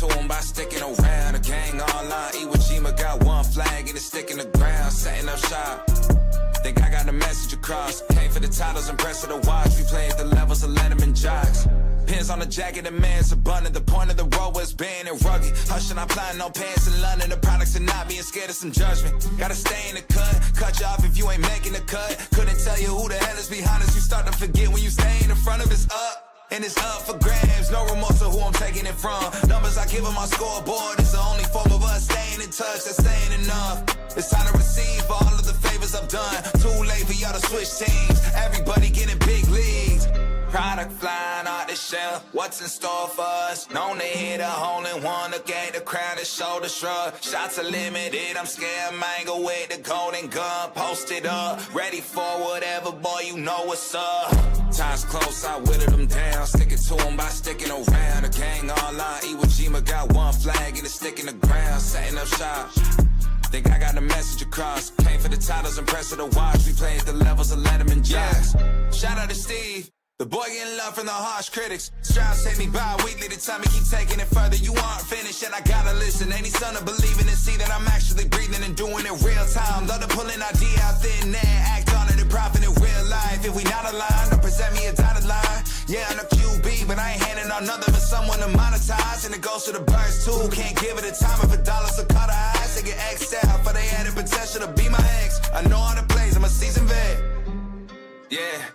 to them by sticking around. The gang online, Iwo Jima got one flag and it's sticking the ground, setting up shop. Think I got the message across. Came for the titles and press of the watch. We played the levels of Letterman jocks. Pins on the jacket, the man's abundant. The point of the road was being and rugged. Hushing, I'm flying no pants in London. The products are not being scared of some judgment. Gotta stay in the cut you off if you ain't making the cut. Couldn't tell you who the hell is behind us. You start to forget when you stay in front of it's up. And it's up for grabs, no remorse of who I'm taking it from. Numbers I give on my scoreboard is the only form of us staying in touch, that's saying enough. It's time to receive all of the favors I've done. Too late for y'all to switch teams, everybody getting big leagues. Product flying out the shelf, what's in store for us? Known to hit a hole in one, to gain the crowd and shoulder shrug. Shots are limited, I'm scared mango with the golden gun. Posted up, ready for whatever, boy, you know what's up. Time's close, I whittled them down. Sticking to them by sticking around. The gang online, Iwo Jima got one flag and it's sticking the ground, setting up shop. Think I got the message across. Came for the titles and press of the watch. We played the levels of Letterman jocks. Shout out to Steve. The boy getting love from the harsh critics. Strides take me bi-weekly, the time me keep taking it further. You aren't finished and I gotta listen. Ain't he son of believing and see that I'm actually breathing and doing it real time. Love to pull an idea out thin there, act on it and profit in real life. If we not aligned, don't present me a dotted line. Yeah, I'm a QB, but I ain't handing on nothing for someone to monetize. And it goes to the birds too, can't give it a time if a dollar so cut her eyes. They get X'd out for they had the potential to be my ex. I know all the plays, I'm a seasoned vet. Yeah.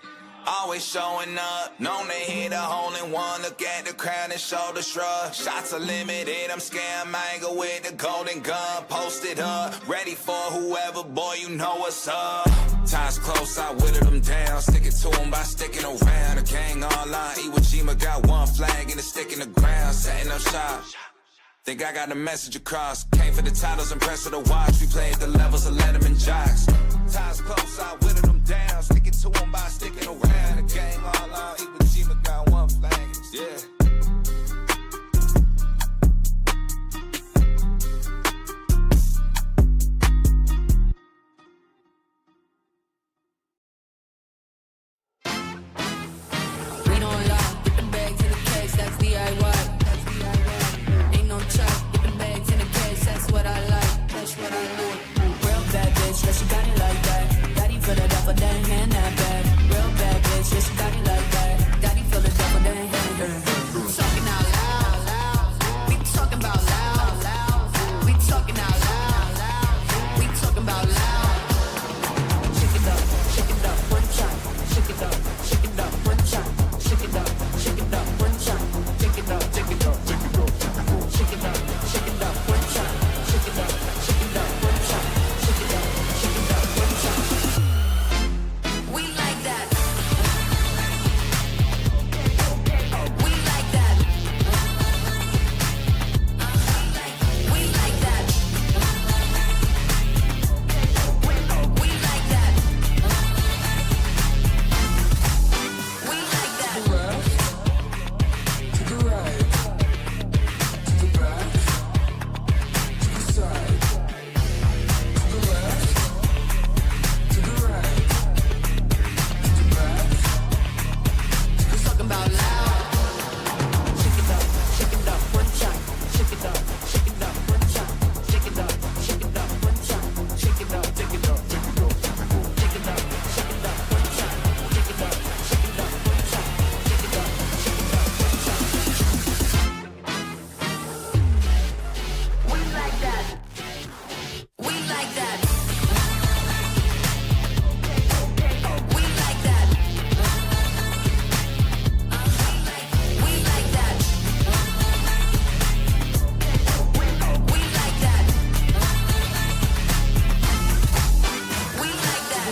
Always showing up, known to hit a hole in one. Look at the crowd and shoulder shrug. Shots are limited, I'm scared mango with the golden gun. Posted up, ready for whoever, boy, you know what's up. Time's close, I whittled them down. Sticking to them by sticking around. The gang online, Iwo Jima got one flag and it's sticking the ground, setting up shop. Think I got the message across. Came for the titles and press of the watch. We played the levels of Letterman jocks. Time's close, I whittled them down. Sticking to them by sticking around. The gang all out, Iwo Jima got one flag. Yeah. We don't lie, get the bags in the case, that's DIY. Ain't no chuck, get the bags in the case, that's what I like, that's what I like. Real bad bitch, yeah, she got it like that. Daddy fill it up, but then hand that back. Real bad bitch, yeah, she got it like that. Daddy fill it up, but then hand her. Talking out loud, we talking about loud. We talking out loud, we talking about loud. Shake it up, one time. Shake it up, one time. Shake it up, one time. Shake it up, shake it up, shake it up. Shake it up, one time. Shake it up, one time. Shake it up, one time. We like that. We like that. We like that. We like that. We like that. To the right, to the back, to the side, to the left, to the right, to the back. We talking about loud. Shake it up, one time. Shake it up, one time. Shake it up, one time. Shake it up, shake it up, shake it up. Shake it up, one time. Shake it up, one time. Shake it up, one time. We like that. We like that. We like that. We like that. We like that. We like that. We like that. We like that.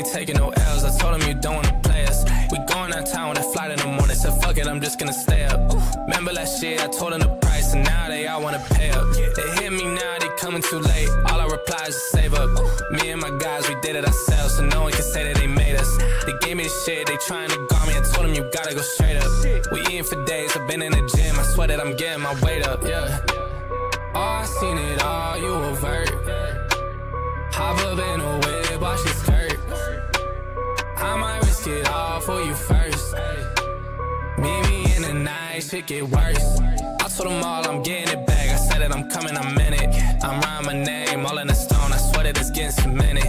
ain't taking no L's. I told them you don't wanna play us. We going out town with a flight in the morning. Said fuck it, I'm just gonna stay up. Remember last year I told them the price, and now they all wanna pay up. They hit me now, they coming too late. All I reply is to save up. Me and my guys, we did it ourselves, so no one can say that they made us. They gave me the shit, they trying to guard me. I told them you gotta go straight up. We eating for days, I've been in the gym. I swear that I'm getting my weight up, yeah. Oh, I seen it all, you avert. Hop up in a whip, watch it skirt. I might risk it all for you first. Meet me in the night, shit get worse. I told them all I'm getting it back. I said that I'm coming, I'm in it. I'm writing my name all in the stone. I swear that it's getting cemented.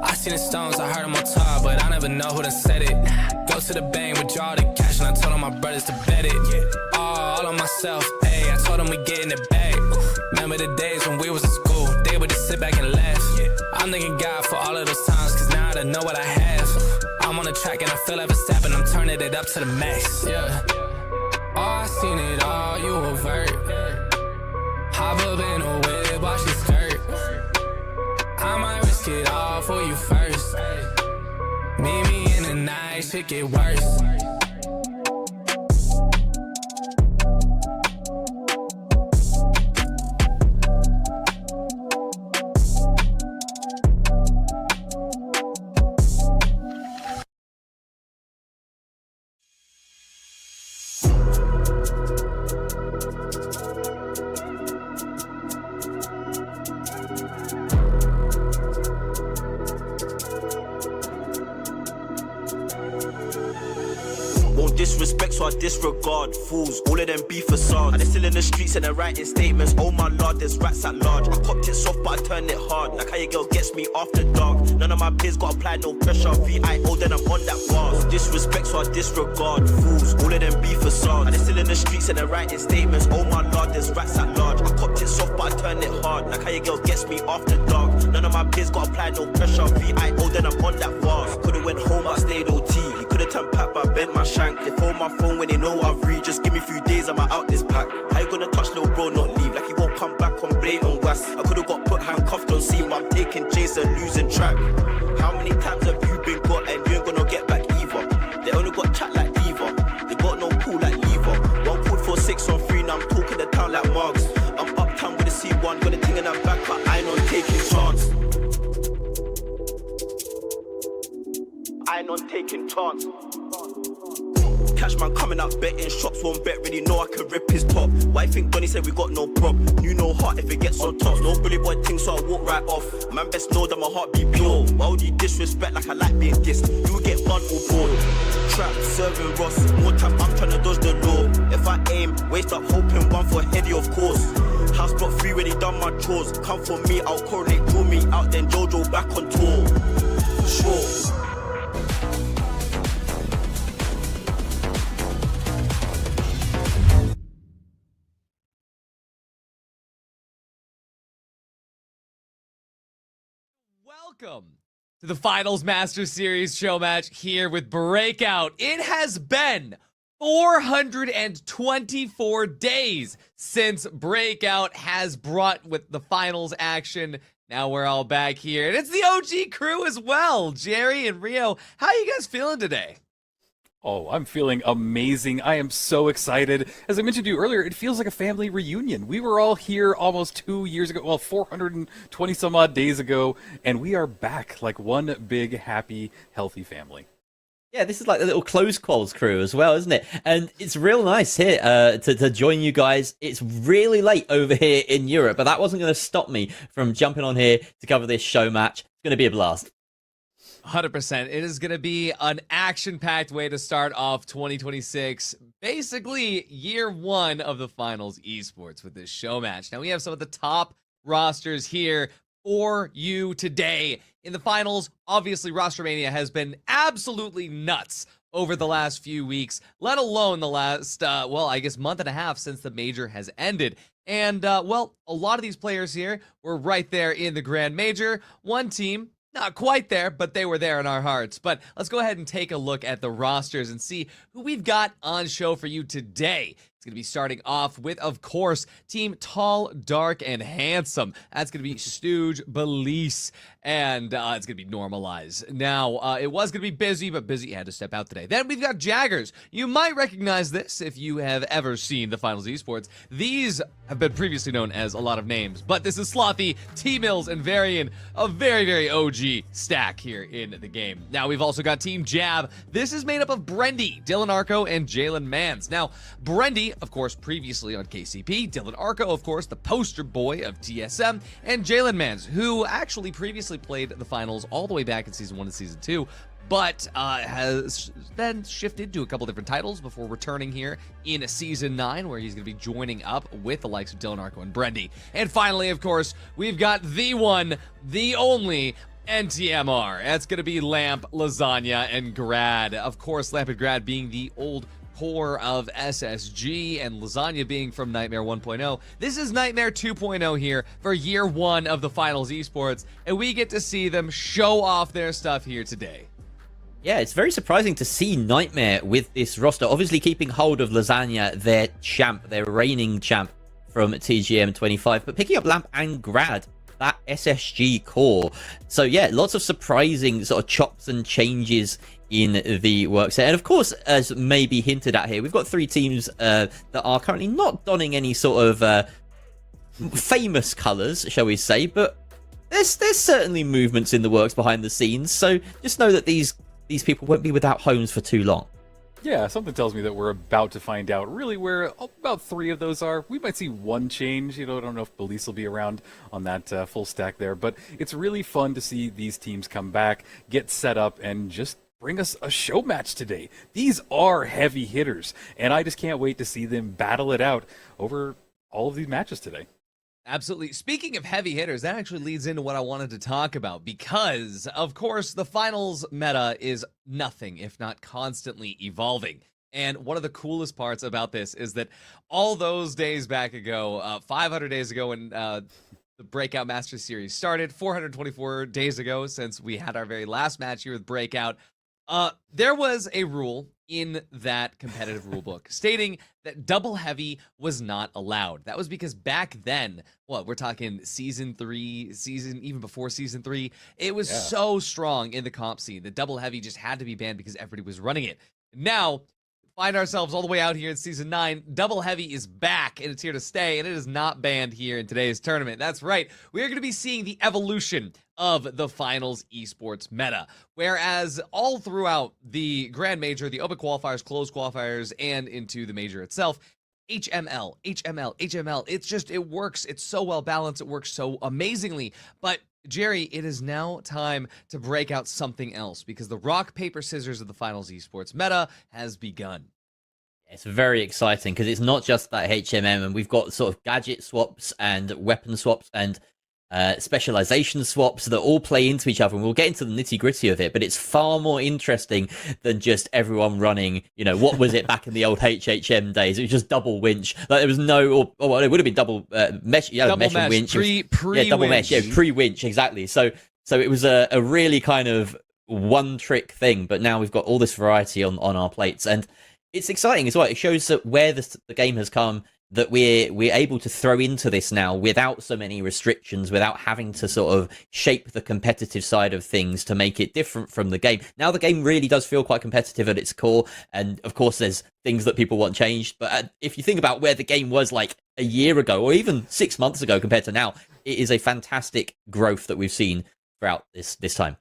I seen the stones, I heard them on top, but I never know who done said it. Go to the bank, withdraw the cash, and I told all my brothers to bet it. All on myself, hey, I told them we getting it back. Remember the days when we was in school, they would just sit back and laugh. I'm thanking God for all of those times, cause now I know what I have. I'm on the track and I feel like it's stepping, I'm turning it up to the max, yeah. Oh, I seen it all, you avert. Hop up in a whip, watch it skirt. I might risk it all for you first. Meet me in the night, shit get worse. Won't disrespect, so I disregard fools. All of them be facades. And they're still in the streets and they're writing statements. Oh my lord, there's rats at large. I copped it soft, but I turned it hard. Like how your girl gets me after dark. None of my peers got apply no pressure. VIO, then I'm on that bar. Won't disrespect, so I disregard fools. All of them be facades. And they're still in the streets and they're writing statements. Oh my lord, there's rats at large. I copped it soft, but I turned it hard. Like how your girl gets me after dark. None of my peers got apply no pressure. VIO, then I'm on that bar. Could've went home, I stayed OT. He could've turned pack, but I bent my shank. They phone my phone when they know I've read. Just give me a few days, I'm out this pack. How you gonna touch little bro, not leave? Like he won't come back on blatant was. I could've got put handcuffed on scene, but I'm taking chase and losing track. How many times have you been got and you ain't gonna get back either? They only got chat like Diva. They got no pool like Lever. One pulled for 6 on 3, now I'm talking the town like Marks. I'm uptown with a C1, got a thing in that back, but I ain't on taking chance. I ain't on taking chance. Cash man coming out betting shops, won't bet really know I can rip his top. Why you think Donny said we got no prop? You know heart if it gets on tops. No bully boy thing, so I walk right off. Man best know that my heart be pure. Why would you disrespect like I like being dissed? You get blunt or bored. Trap, serving Ross, more time I'm trying to dodge the law. If I aim, waste up hoping one for heady of course. House block 3 when he done my chores. Come for me, I'll correlate, draw me out, then Jojo back on tour. Sure. Welcome to the Finals Master Series show match here with Breakout. It has been 424 days since Breakout has brought with the finals action. Now we're all back here, and it's the OG crew as well. Jerry and Rio, how are you guys feeling today? Oh, I'm feeling amazing. I am so excited. As I mentioned to you earlier, it feels like a family reunion. We were all here almost 2 years ago, well, 420 some odd days ago, and we are back like one big, happy, healthy family. Yeah, this is like the little close quals crew as well, isn't it? And it's real nice here to join you guys. It's really late over here in Europe, but that wasn't going to stop me from jumping on here to cover this show match. It's going to be a blast. 100%. It is going to be an action-packed way to start off 2026. Basically, year one of the finals esports with this show match. Now, we have some of the top rosters here for you today. In the finals, obviously, Rostermania has been absolutely nuts over the last few weeks, let alone the last, well, I guess month and a half since the major has ended. And, well, a lot of these players here were right there in the Grand Major. One team, not quite there, but they were there in our hearts. But let's go ahead and take a look at the rosters and see who we've got on show for you today. It's going to be starting off with, of course, Team Tall, Dark, and Handsome. That's going to be Stooge, Belize, and it's going to be Normalize. Now, it was going to be Busy, but Busy had to step out today. Then we've got Jaggers. You might recognize this if you have ever seen the Finals Esports. These have been previously known as a lot of names, but this is Slothy, T-Mills, and Varian, a very, very OG stack here in the game. Now, we've also got Team Jab. This is made up of Brendy, Dylan Arco, and Jalen Mans. Now, Brendy, of course, previously on KCP, Dylan Arco, of course, the poster boy of TSM, and Jalen Mans, who actually previously played the finals all the way back in Season 1 and Season 2, but has then shifted to a couple different titles before returning here in Season 9, where he's going to be joining up with the likes of Dylan Arco and Brendy. And finally, of course, we've got the one, the only NTMR. That's going to be Lamp, Lasagna, and Grad. Of course, Lamp and Grad being the old core of SSG, and Lasagna being from Nightmare 1.0. This is Nightmare 2.0 here for year 1 of the Finals Esports, and we get to see them show off their stuff here today. Yeah, it's very surprising to see Nightmare with this roster. Obviously keeping hold of Lasagna, their champ, their reigning champ from TGM 25, but picking up Lamp and Grad, that SSG core. So yeah, lots of surprising sort of chops and changes in the work set. And of course, as maybe hinted at here, we've got 3 teams that are currently not donning any sort of famous colors, shall we say, but there's certainly movements in the works behind the scenes. So just know that these people won't be without homes for too long. Yeah, something tells me that we're about to find out really where about 3 of those are. We might see one change. I don't know if Belize will be around on that full stack there, but it's really fun to see these teams come back, get set up, and just bring us a show match today. These are heavy hitters, and I just can't wait to see them battle it out over all of these matches today. Absolutely. Speaking of heavy hitters, that actually leads into what I wanted to talk about, because, of course, the finals meta is nothing if not constantly evolving. And one of the coolest parts about this is that all those days back ago, 500 days ago when the Breakout Masters Series started, 424 days ago since we had our very last match here with Breakout, there was a rule in that competitive rulebook stating that double heavy was not allowed. That was because back then, we're talking season 3, even before season 3, it was so strong in the comp scene that double heavy just had to be banned because everybody was running it. Now, find ourselves all the way out here in season 9. Double heavy is back and it's here to stay, and it is not banned here in today's tournament. That's right. We are going to be seeing the evolution of the finals esports meta, whereas all throughout the grand major, the open qualifiers, closed qualifiers, and into the major itself, HML, it works. It's so well balanced. It works so amazingly. But Jerry, it is now time to break out something else, because the rock, paper, scissors of the finals esports meta has begun. It's very exciting because it's not just that HMM, and we've got sort of gadget swaps and weapon swaps and specialization swaps that all play into each other, and we'll get into the nitty-gritty of it, but it's far more interesting than just everyone running, what was it back in the old HHM days? It was just double winch. Like, there was no, well, it would have been double mesh, double mesh and winch. Double mesh, pre-winch, exactly. So it was a really kind of one-trick thing, but now we've got all this variety on our plates, and it's exciting as well. It shows that where the game has come, that we're able to throw into this now without so many restrictions, without having to sort of shape the competitive side of things to make it different from the game. Now the game really does feel quite competitive at its core, and of course there's things that people want changed, but if you think about where the game was like a year ago or even 6 months ago compared to now, it is a fantastic growth that we've seen throughout this time.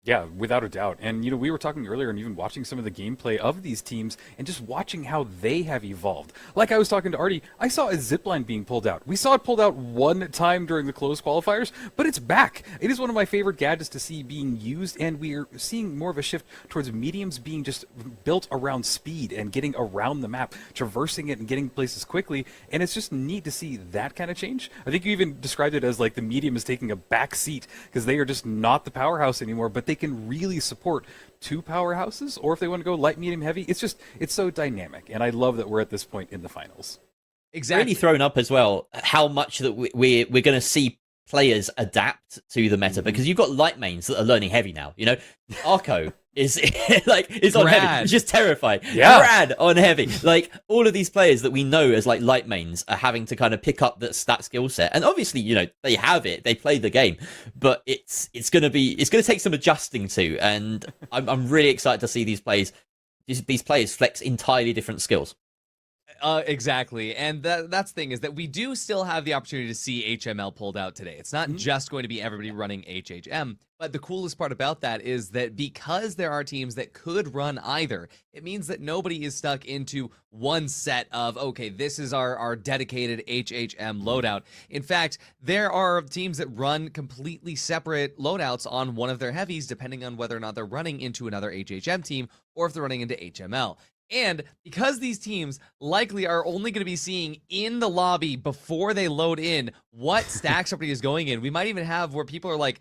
Yeah, without a doubt. And, we were talking earlier and even watching some of the gameplay of these teams and just watching how they have evolved. Like I was talking to Artie, I saw a zipline being pulled out. We saw it pulled out one time during the closed qualifiers, but it's back. It is one of my favorite gadgets to see being used, and we're seeing more of a shift towards mediums being just built around speed and getting around the map, traversing it and getting places quickly, and it's just neat to see that kind of change. I think you even described it as like the medium is taking a back seat because they are just not the powerhouse anymore, but they can really support 2 powerhouses, or if they want to go light, medium, heavy, it's so dynamic, and I love that we're at this point in the finals. Exactly. Really thrown up as well how much that we're going to see players adapt to the meta, because you've got light mains that are learning heavy now. You know, Arco is like is on heavy, Brad. which is terrifying. Yeah. Brad on heavy. Like all of these players that we know as like light mains are having to kind of pick up that skill set. And obviously, you know, they have it. They play the game, but it's gonna take some adjusting to. And I'm really excited to see these players flex entirely different skills. Exactly. And that's the thing, is that we do still have the opportunity to see HML pulled out today. It's not just going to be everybody running HHM. But the coolest part about that is that because there are teams that could run either, it means that nobody is stuck into one set of, okay, this is our dedicated HHM loadout. In fact, there are teams that run completely separate loadouts on one of their heavies, depending on whether or not they're running into another HHM team or if they're running into HML. And because these teams likely are only going to be seeing in the lobby before they load in what stack somebody is going in, we might even have where people are like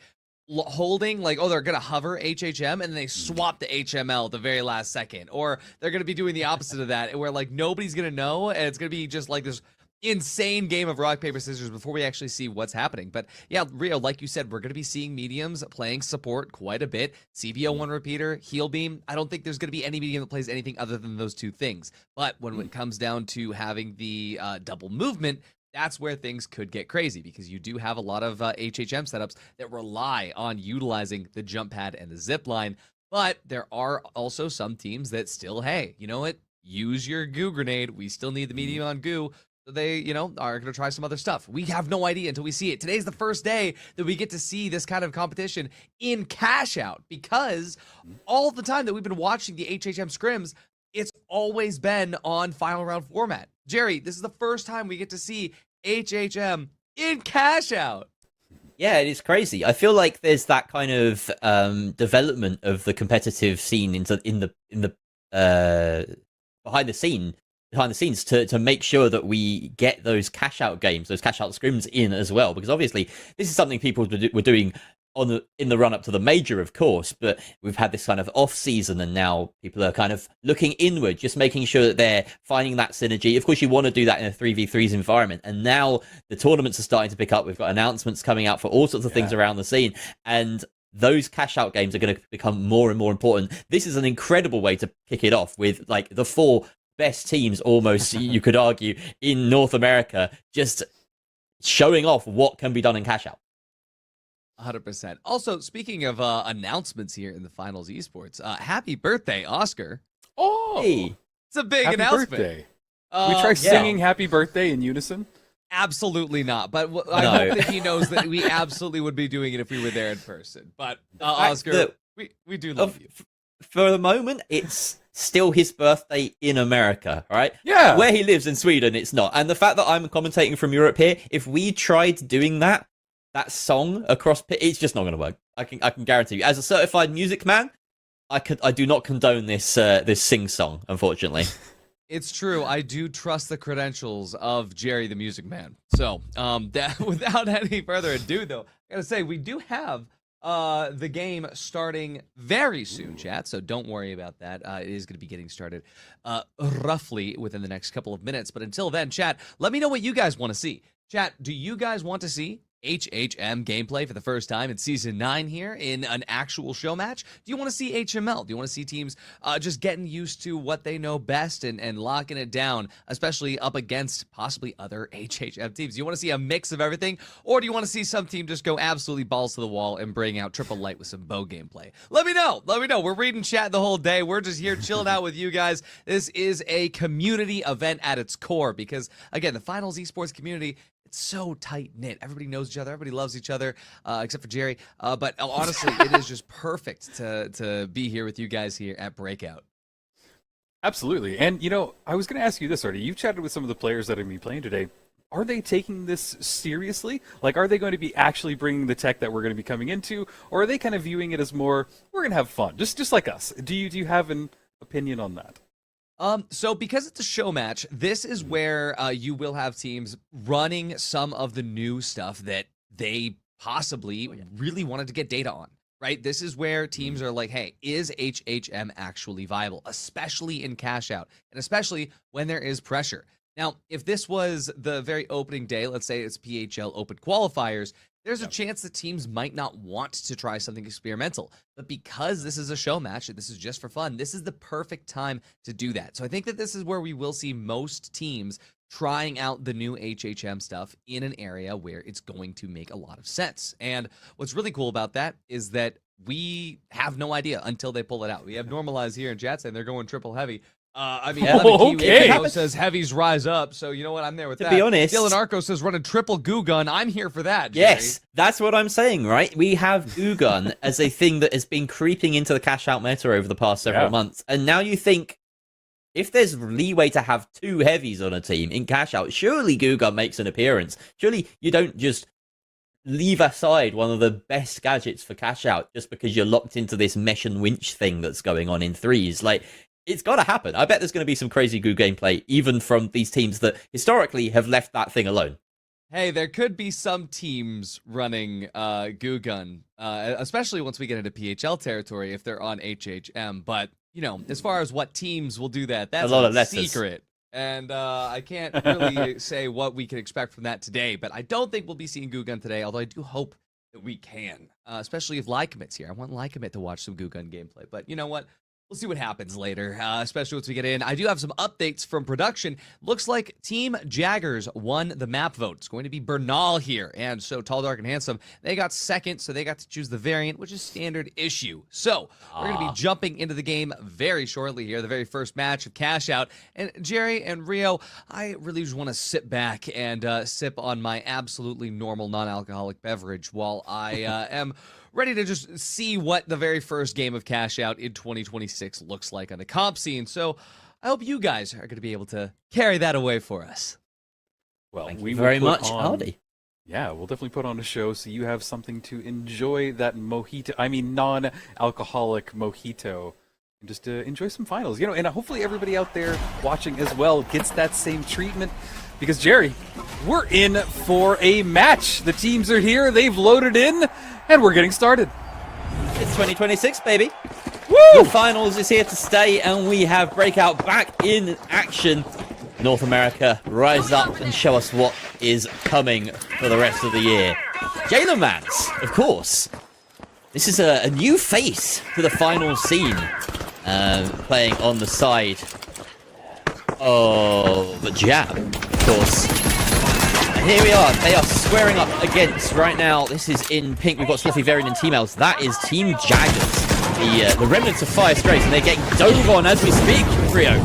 holding, like, oh, they're going to hover HHM and then they swap to HML at the very last second. Or they're going to be doing the opposite of that, where like nobody's going to know, and it's going to be just like this insane game of rock, paper, scissors before we actually see what's happening. But yeah, Rio, like you said, we're going to be seeing mediums playing support quite a bit. CBO1 repeater, heal beam. I don't think there's going to be any medium that plays anything other than those two things. But when it comes down to having the double movement, that's where things could get crazy, because you do have a lot of HHM setups that rely on utilizing the jump pad and the zip line. But there are also some teams that still, hey, you know what? Use your goo grenade. We still need the medium on goo. They, you know, are going to try some other stuff. We have no idea until we see it. Today's the first day that we get to see this kind of competition in CASHOUT, because all the time that we've been watching the HHM scrims, it's always been on final round format. Jerry, this is the first time we get to see HHM in CASHOUT. Yeah, it is crazy. I feel like there's that kind of development of the competitive scene in the behind the scenes to make sure that we get those CASHOUT games, those CASHOUT scrims in as well, because obviously this is something people were doing in the run up to the major, of course, but we've had this kind of off season, and now people are kind of looking inward, just making sure that they're finding that synergy. Of course, you want to do that in a 3v3s environment, and now the tournaments are starting to pick up. We've got announcements coming out for all sorts of things around the scene, and those CASHOUT games are going to become more and more important. This is an incredible way to kick it off with like the 4 best teams, almost, you could argue, in North America, just showing off what can be done in CASHOUT. 100%. Also, speaking of announcements here in the finals esports, happy birthday, Oscar. Oh, Hey. It's a big happy announcement. birthday. We try singing happy birthday in unison? Absolutely not. But I No. hope that he knows that we absolutely would be doing it if we were there in person. But Oscar, we do love you. For the moment, it's still his birthday in America, right? Yeah. Where he lives in Sweden, it's not. And the fact that I'm commentating from Europe here, if we tried doing that song across, it's just not going to work. I can guarantee you. As a certified music man, I do not condone this this sing song, unfortunately. It's true. I do trust the credentials of Jerry the Music Man. So, without any further ado, though, I gotta say, we do have the game starting very soon, chat. So don't worry about that. It is going to be getting started roughly within the next couple of minutes. But until then, chat, let me know what you guys want to see. Chat, do you guys want to see HHM gameplay for the first time in Season 9 here in an actual show match? Do you want to see HML? Do you want to see teams just getting used to what they know best and locking it down, especially up against possibly other HHM teams? Do you want to see a mix of everything? Or do you want to see some team just go absolutely balls to the wall and bring out Triple Light with some bow gameplay? Let me know. Let me know. We're reading chat the whole day. We're just here chilling out with you guys. This is a community event at its core because, again, the finals esports community, it's so tight-knit. Everybody knows each other. Everybody loves each other, except for Jerry. But honestly, it is just perfect to be here with you guys here at Breakout. Absolutely. And, you know, I was going to ask you this, Artie. You've chatted with some of the players that are going to be playing today. Are they taking this seriously? Like, are they going to be actually bringing the tech that we're going to be coming into? Or are they kind of viewing it as more, we're going to have fun, just like us? Do you have an opinion on that? So because it's a show match, this is where you will have teams running some of the new stuff that they possibly really wanted to get data on, right? This is where teams are like, hey, is HHM actually viable, especially in CASHOUT, and especially when there is pressure. Now, if this was the very opening day, let's say it's PHL Open qualifiers, there's a chance that teams might not want to try something experimental. But because this is a show match, and this is just for fun, this is the perfect time to do that. So I think that this is where we will see most teams trying out the new HHM stuff in an area where it's going to make a lot of sense. And what's really cool about that is that we have no idea until they pull it out. We have Normalized here in chat saying they're going triple heavy. I mean, okay. says heavies rise up, so you know what? I'm there with that. To be honest, Dylan Arco says running triple goo gun. I'm here for that, Jerry. Yes, that's what I'm saying, right? We have goo gun as a thing that has been creeping into the cash out meta over the past several months, and now you think if there's leeway to have 2 heavies on a team in cash out, surely goo gun makes an appearance. Surely you don't just leave aside one of the best gadgets for cash out just because you're locked into this mesh and winch thing that's going on in threes. Like, it's got to happen. I bet there's going to be some crazy goo gameplay, even from these teams that historically have left that thing alone. Hey, there could be some teams running goo gun, especially once we get into PHL territory if they're on HHM. But, you know, as far as what teams will do that, that's a lot of a letters. secret. And I can't really say what we can expect from that today. But I don't think we'll be seeing goo gun today, although I do hope that we can, especially if Lycomit's here. I want Lycomit to watch some goo gun gameplay. But you know what? We'll see what happens later, especially once we get in. I do have some updates from production. Looks like Team Jaggers won the map vote. It's going to be Bernal here. And so Tall, Dark, and Handsome, they got second, so they got to choose the variant, which is standard issue. So we're going to be jumping into the game very shortly here, the very first match of CASHOUT. And Jerry and Rio, I really just want to sit back and sip on my absolutely normal non-alcoholic beverage while I am ready to just see what the very first game of CASHOUT in 2026 looks like on the comp scene. So I hope you guys are going to be able to carry that away for us. Well, Thank we you will very put much, on- Hardy. Yeah, we'll definitely put on a show so you have something to enjoy that mojito. I mean, non-alcoholic mojito. And just enjoy some finals, you know. And hopefully everybody out there watching as well gets that same treatment. Because Jerry, we're in for a match. The teams are here, they've loaded in, and we're getting started. It's 2026, baby. Woo! The finals is here to stay, and we have Breakout back in action. North America, rise up and show us what is coming for the rest of the year. Jalen Mans, of course. This is a new face to the final scene, playing on the side of the Jab, of course. And here we are. They are squaring up against, right now, this is in pink. We've got Sloppy Varian and T-Mails. That is Team Jaggers. The remnants of Fire Strays, and they're getting dove on as we speak, Rio.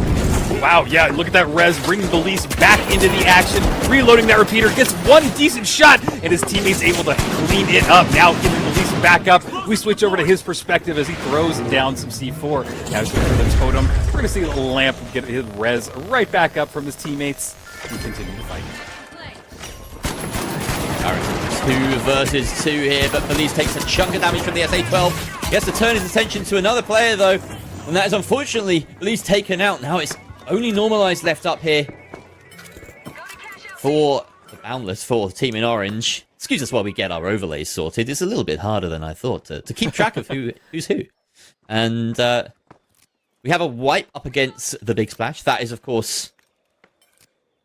Wow, yeah, look at that res, bringing Belize back into the action, reloading that repeater, gets one decent shot, and his teammate's able to clean it up. Now giving Belize back up. We switch over to his perspective as he throws down some C4. Now he's going for the totem. We're going to see the lamp get his res right back up from his teammates and continue to fight. 2 versus 2 here, but Belize takes a chunk of damage from the SA-12. He has to turn his attention to another player, though, and that is unfortunately Belize taken out. Now it's only Normalized left up here for the Boundless, for the team in orange. Excuse us while we get our overlays sorted. It's a little bit harder than I thought to keep track of who's who. And we have a wipe up against the Big Splash. That is, of course,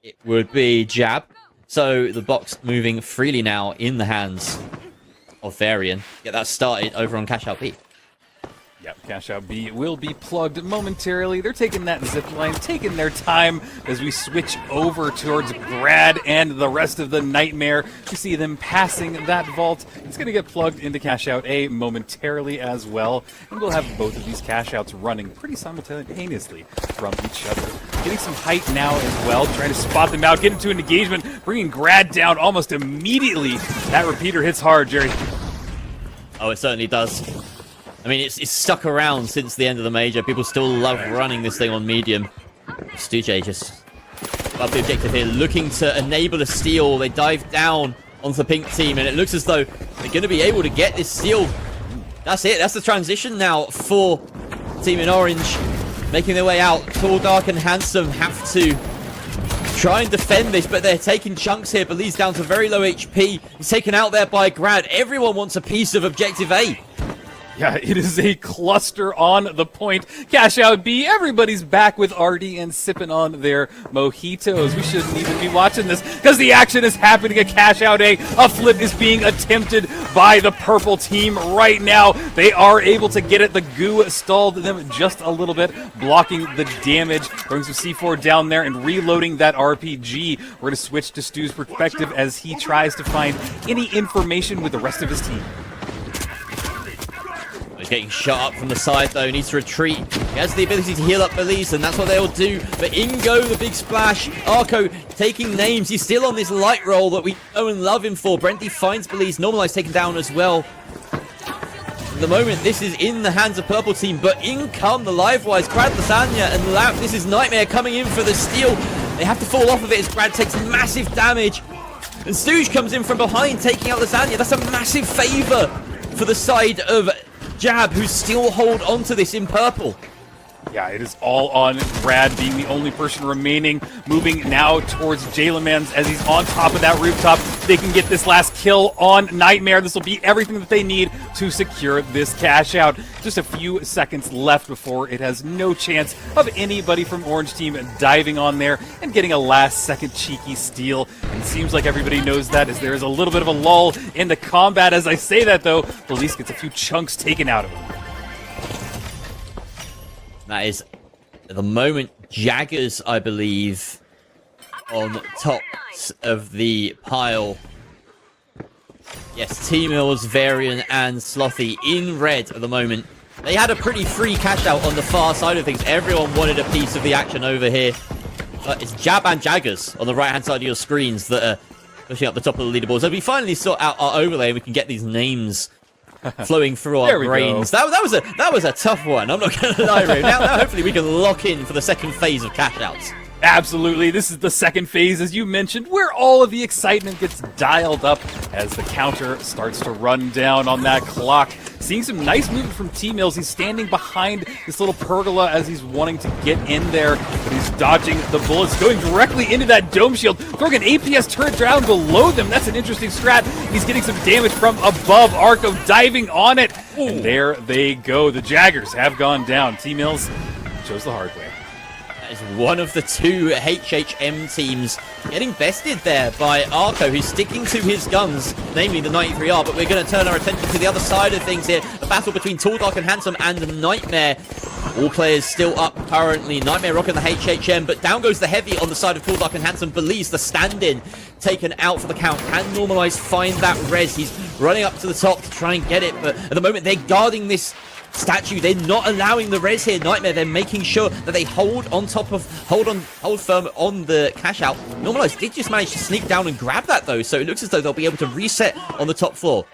it would be Jab. So the box moving freely now in the hands of Varian. Get that started over on CASHOUT B. Yep, CASHOUT B will be plugged momentarily. They're taking that zip line, taking their time as we switch over towards Grad and the rest of the Nightmare. We see them passing that vault. It's going to get plugged into CASHOUT A momentarily as well. And we'll have both of these CASHOUTs running pretty simultaneously from each other. Getting some height now as well, trying to spot them out, get into an engagement, bringing Grad down almost immediately. That repeater hits hard, Jerry. Oh, it certainly does. I mean, it's stuck around since the end of the major. People still love running this thing on medium. Stujay just above the objective here, looking to enable a steal. They dive down onto the pink team, and it looks as though they're going to be able to get this steal. That's it. That's the transition now for team in orange. Making their way out. Tall, Dark, and Handsome have to try and defend this, but they're taking chunks here. Belize down to very low HP. He's taken out there by Grad. Everyone wants a piece of objective A. Yeah, it is a cluster on the point. Cash out B. Everybody's back with Artie and sipping on their mojitos. We shouldn't even be watching this because the action is happening at Cash Out A. A flip is being attempted by the purple team right now. They are able to get it. The goo stalled them just a little bit, blocking the damage. Throwing some C4 down there and reloading that RPG. We're going to switch to Stu's perspective as he tries to find any information with the rest of his team. He's getting shot up from the side though, needs to retreat. He has the ability to heal up Belize, and that's what they'll do. But in go the big splash. Arco taking names. He's still on this light roll that we know and love him for. Brenty finds Belize. Normalize taken down as well. At the moment, this is in the hands of Purple Team, but in come the Livewise, Grad, Lasagna, and Lamp. This is Nightmare coming in for the steal. They have to fall off of it as Grad takes massive damage. And Stooge comes in from behind, taking out Lasagna. That's a massive favor for the side of Jab, who still hold on to this in purple. Yeah, it is all on Brad being the only person remaining, moving now towards Jalemans as he's on top of that rooftop. They can get this last kill on Nightmare. This will be everything that they need to secure this cash out. Just a few seconds left before it has no chance of anybody from Orange Team diving on there and getting a last-second cheeky steal. And it seems like everybody knows that as there is a little bit of a lull in the combat. As I say that, though, Belize gets a few chunks taken out of him. That is, at the moment, Jaggers, I believe, on top of the pile. Yes, T-Mills, Varian, and Slothy in red at the moment. They had a pretty free cash out on the far side of things. Everyone wanted a piece of the action over here. But it's Jab and Jaggers on the right-hand side of your screens that are pushing up the top of the leaderboard. So we finally sort out our overlay and we can get these names flowing through our brains. That was a tough one. I'm not going to lie, Ray. Now hopefully we can lock in for the second phase of cash outs. Absolutely. This is the second phase, as you mentioned, where all of the excitement gets dialed up as the counter starts to run down on that clock. Seeing some nice movement from T-Mills. He's standing behind this little pergola as he's wanting to get in there, but he's dodging the bullets, going directly into that dome shield, throwing an APS turret down below them. That's an interesting strat. He's getting some damage from above. Arco diving on it, and there they go. The Jaggers have gone down. T-Mills chose the hard way. Is one of the two HHM teams getting bested there by Arco, who's sticking to his guns, namely the 93R, but we're going to turn our attention to the other side of things here. The battle between Tall, Dark, and Handsome and Nightmare. All players still up currently. Nightmare rocking the HHM, but down goes the Heavy on the side of Tall, Dark, and Handsome. Believes the stand-in taken out for the count. Can Normalize find that res? He's running up to the top to try and get it, but at the moment they're guarding this statue. They're not allowing the res here. Nightmare, they're making sure that they hold firm on the cash out. Normalize did just manage to sneak down and grab that though, so it looks as though they'll be able to reset on the top floor.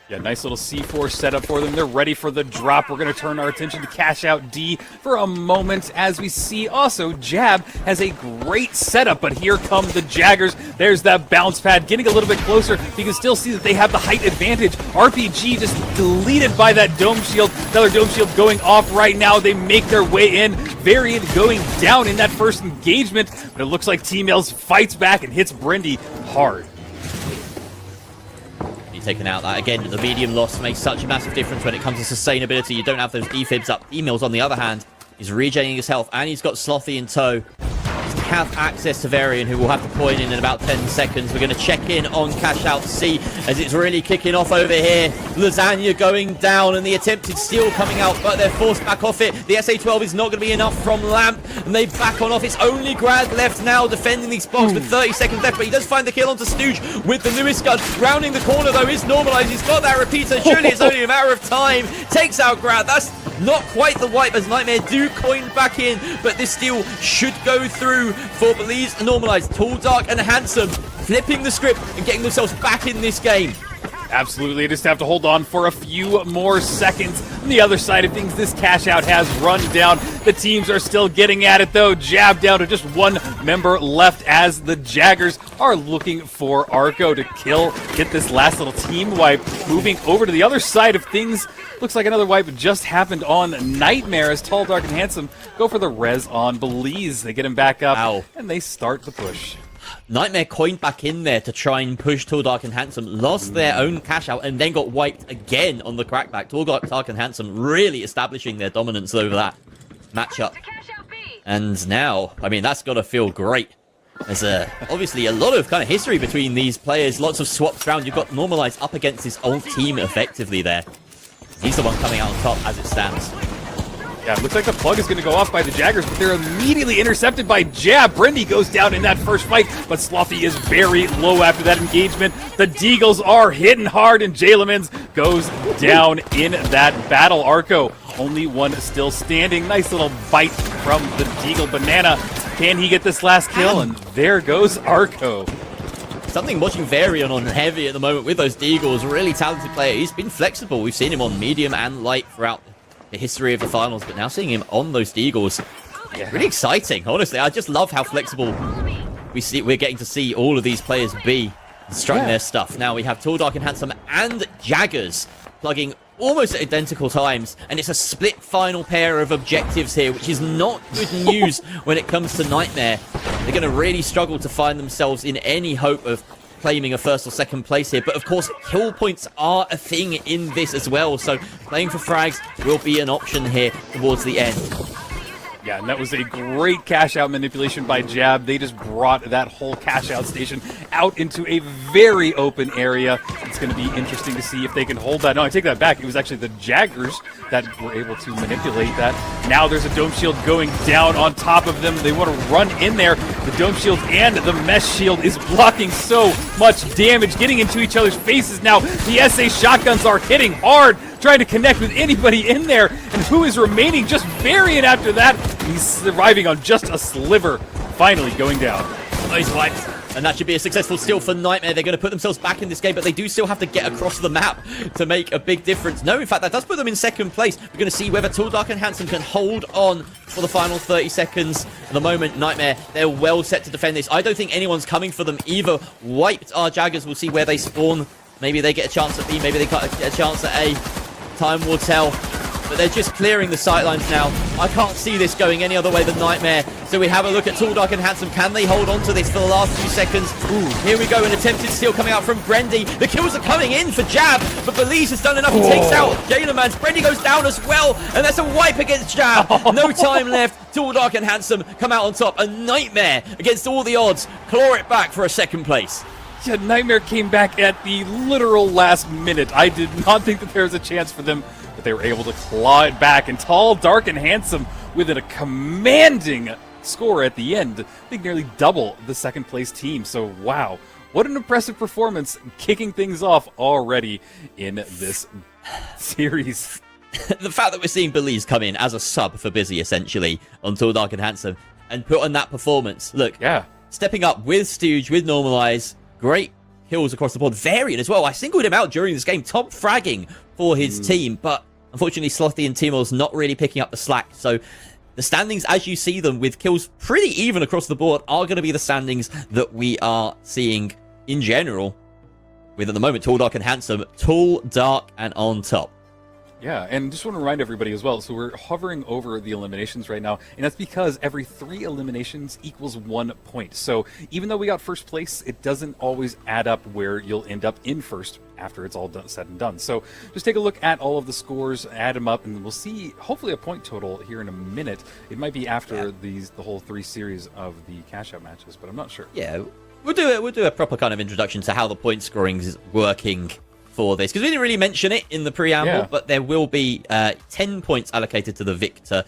Yeah, nice little C4 setup for them. They're ready for the drop. We're going to turn our attention to Cash Out D for a moment as we see also Jab has a great setup, but here come the Jaggers. There's that bounce pad getting a little bit closer. You can still see that they have the height advantage. RPG just deleted by that dome shield. Another dome shield going off right now. They make their way in. Varian going down in that first engagement, but it looks like T-Mills fights back and hits Brendy hard. Taken out that again. The medium loss makes such a massive difference when it comes to sustainability. You don't have those defibs up. Emails on the other hand, he's regenerating his health and he's got Slothy in tow. He have access to Varian, who will have to point in about 10 seconds. We're going to check in on Cash Out C as it's really kicking off over here. Lasagna going down and the attempted steal coming out, but they're forced back off it. The SA-12 is not going to be enough from Lamp, and they back on off. It's only Grad left now defending these spots with 30 seconds left, but he does find the kill onto Stooge with the newest gun. Rounding the corner though is Normalized. He's got that repeater. Surely it's only a matter of time. Takes out Grad. That's not quite the wipe as Nightmare do coin back in, but this steal should go through for Belize. Normalized, Tall, Dark, and Handsome flipping the script and getting themselves back in this game. Absolutely, just have to hold on for a few more seconds. On the other side of things, this cash out has run down. The teams are still getting at it though. Jab down to just one member left as the Jaggers are looking for Arco to kill, get this last little team wipe. Moving over to the other side of things, looks like another wipe just happened on Nightmare as Tall, Dark, and Handsome go for the res on Belize. They get him back up, and they start the push. Nightmare coined back in there to try and push Tall, Dark, and Handsome, lost their own cash out, and then got wiped again on the crackback. Tall, Dark, and Handsome really establishing their dominance over that matchup. And now, I mean, that's got to feel great. There's obviously a lot of kind of history between these players, lots of swaps around. You've got Normalize up against his old team effectively there. He's the one coming out on top as it stands. Yeah, it looks like the plug is going to go off by the Jaggers, but they're immediately intercepted by Jab. Brendy goes down in that first fight, but Slothy is very low after that engagement. The Deagles are hitting hard, and Jalemans goes down in that battle. Arco, only one still standing. Nice little bite from the Deagle Banana. Can he get this last kill? And there goes Arco. Something watching Varian on heavy at the moment with those Deagles. Really talented player. He's been flexible. We've seen him on medium and light throughout the history of the finals, but now seeing him on those Deagles, really exciting. Honestly, I just love how flexible we're getting to see all of these players be strutting their stuff. Now we have Tall, Dark, and Handsome and Jaggers plugging almost at identical times, and it's a split final pair of objectives here, which is not good news when it comes to Nightmare. They're going to really struggle to find themselves in any hope of claiming a first or second place here, but of course kill points are a thing in this as well, so playing for frags will be an option here towards the end. Yeah, and that was a great cash-out manipulation by Jab. They just brought that whole cash-out station out into a very open area. It's going to be interesting to see if they can hold that. No, I take that back. It was actually the Jaggers that were able to manipulate that. Now there's a Dome Shield going down on top of them. They want to run in there. The Dome Shield and the Mesh Shield is blocking so much damage, getting into each other's faces now. The SA shotguns are hitting hard, trying to connect with anybody in there. And who is remaining? Just Varian after that. He's surviving on just a sliver, finally going down. Nice wipes. And that should be a successful steal for Nightmare. They're going to put themselves back in this game, but they do still have to get across the map to make a big difference. No, in fact, that does put them in second place. We're going to see whether Tall, Dark, and Handsome can hold on for the final 30 seconds. At the moment, Nightmare, they're well set to defend this. I don't think anyone's coming for them either. Wiped our Jaggers. We'll see where they spawn. Maybe they get a chance at B. Maybe they get a chance at A. Time will tell. But they're just clearing the sightlines now. I can't see this going any other way than Nightmare. So we have a look at Tall, Dark, and Handsome. Can they hold on to this for the last few seconds? Ooh, here we go. An attempted steal coming out from Brendy. The kills are coming in for Jab, but Belize has done enough. He takes out Jalemans. Brendy goes down as well, and that's a wipe against Jab. No time left. Tall, Dark, and Handsome come out on top. A Nightmare against all the odds. Claw it back for a second place. Yeah, Nightmare came back at the literal last minute. I did not think that there was a chance for them, but they were able to claw it back. And Tall, Dark, and Handsome with a commanding score at the end. I think nearly double the second place team. So, wow. What an impressive performance, kicking things off already in this series. The fact that we're seeing Belize come in as a sub for Busy, essentially, on Tall, Dark, and Handsome, and put on that performance. Look, stepping up with Stooge, with Normalize, great kills across the board. Varian as well. I singled him out during this game, top fragging for his team, but unfortunately Slothy and Timor's not really picking up the slack. So the standings, as you see them, with kills pretty even across the board, are going to be the standings that we are seeing in general, with at the moment Tall, Dark, and Handsome. Tall, Dark, and on top. Yeah, and just want to remind everybody as well, so we're hovering over the eliminations right now, and that's because every 3 eliminations equals 1 point. So even though we got first place, it doesn't always add up where you'll end up in first after it's all said and done. So just take a look at all of the scores, add them up, and we'll see hopefully a point total here in a minute. It might be after the whole 3 series of the cash-out matches, but I'm not sure. Yeah, we'll do a proper kind of introduction to how the point scoring is working for this, because we didn't really mention it in the preamble, but there will be 10 points allocated to the victor,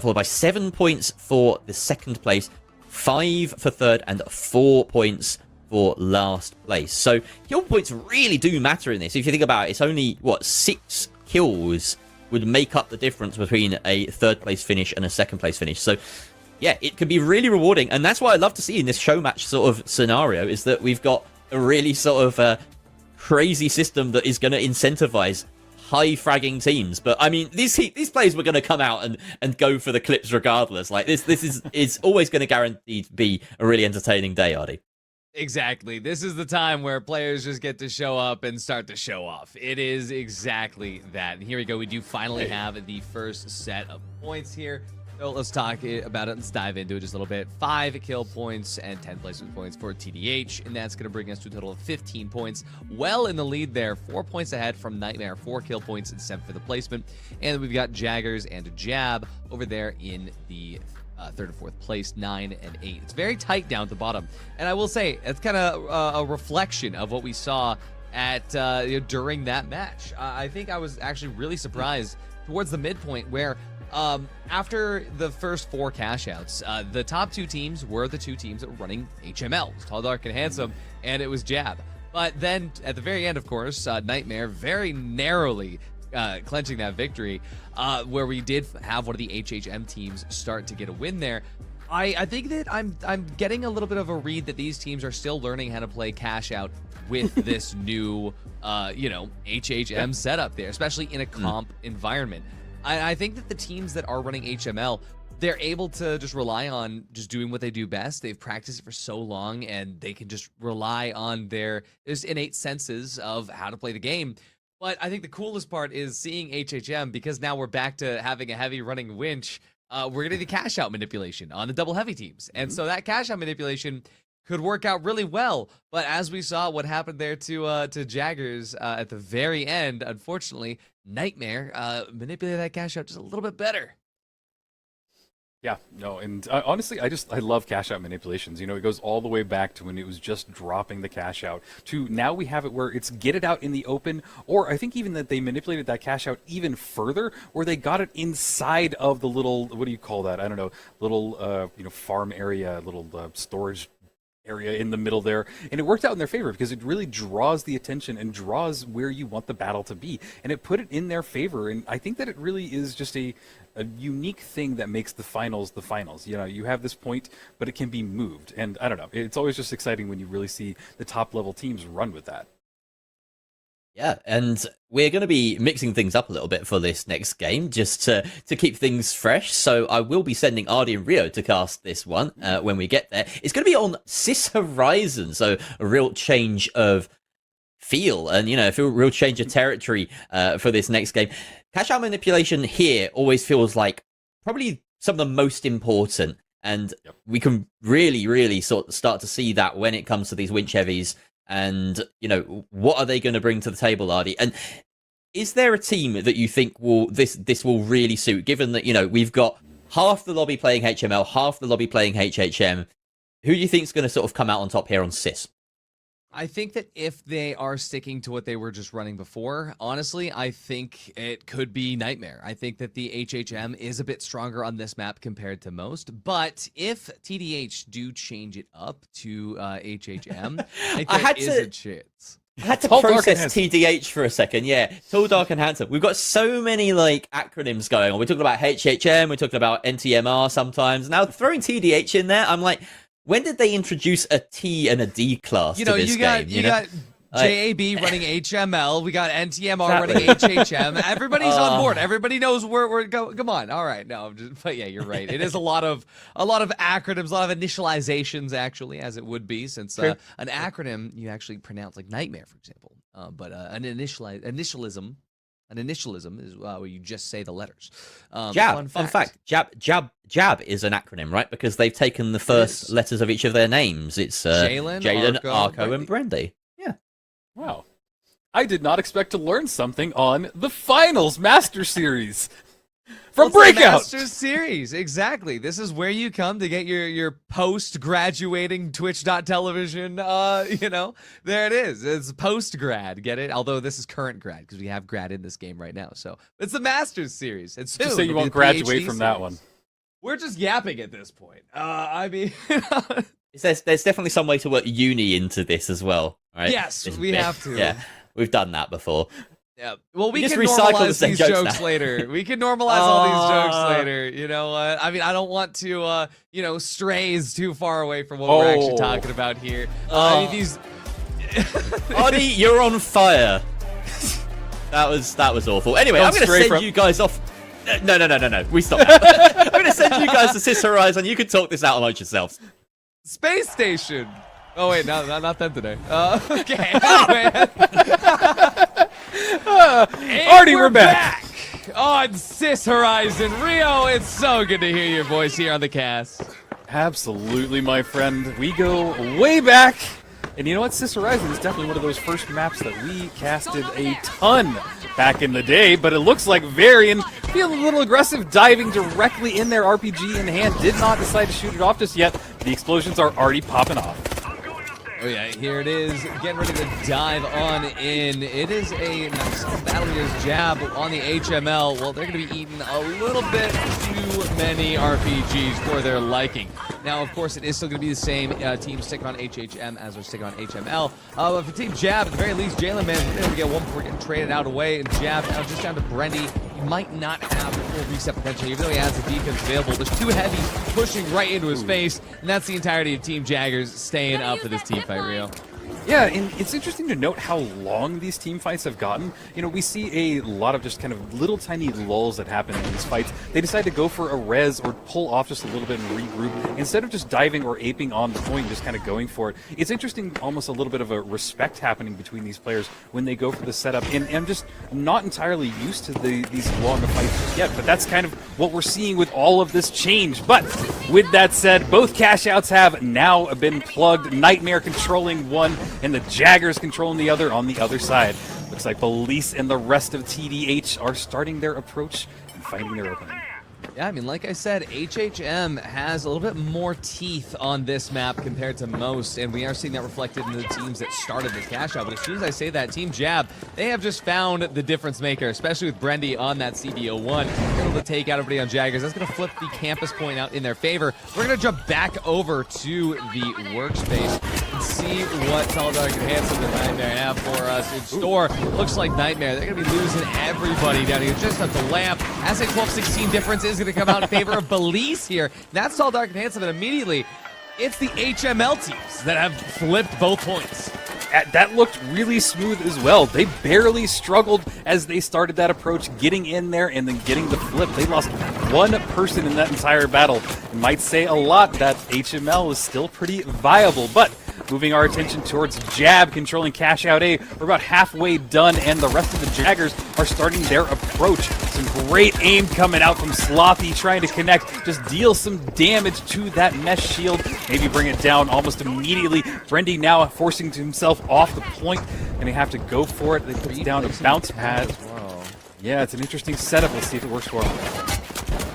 followed by 7 points for the second place, 5 for third, and 4 points for last place. So kill points really do matter in this. If you think about it, it's only, 6 kills would make up the difference between a third place finish and a second place finish. So yeah, it can be really rewarding, and that's what I love to see in this show match sort of scenario, is that we've got a really sort of crazy system that is going to incentivize high fragging teams. But I mean, these players were going to come out and go for the clips regardless. Like this is always going to guarantee to be a really entertaining day, Artie. Exactly. This is the time where players just get to show up and start to show off. It is exactly that. And here we go. We do finally have the first set of points here. So let's talk about it. Let's dive into it just a little bit. 5 kill points and 10 placement points for TDH, and that's going to bring us to a total of 15 points. Well in the lead there, 4 points ahead from Nightmare, 4 kill points and 7 for the placement. And we've got Jaggers and Jab over there in the third and fourth place, 9 and 8. It's very tight down at the bottom. And I will say, it's kind of a reflection of what we saw at during that match. I think I was actually really surprised towards the midpoint where after the first 4 cash outs, the top 2 teams were the 2 teams that were running HML. It was Tall, Dark, and Handsome, and it was Jab. But then at the very end, of course, Nightmare very narrowly clenching that victory, where we did have one of the HHM teams start to get a win there. I think that I'm getting a little bit of a read that these teams are still learning how to play cash out with this new, HHM setup there, especially in a comp environment. I think that the teams that are running HML, they're able to just rely on just doing what they do best. They've practiced it for so long, and they can just rely on their just innate senses of how to play the game. But I think the coolest part is seeing HHM, because now we're back to having a heavy running winch. We're getting the cash out manipulation on the double heavy teams. And so that cash out manipulation could work out really well. But as we saw what happened there to Jaggers at the very end, unfortunately, Nightmare manipulated that cash out just a little bit better. Yeah, no, and honestly, I love cash out manipulations. You know, it goes all the way back to when it was just dropping the cash out to now we have it where it's get it out in the open, or I think even that they manipulated that cash out even further, where they got it inside of the little, what do you call that? I don't know, little, farm area, little storage area in the middle there, and it worked out in their favor because it really draws the attention and draws where you want the battle to be, and it put it in their favor. And I think that it really is just a unique thing that makes the finals the finals. You know, you have this point, but it can be moved, and I don't know, it's always just exciting when you really see the top level teams run with that. Yeah, and we're going to be mixing things up a little bit for this next game, just to keep things fresh. So I will be sending Ardy and Rio to cast this one when we get there. It's going to be on Sys Horizon, so a real change of feel and, a real change of territory for this next game. Cash out manipulation here always feels like probably some of the most important, and we can really, really start to see that when it comes to these winch heavies. And, what are they going to bring to the table, Ardy? And is there a team that you think this will really suit, given that, we've got half the lobby playing HML, half the lobby playing HHM? Who do you think is going to sort of come out on top here on Sys? I think that if they are sticking to what they were just running before, honestly, I think it could be Nightmare. I think that the HHM is a bit stronger on this map compared to most. But if TDH do change it up to HHM, I think there is a chance. I had to process TDH for a second. Yeah, Tall, Dark, and Handsome. We've got so many acronyms going on. We're talking about HHM, we're talking about NTMR sometimes. Now throwing TDH in there, I'm like, when did they introduce a T and a D class to this game? You got JAB running HML. We got NTMR running HHM. Everybody's on board. Everybody knows where we're going. Come on. All right. No, but yeah, you're right. It is a lot of acronyms, a lot of initializations, actually, as it would be, since an acronym you actually pronounce like Nightmare, for example. But an initialism is where you just say the letters. Jab. Fun fact. Jab is an acronym, right? Because they've taken the first letters of each of their names. It's Jalen, Arco, and Brandy. Yeah. Wow. I did not expect to learn something on the Finals Master Series from BREAKOUT. Master Series, exactly. This is where you come to get your post-graduating Twitch.television, there it is. It's post-grad, get it? Although this is current grad, because we have grad in this game right now. So it's the Masters Series. And soon, just say you won't graduate from that one. We're just yapping at this point. I mean... There's definitely some way to work uni into this as well, right? Yes, we have to. Yeah, we've done that before. Yeah. Well, we just can recycle normalize the these jokes later. We can normalize all these jokes later. You know what? I mean, I don't want to, strays too far away from what we're actually talking about here. I mean, these. Ardy, you're on fire. That was awful. Anyway, I'm going to send you guys off. No. We stop. I'm going to send you guys to Sys Horizon. You can talk this out amongst yourselves. Space Station. Oh wait, no, not them today. Okay. Anyway. Ardy, we're back. Oh on, Sys Horizon. Rio, it's so good to hear your voice here on the cast. Absolutely, my friend. We go way back. And you know what? Sys Horizon is definitely one of those first maps that we casted a ton back in the day, but it looks like Varian feeling a little aggressive, diving directly in their RPG in hand. Did not decide to shoot it off just yet. The explosions are already popping off. Oh yeah, here it is, getting ready to dive on in. It is a nice battle against Jab on the HML. Well, they're going to be eating a little bit too many RPGs for their liking. Now, of course, it is still going to be the same team sticking on HHM as we're sticking on HML. But for Team Jab, at the very least, Jalen Man's able to get one before getting traded out away. And Jab now just down to Brendy. He might not have the full reset potential, even though he has the defense available. There's two heavies pushing right into his face, and that's the entirety of Team Jaggers staying up for this team fight, Rio. Yeah, and it's interesting to note how long these team fights have gotten. You know, we see a lot of just kind of little tiny lulls that happen in these fights. They decide to go for a res or pull off just a little bit and regroup instead of just diving or aping on the point, just kind of going for it. It's interesting, almost a little bit of a respect happening between these players when they go for the setup. And I'm just not entirely used to these long fights just yet, but that's kind of what we're seeing with all of this change. But with that said, both cash outs have now been plugged. Nightmare controlling one, and the Jaggers controlling the other on the other side. Looks like Police and the rest of TDH are starting their approach and finding their opening. Yeah, I mean, like I said, HHM has a little bit more teeth on this map compared to most, and we are seeing that reflected in the teams that started this cash out. But as soon as I say that, Team Jab, they have just found the difference maker, especially with Brendy on that CBO1. They're able to take out everybody on Jaggers. That's going to flip the campus point out in their favor. We're going to jump back over to the workspace and see what Solidaric and Handsome and Nightmare have for us in store. Looks like Nightmare, they're going to be losing everybody down here just at the lamp. As a 12-16 difference is going to come out in favor of Belize here. That's all Dark and Handsome, and immediately it's the HML teams that have flipped both points. That looked really smooth as well. They barely struggled as they started that approach, getting in there and then getting the flip. They lost one person in that entire battle. It might say a lot that HML is still pretty viable, but moving our attention towards Jab controlling Cash Out A. We're about halfway done, and the rest of the Jaggers are starting their approach. Some great aim coming out from Slothy, trying to connect, just deal some damage to that mesh shield, maybe bring it down almost immediately. Brendy now forcing himself off the point, and they have to go for it. They put down a bounce pad. Yeah, it's an interesting setup. Let's see if it works for them.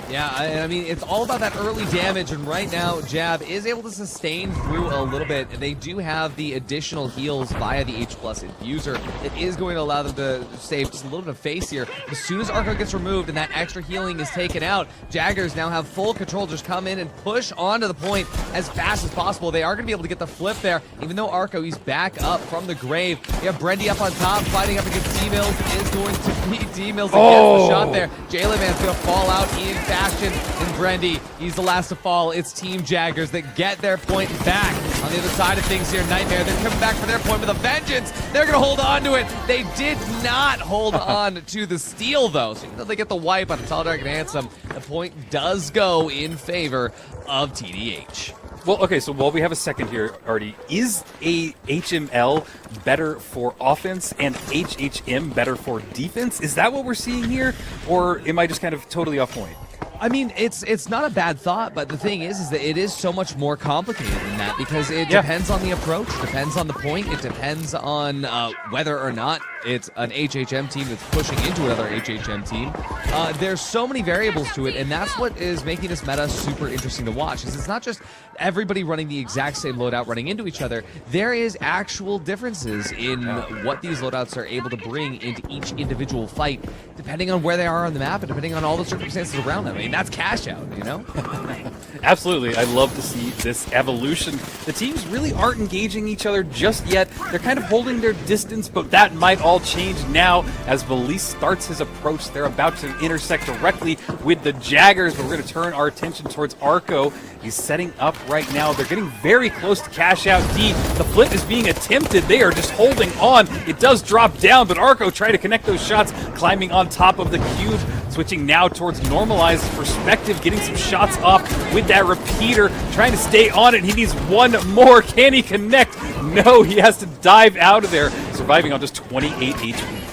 Yeah, I mean, it's all about that early damage, and right now, Jab is able to sustain through a little bit. They do have the additional heals via the H+ Infuser. It is going to allow them to save just a little bit of face here. As soon as Arco gets removed and that extra healing is taken out, Jaggers now have full control. Just come in and push onto the point as fast as possible. They are going to be able to get the flip there, even though Arco, he's back up from the grave. You have Brendy up on top, fighting up against T-Mills. Is going to be T-Mills that gets the shot there. Jalen Man's going to fall out in fashion, and Brendy, he's the last to fall. It's Team Jaggers that get their point back. On the other side of things here, Nightmare, they're coming back for their point with a vengeance. They're going to hold on to it. They did not hold on to the steal, though. So even though they get the wipe on Tall, Dark, and Handsome, the point does go in favor of TDH. Well, okay, so while we have a second here, Artie, is a HML better for offense and HHM better for defense? Is that what we're seeing here, or am I just kind of totally off point? I mean, it's not a bad thought, but the thing is that it is so much more complicated than that, because it depends on the approach, depends on the point, it depends on whether or not it's an HHM team that's pushing into another HHM team. There's so many variables to it, and that's what is making this meta super interesting to watch, because it's not just everybody running the exact same loadout running into each other. There is actual differences in what these loadouts are able to bring into each individual fight, depending on where they are on the map and depending on all the circumstances around them. I mean, that's cash out, you know? Absolutely. I love to see this evolution. The teams really aren't engaging each other just yet. They're kind of holding their distance, but that might all change now as Belize starts his approach. They're about to intersect directly with the Jaggers, but we're going to turn our attention towards Arco. He's setting up right now. They're getting very close to Cash Out D. The flip is being attempted. They are just holding on. It does drop down, but Arco trying to connect those shots, climbing on top of the cube, switching now towards normalized perspective, getting some shots off with that repeater, trying to stay on it. He needs one more. Can he connect? No, he has to dive out of there, surviving on just 28 HP.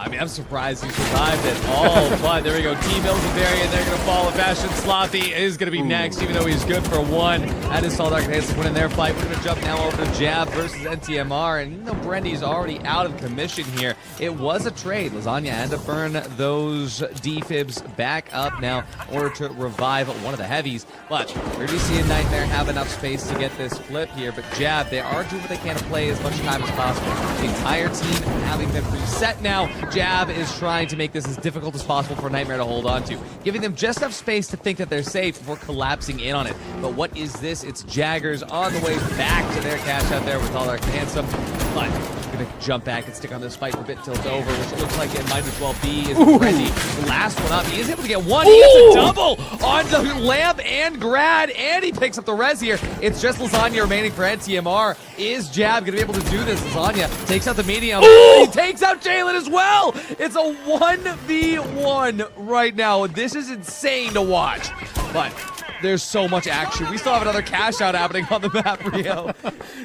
I mean, I'm surprised he survived it all, but there we go. T-Mills and Varian, they're going to fall in fashion. Slothy is going to be next, even though he's good for one. That is Tall Dark and Handsome winning their fight. We're going to jump now over to Jab versus NTMR, and even though Brendy's already out of commission here, it was a trade. Lasagna had to burn those defibs back up now in order to revive one of the heavies, but we're going to be seeing Nightmare have enough space to get this flip here, but Jab, they are doing what they can to play as much time as possible. The entire team having them reset now. Jab is trying to make this as difficult as possible for Nightmare to hold on to, giving them just enough space to think that they're safe before collapsing in on it. But what is this? It's Jaggers on the way back to their cash out there with Tall Dark and Handsome, but gonna jump back and stick on this fight for a bit till it's over, which looks like it might as well be is Brendy. The last one up, he is able to get one. He gets a double on the Lamp and Grad, and he picks up the res here. It's just Lasagna remaining for NTMR. Is Jab gonna be able to do this? Lasagna takes out the medium. He takes out Jalen as well. It's a 1v1 right now. This is insane to watch, but there's so much action. We still have another cash out happening on the map, Rio.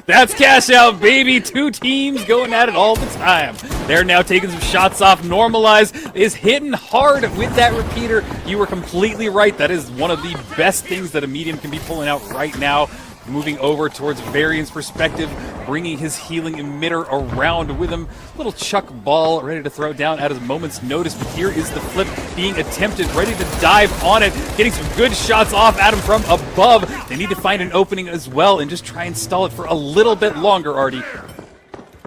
That's cash out, baby. Two teams going at it all the time. They're now taking some shots off. Normalize is hitting hard with that repeater. You were completely right. That is one of the best things that a medium can be pulling out right now. Moving over towards Varian's perspective, bringing his healing emitter around with him. Little Chuck Ball ready to throw down at his moment's notice, but here is the flip being attempted, ready to dive on it, getting some good shots off at him from above. They need to find an opening as well and just try and stall it for a little bit longer, Artie.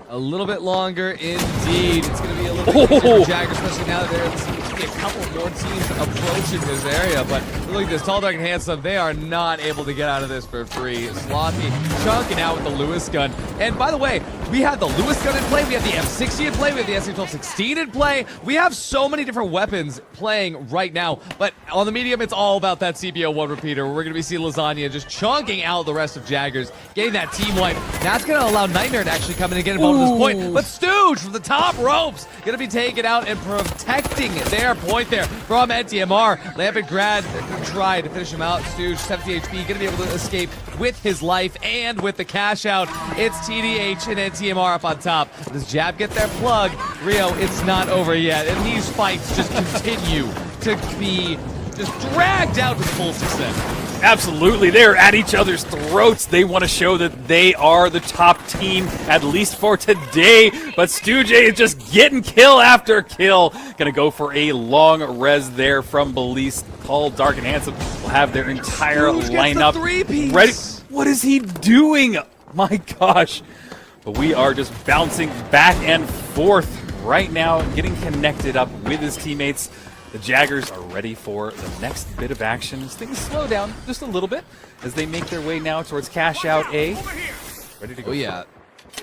A little bit longer indeed. It's going to be a little bit easier for Jaggers, especially now that there seems to be a couple more teams approaching this area. But look at this, Tall Dark and Handsome, they are not able to get out of this for free. Slothy chunking out with the Lewis gun. And by the way, we have the Lewis gun in play, we have the M60 in play, we have the SC-1216 in play. We have so many different weapons playing right now. But on the medium, it's all about that CBO1 repeater. We're going to be seeing Lasagna just chunking out the rest of Jaggers, getting that team wipe. That's going to allow Nightmare to actually come in and get involved at this point. But Stooge from the top ropes going to be taken out and protecting their point there from NTMR. Lamp and Grad tried to finish him out. Stooge, 70 HP, going to be able to escape with his life and with the cash out. It's TDH and NTMR up on top. Does Jab get their plug? Rio, it's not over yet. And these fights just continue to be just dragged out to full success. Absolutely, they're at each other's throats. They want to show that they are the top team, at least for today. But Stu J is just getting kill after kill. Gonna go for a long res there from Belize. Tall, Dark, and Handsome will have their entire lineup ready. What is he doing? My gosh. But we are just bouncing back and forth right now, getting connected up with his teammates. The Jaggers are ready for the next bit of action as things slow down just a little bit as they make their way now towards Cash Out A. Ready to go. Oh, yeah.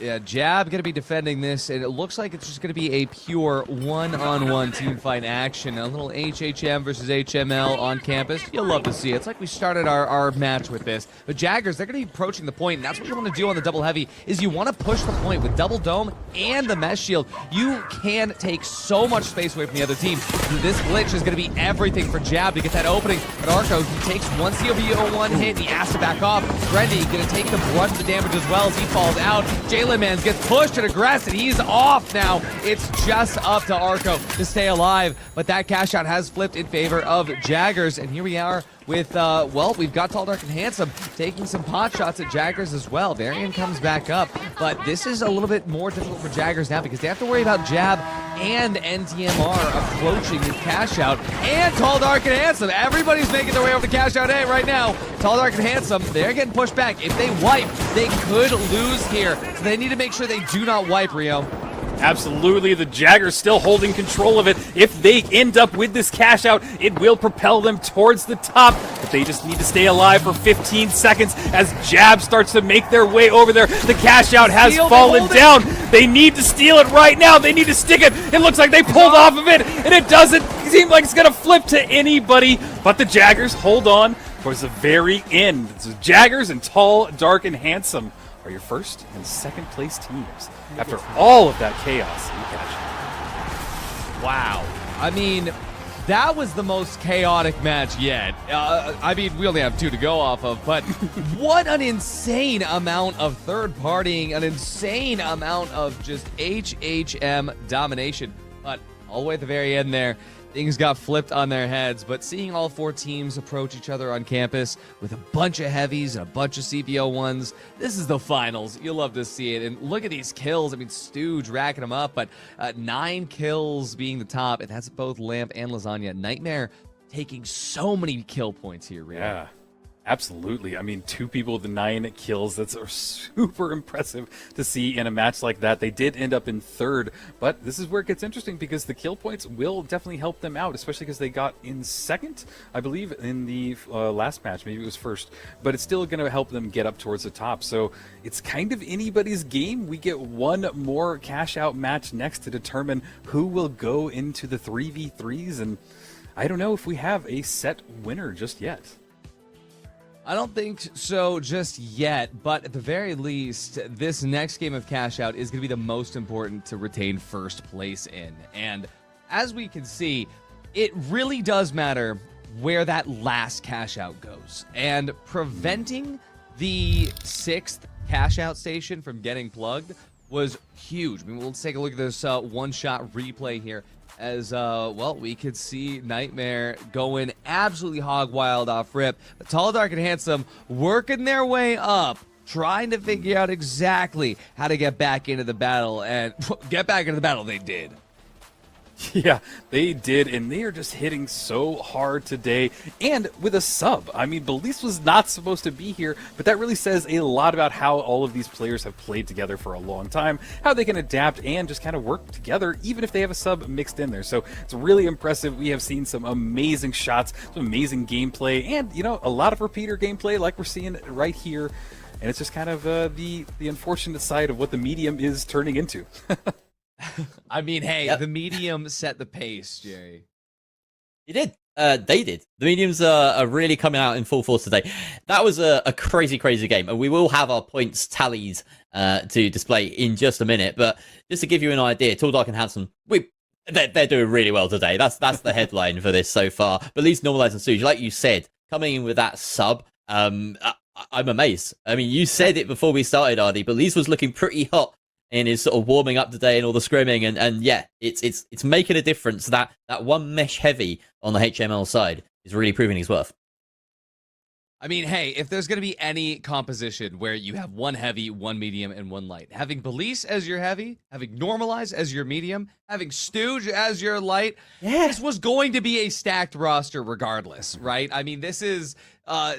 Yeah, Jab going to be defending this, and it looks like it's just going to be a pure one-on-one team fight action. A little HHM versus HML on campus. You'll love to see it. It's like we started our match with this. But Jaggers, they're going to be approaching the point, and that's what you want to do on the double heavy, is you want to push the point with double dome and the mesh shield. You can take so much space away from the other team. This glitch is going to be everything for Jab to get that opening. But Arco, he takes one COV01 hit, and he has to back off. Brendy going to take the brunt of the damage as well as he falls out. Jalen Mans gets pushed and aggressed, and he's off now. It's just up to Arco to stay alive, but that cash out has flipped in favor of Jaggers, and here we are with, well, we've got Tall, Dark, and Handsome taking some pot shots at Jaggers as well. Varian comes back up, but this is a little bit more difficult for Jaggers now because they have to worry about Jab and NTMR approaching the cash out, and Tall, Dark, and Handsome. Everybody's making their way over to cash out A right now. Tall, Dark, and Handsome, they're getting pushed back. If they wipe, they could lose here, so they need to make sure they do not wipe, Rio. Absolutely, the Jaggers still holding control of it. If they end up with this cash out, it will propel them towards the top, but they just need to stay alive for 15 seconds as Jab starts to make their way over there. The cash out has fallen down. They need to steal it right now. They need to stick it. It looks like they pulled off of it, and it doesn't seem like it's going to flip to anybody, but the Jaggers hold on towards the very end. It's the Jaggers and Tall, Dark, and Handsome are your first and second place teams after all of that chaos in CASHOUT. Wow. I mean, that was the most chaotic match yet. I mean, we only have two to go off of, but what an insane amount of third partying, an insane amount of just HHM domination. But all the way at the very end there, things got flipped on their heads. But seeing all 4 teams approach each other on campus with a bunch of heavies and a bunch of CBO1s, this is the finals. You'll love to see it. And look at these kills. I mean, Stooge racking them up, but 9 kills being the top, and that's both Lamp and Lasagna. NTMR taking so many kill points here, really. Yeah. Absolutely. I mean, 2 people with 9 kills. That's super impressive to see in a match like that. They did end up in 3rd, but this is where it gets interesting because the kill points will definitely help them out, especially because they got in 2nd, I believe, in the last match. Maybe it was 1st, but it's still going to help them get up towards the top. So it's kind of anybody's game. We get one more cash out match next to determine who will go into the 3v3s, and I don't know if we have a set winner just yet. I don't think so just yet, but at the very least, this next game of Cash Out is going to be the most important to retain first place in. And as we can see, it really does matter where that last Cash Out goes. And preventing the 6th Cash Out station from getting plugged was huge. I mean, let's take a look at this one-shot replay here. As, well, we could see NTMR going absolutely hog wild off rip. But Tall, Dark, and Handsome working their way up, trying to figure out exactly how to get back into the battle. And get back into the battle they did. Yeah, they did, and they are just hitting so hard today, and with a sub. I mean, BES was not supposed to be here, but that really says a lot about how all of these players have played together for a long time, how they can adapt and just kind of work together, even if they have a sub mixed in there. So it's really impressive. We have seen some amazing shots, some amazing gameplay, and, you know, a lot of repeater gameplay like we're seeing right here, and it's just kind of the unfortunate side of what the medium is turning into. I mean, hey, the medium set the pace, Jerry. He did. They did. The mediums are really coming out in full force today. That was a crazy, crazy game. And we will have our points tallies to display in just a minute. But just to give you an idea, Tall, Dark, and Handsome, they're doing really well today. That's the headline for this so far. But at least Normalize and Stooge, like you said, coming in with that sub, I'm amazed. I mean, you said it before we started, Ardy, but BES was looking pretty hot in his sort of warming up today and all the scrimming, and yeah, it's making a difference. That one mesh heavy on the HML side is really proving his worth. I mean, hey, if there's going to be any composition where you have one heavy, one medium, and one light, having BES as your heavy, having Normalize as your medium, having Stooge as your light, this was going to be a stacked roster regardless, right? I mean, this is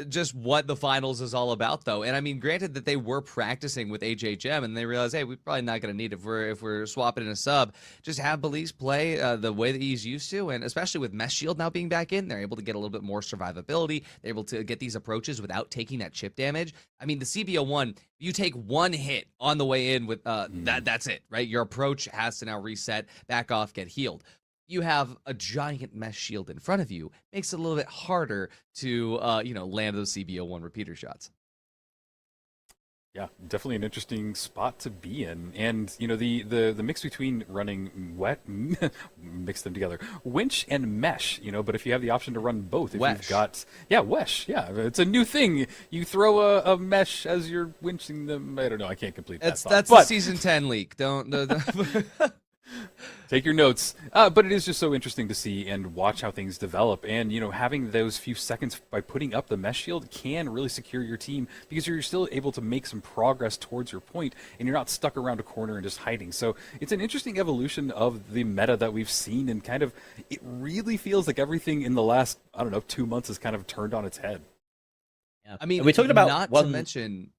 just what the finals is all about, though. And I mean, granted that they were practicing with HHM, and they realized, hey, we're probably not going to need it if we're swapping in a sub. Just have BES play the way that he's used to, and especially with Mesh Shield now being back in, they're able to get a little bit more survivability. They're able to get these approaches without taking that chip damage. I mean, the CBO1, you take one hit on the way in with that's it, right? Your approach has to now reset, back off, get healed. You have a giant mesh shield in front of you, makes it a little bit harder to land those CBO1 repeater shots. Yeah, definitely an interesting spot to be in. And, you know, the mix between running mix them together, winch and mesh, you know, but if you have the option to run both, if you've got, wesh, it's a new thing. You throw a mesh as you're winching them. I don't know, I can't complete that thought. That's a Season 10 leak. Don't. Take your notes. But it is just so interesting to see and watch how things develop. And, you know, having those few seconds by putting up the mesh shield can really secure your team because you're still able to make some progress towards your point and you're not stuck around a corner and just hiding. So it's an interesting evolution of the meta that we've seen, and kind of, it really feels like everything in the last, 2 months has kind of turned on its head. Yeah. I mean, we're talking about not one, to mention...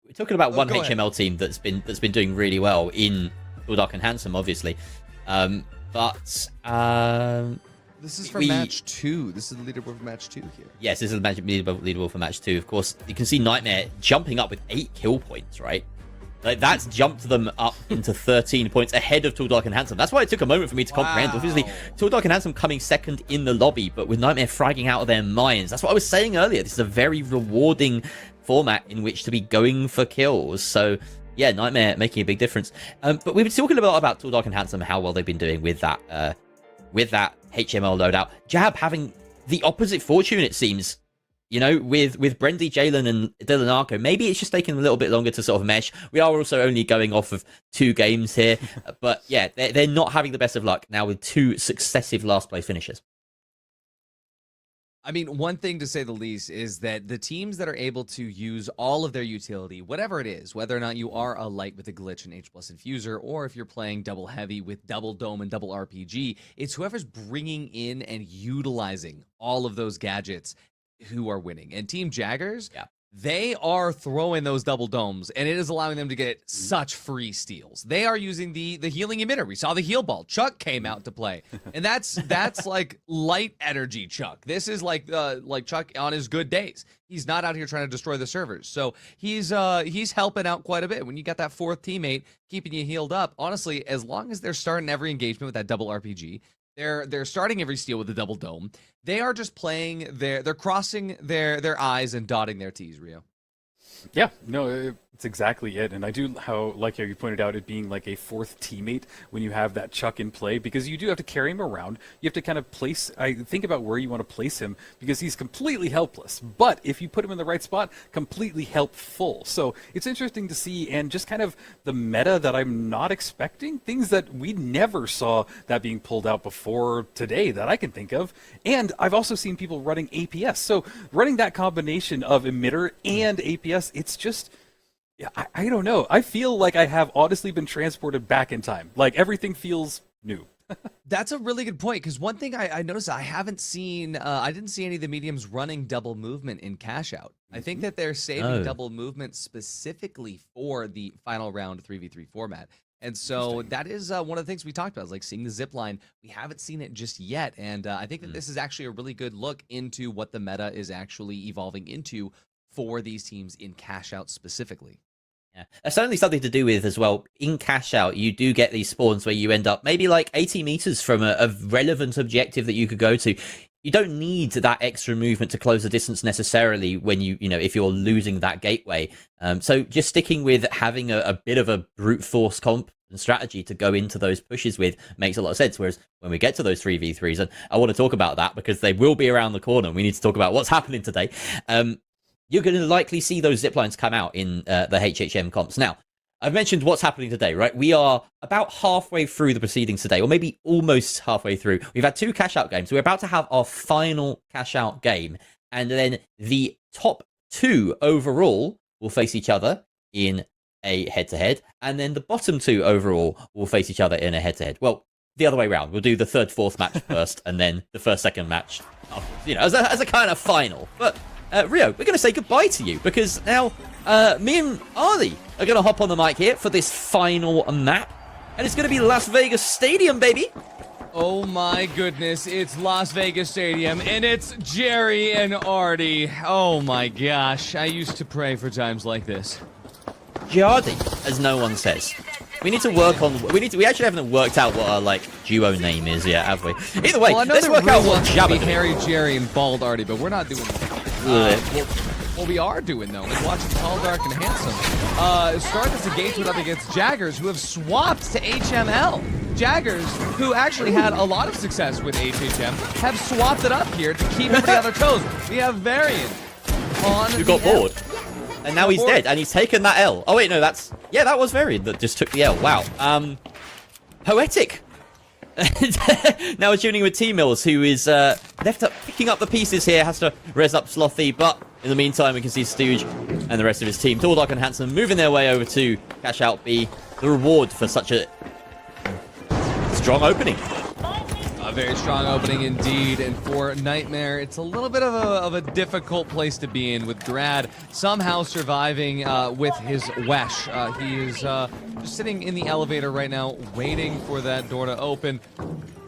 We're talking about one go HML ahead. team that's been doing really well in Tall, Dark, and Handsome, obviously. But this is for match 2. This is the leaderboard for match 2 here. yes, this is the leaderboard for match 2. Of course, you can see NTMR jumping up with 8 kill points, right? Like, that's jumped them up into 13 points ahead of Tall, Dark, and Handsome. That's why it took a moment for me to comprehend. Obviously, Tall, Dark, and Handsome coming second in the lobby, but with NTMR fragging out of their minds. That's what I was saying earlier. This is a very rewarding format in which to be going for kills. So yeah, NTMR making a big difference. But we were talking a lot about Tall, Dark, and Handsome, how well they've been doing with that HML loadout. Jab having the opposite fortune, it seems. you know, with Brendy, Jalen, and Dylan Arco, maybe it's just taking a little bit longer to sort of mesh. We are also only going off of 2 games here, but yeah, they're not having the best of luck now with 2 successive last place finishes. I mean, one thing to say the least is that the teams that are able to use all of their utility, whatever it is, whether or not you are a light with a glitch and H+ infuser, or if you're playing double heavy with double dome and double RPG, it's whoever's bringing in and utilizing all of those gadgets who are winning. And Team Jaggers, they are throwing those double domes, and it is allowing them to get such free steals. They are using the healing emitter. We saw the heal ball. Chuck came out to play, and that's like light energy Chuck. This is like Chuck on his good days. He's not out here trying to destroy the servers. So he's helping out quite a bit. When you got that 4th teammate keeping you healed up, honestly, as long as they're starting every engagement with that double RPG, they're starting every steal with the double dome. They are just playing they're crossing their I's and dotting their T's, Rio. Yeah, no, it's exactly it. And I do like how you pointed out it being like a 4th teammate when you have that Chuck in play, because you do have to carry him around. You have to kind of think about where you want to place him, because he's completely helpless. But if you put him in the right spot, completely helpful. So it's interesting to see, and just kind of the meta that I'm not expecting, things that we never saw that being pulled out before today that I can think of. And I've also seen people running APS. So running that combination of emitter and APS, it's just, I don't know. I feel like I have honestly been transported back in time. Like everything feels new. That's a really good point, because one thing I noticed, I didn't see any of the mediums running double movement in CASHOUT. I think that they're saving double movement specifically for the final round 3v3 format. And so that is one of the things we talked about, is like seeing the zip line. We haven't seen it just yet. And I think that this is actually a really good look into what the meta is actually evolving into for these teams in CASHOUT specifically. Yeah, that's certainly something to do with as well. In CASHOUT, you do get these spawns where you end up maybe like 80 meters from a relevant objective that you could go to. You don't need that extra movement to close the distance necessarily when you know, if you're losing that gateway. So just sticking with having a bit of a brute force comp and strategy to go into those pushes with makes a lot of sense. Whereas when we get to those 3v3s, and I want to talk about that because they will be around the corner, and we need to talk about what's happening today. You're going to likely see those ziplines come out in the HHM comps. Now, I've mentioned what's happening today, right? We are about halfway through the proceedings today, or maybe almost halfway through. We've had 2 cash-out games. We're about to have our final cash-out game. And then the top 2 overall will face each other in a head-to-head. And then the bottom 2 overall will face each other in a head-to-head. Well, the other way around. We'll do the 3rd, 4th match first, and then the 1st, 2nd match, you know, as a kind of final. But Rio, we're going to say goodbye to you, because now me and Arlie are going to hop on the mic here for this final map, and it's going to be Las Vegas Stadium, baby. Oh my goodness, it's Las Vegas Stadium, and it's Jerry and Artie. Oh my gosh, I used to pray for times like this. Jardy, as no one says. We need to work on. We actually haven't worked out what our like duo name is yet, have we? Either way, let's work out what Jabba is. Harry, Jerry, and Bald Artie, but we're not doing that. What we are doing though is watching Tall, Dark, and Handsome start this engagement up against Jaggers, who have swapped to HML. Jaggers, who actually had a lot of success with HHM, have swapped it up here to keep everybody on their toes. We have Varian on. Who got bored. And now he's dead, and he's taken that L. Oh, wait, no, that was Varian that just took the L. Wow. Poetic. Now we're tuning with T-Mills, who is left up picking up the pieces here, has to res up Slothy, but in the meantime, we can see Stooge and the rest of his team, Tall, Dark, and Handsome, moving their way over to CASHOUT B. The reward for such a strong opening. A very strong opening indeed, and for Nightmare, it's a little bit of a difficult place to be in, with Grad somehow surviving with his Wesh. He is just sitting in the elevator right now, waiting for that door to open.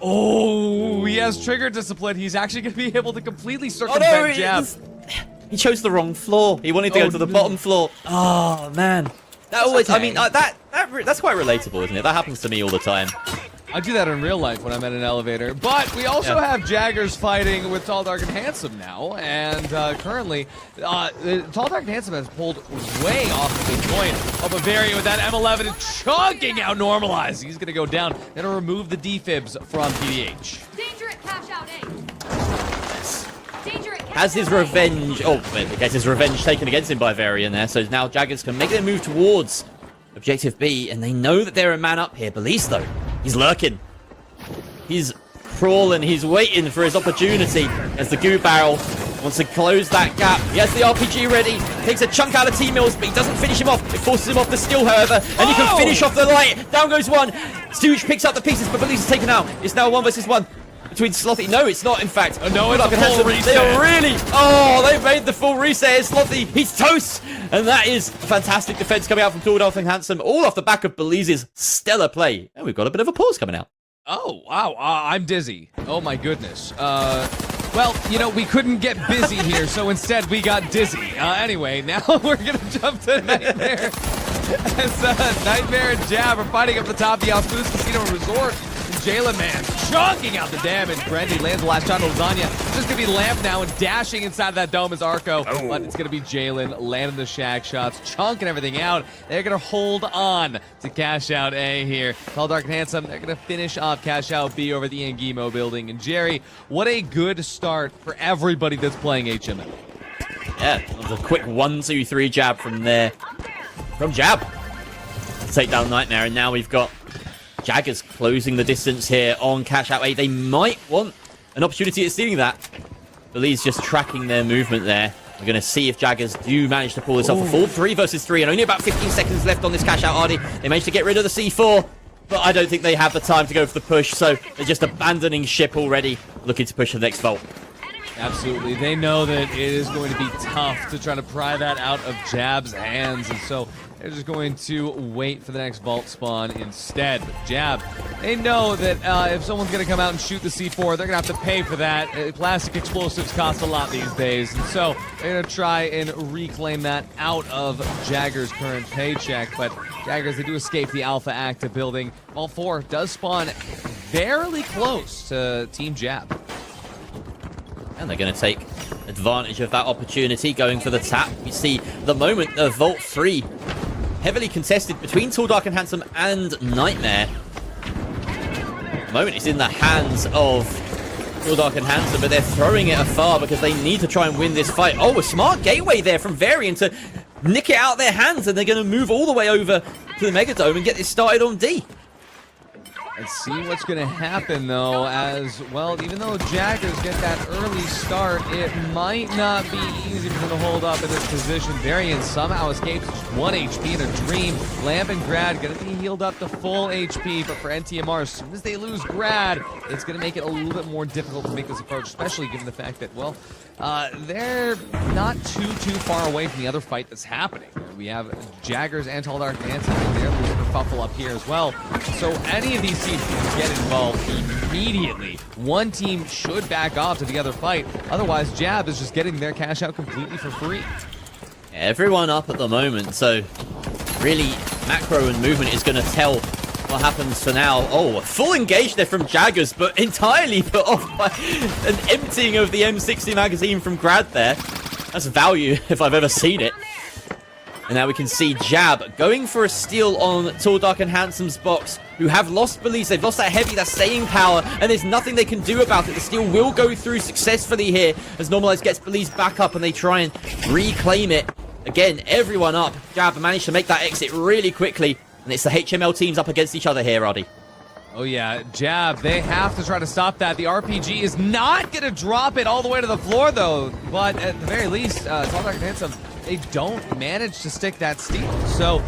Oh, he has trigger discipline. He's actually going to be able to completely circumvent Jab. He chose the wrong floor. He wanted to go to the bottom floor. Oh, man. That always, okay. I mean, that's quite relatable, isn't it? That happens to me all the time. I do that in real life when I'm at an elevator. But we also have Jaggers fighting with Tall, Dark, and Handsome now. And currently, Tall, Dark, and Handsome has pulled way off the point of a Variant with that M11 and chugging out Normalize. He's going to go down. Going to remove the defibs from PDH. Danger at CASHOUT A. Danger at has his revenge. Oh, he gets his revenge taken against him by Varian there. So now Jaggers can make their move towards Objective B, and they know that they're a man up here. BES, though, he's lurking. He's crawling. He's waiting for his opportunity as the goo barrel wants to close that gap. He has the RPG ready. Takes a chunk out of T-Mills, but he doesn't finish him off. It forces him off the steal, however, and he can finish off the light. Down goes one. Stooge picks up the pieces, but BES is taken out. It's now 1 versus 1 between Slothy. No, it's not, in fact. No, it's a full reset. They are really... Oh, they've made the full reset. Slothy, he's toast. And that is a fantastic defense coming out from Tall Dark and Handsome, all off the back of BES's stellar play. And we've got a bit of a pause coming out. Oh, wow. I'm dizzy. Oh, my goodness. Well, you know, we couldn't get busy here, so instead we got dizzy. Anyway, now we're going to jump to Nightmare. As Nightmare and Jab are fighting up the top of the Alspus Casino Resort. Jalen, man, chunking out the damage. Brendy lands the last shot on Lasagna. It's just going to be Lamp now, and dashing inside that dome is Arco. Oh. But it's going to be Jalen landing the shag shots, chunking everything out. They're going to hold on to CASHOUT A here. Tall, Dark, and Handsome, they're going to finish off CASHOUT B over the Angimo building. And Jerry, what a good start for everybody that's playing HML. Yeah, it was a quick 1-2-3 jab from there. From Jab. Take down Nightmare, and now we've got Jaggers closing the distance here on CASHOUT A. They might want an opportunity at stealing that. BES just tracking their movement there. We're going to see if Jaggers do manage to pull this off. A full 3 versus 3, and only about 15 seconds left on this CASHOUT Ardy. They managed to get rid of the C4, but I don't think they have the time to go for the push, so they're just abandoning ship already, looking to push the next vault. Absolutely. They know that it is going to be tough to try to pry that out of Jab's hands, and so they're just going to wait for the next vault spawn instead. But Jab, they know that if someone's going to come out and shoot the C4, they're going to have to pay for that. Plastic explosives cost a lot these days, and so they're going to try and reclaim that out of Jagger's current paycheck. But Jaggers, they do escape the Alpha Active building. Vault 4 does spawn fairly close to Team Jab. And they're going to take advantage of that opportunity, going for the tap. We see the moment of Vault 3 heavily contested between Tall, Dark, and Handsome and Nightmare. The moment is in the hands of Tall, Dark, and Handsome, but they're throwing it afar because they need to try and win this fight. Oh, a smart gateway there from Varian to nick it out of their hands, and they're going to move all the way over to the Megadome and get this started on D. Let's see what's going to happen, though, as, well, even though Jaggers get that early start, it might not be easy for them to hold up in this position. Varian somehow escapes just 1 HP in a dream. Lamp and Grad going to be healed up to full HP, but for NTMR, as soon as they lose Grad, it's going to make it a little bit more difficult to make this approach, especially given the fact that, well, they're not too far away from the other fight that's happening. We have Jaggers and Tall, Dark, and Handsome, and they're losing kerfuffle up here as well. So any of these teams can get involved immediately. One team should back off to the other fight. Otherwise, Jab is just getting their cash out completely for free. Everyone up at the moment, so really macro and movement is going to tell what happens for now. Oh, a full engage there from Jaggers, but entirely put off by an emptying of the M60 magazine from Grad there. That's value if I've ever seen it. And now we can see Jab going for a steal on Tall, Dark, and Handsome's box, who have lost BES. They've lost that heavy, that staying power, and there's nothing they can do about it. The steal will go through successfully here as Normalize gets BES back up and they try and reclaim it. Again, everyone up. Jab managed to make that exit really quickly, and it's the HML teams up against each other here, Roddy. Oh yeah, Jab, they have to try to stop that. The RPG is not going to drop it all the way to the floor, though. But at the very least, Tall, Dark, and Handsome, they don't manage to stick that steal. So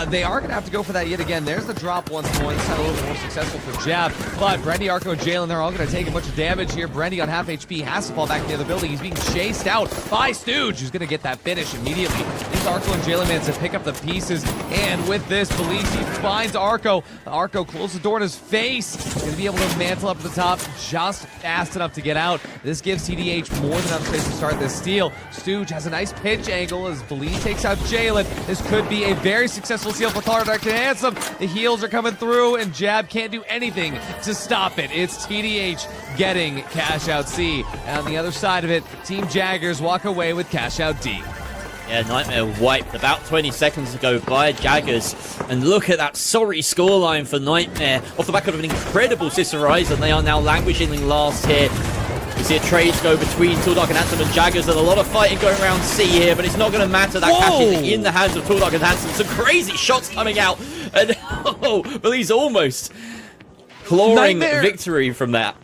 they are going to have to go for that yet again. There's the drop once more. This time a little bit more successful for Jab. But Brendy, Arco, and Jalen, they're all going to take a bunch of damage here. Brendy on half HP has to fall back in the other building. He's being chased out by Stooge, who's going to get that finish immediately. These Arco and Jalen man to pick up the pieces. And with this, BES finds Arco. Arco closes the door in his face. He's going to be able to mantle up at the top just fast enough to get out. This gives TDH more than enough space to start this steal. Stooge has a nice pitch angle as BES takes out Jalen. This could be a very successful steal for Tall, Dark, and Handsome. The heals are coming through, and Jab can't do anything to stop it. It's TDH getting CASHOUT C. And on the other side of it, Team Jaggers walk away with CASHOUT D. Yeah, Nightmare wiped about 20 seconds ago by Jaggers. And look at that sorry scoreline for Nightmare. Off the back of an incredible Sys Horizon, they are now languishing last here. We see a trade go between Tall Dark and Handsome and Jaggers, and a lot of fighting going around C here, but it's not going to matter. That cash is in the hands of Tall Dark and Handsome. Some crazy shots coming out, and but he's almost clawing victory from that.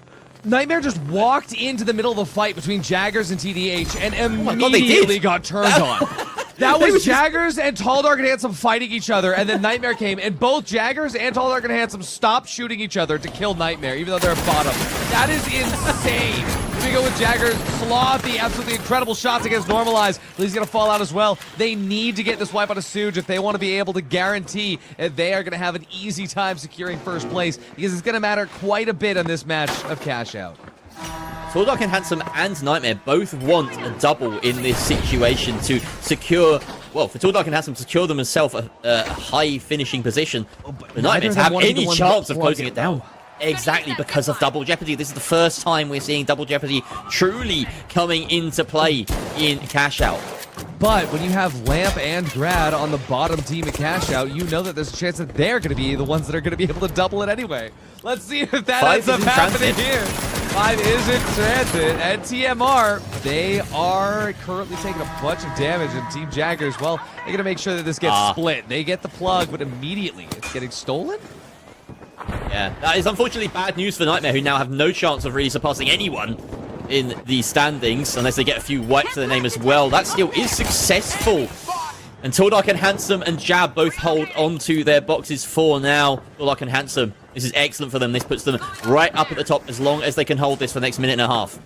Nightmare just walked into the middle of the fight between Jaggers and TDH and immediately got turned on. That was Jaggers and Tall, Dark, and Handsome fighting each other, and then Nightmare came, and both Jaggers and Tall, Dark, and Handsome stopped shooting each other to kill Nightmare, even though they're bottom. That is insane. We go with Jaggers, Slothy, absolutely incredible shots against Normalize. He's going to fall out as well. They need to get this wipe out of Suge if they want to be able to guarantee that they are going to have an easy time securing first place, because it's going to matter quite a bit on this match of CASHOUT. Tall Dark and Handsome and Nightmare both want a double in this situation to secure, well, for Tall Dark and Handsome to secure themselves a high finishing position. The Nightmare to have any chance of closing it down. Exactly, because of Double Jeopardy. This is the first time we're seeing Double Jeopardy truly coming into play in CASHOUT. But when you have Lamp and Grad on the bottom team at CASHOUT, you know that there's a chance that they're going to be the ones that are going to be able to double it anyway. Let's see if that ends up happening here. 5 is in transit. NTMR, they are currently taking a bunch of damage, and Team Jaggers, well, they're going to make sure that this gets split. They get the plug, but immediately it's getting stolen? Yeah, that is unfortunately bad news for Nightmare, who now have no chance of really surpassing anyone in the standings, unless they get a few wipes to their name as well. That steal is successful. And Tall Dark and Handsome and Jab both hold onto their boxes for now. Tall Dark and Handsome, this is excellent for them. This puts them right up at the top as long as they can hold this for the next minute and a half.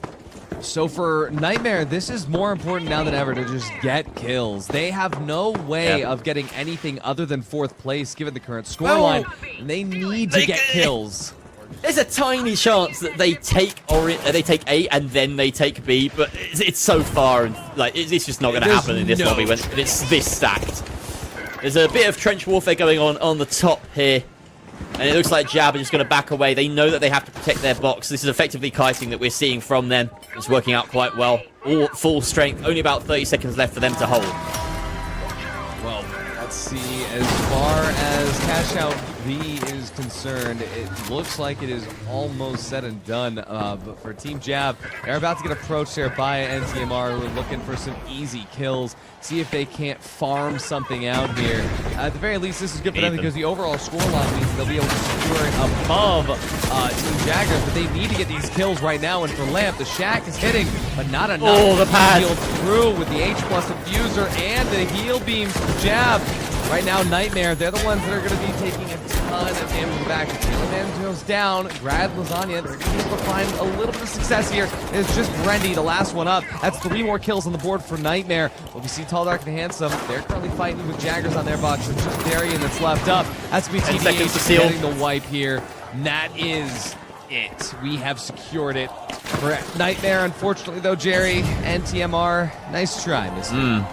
So for Nightmare, this is more important now than ever to just get kills. They have no way of getting anything other than 4th place given the current scoreline. And they need to get kills. There's a tiny chance that they take A and then they take B, but it's so far, and like it's just not going to happen in this lobby when it's this stacked. There's a bit of trench warfare going on the top here, and it looks like Jab are just going to back away. They know that they have to protect their box. This is effectively kiting that we're seeing from them. It's working out quite well. All full strength. Only about 30 seconds left for them to hold. Well, let's see. As far as CASHOUT B is concerned, it looks like it is almost said and done. But for Team Jab, they're about to get approached there by NTMR, who are looking for some easy kills. See if they can't farm something out here. At the very least, this is good for them because the overall scoreline means they'll be able to secure it above Team Jaggers, but they need to get these kills right now. And for Lamp, the Shack is hitting, but not enough. Oh, the pad. Healed through with the H+ diffuser and the heal beams from Jab. Right now, Nightmare, they're the ones that are going to be taking a ton of damage back. Tailman goes down. Grad, Lasagna, they're going to be able to find a little bit of success here. It's just Brendy, the last one up. That's 3 more kills on the board for Nightmare. Well, we see Tall, Dark, and Handsome. They're currently fighting with Jaggers on their box. It's just Darian that's left up. That's going to be TDH getting the wipe here. And that is it. We have secured it for Nightmare. Unfortunately, though, Jerry, NTMR, nice try, mister.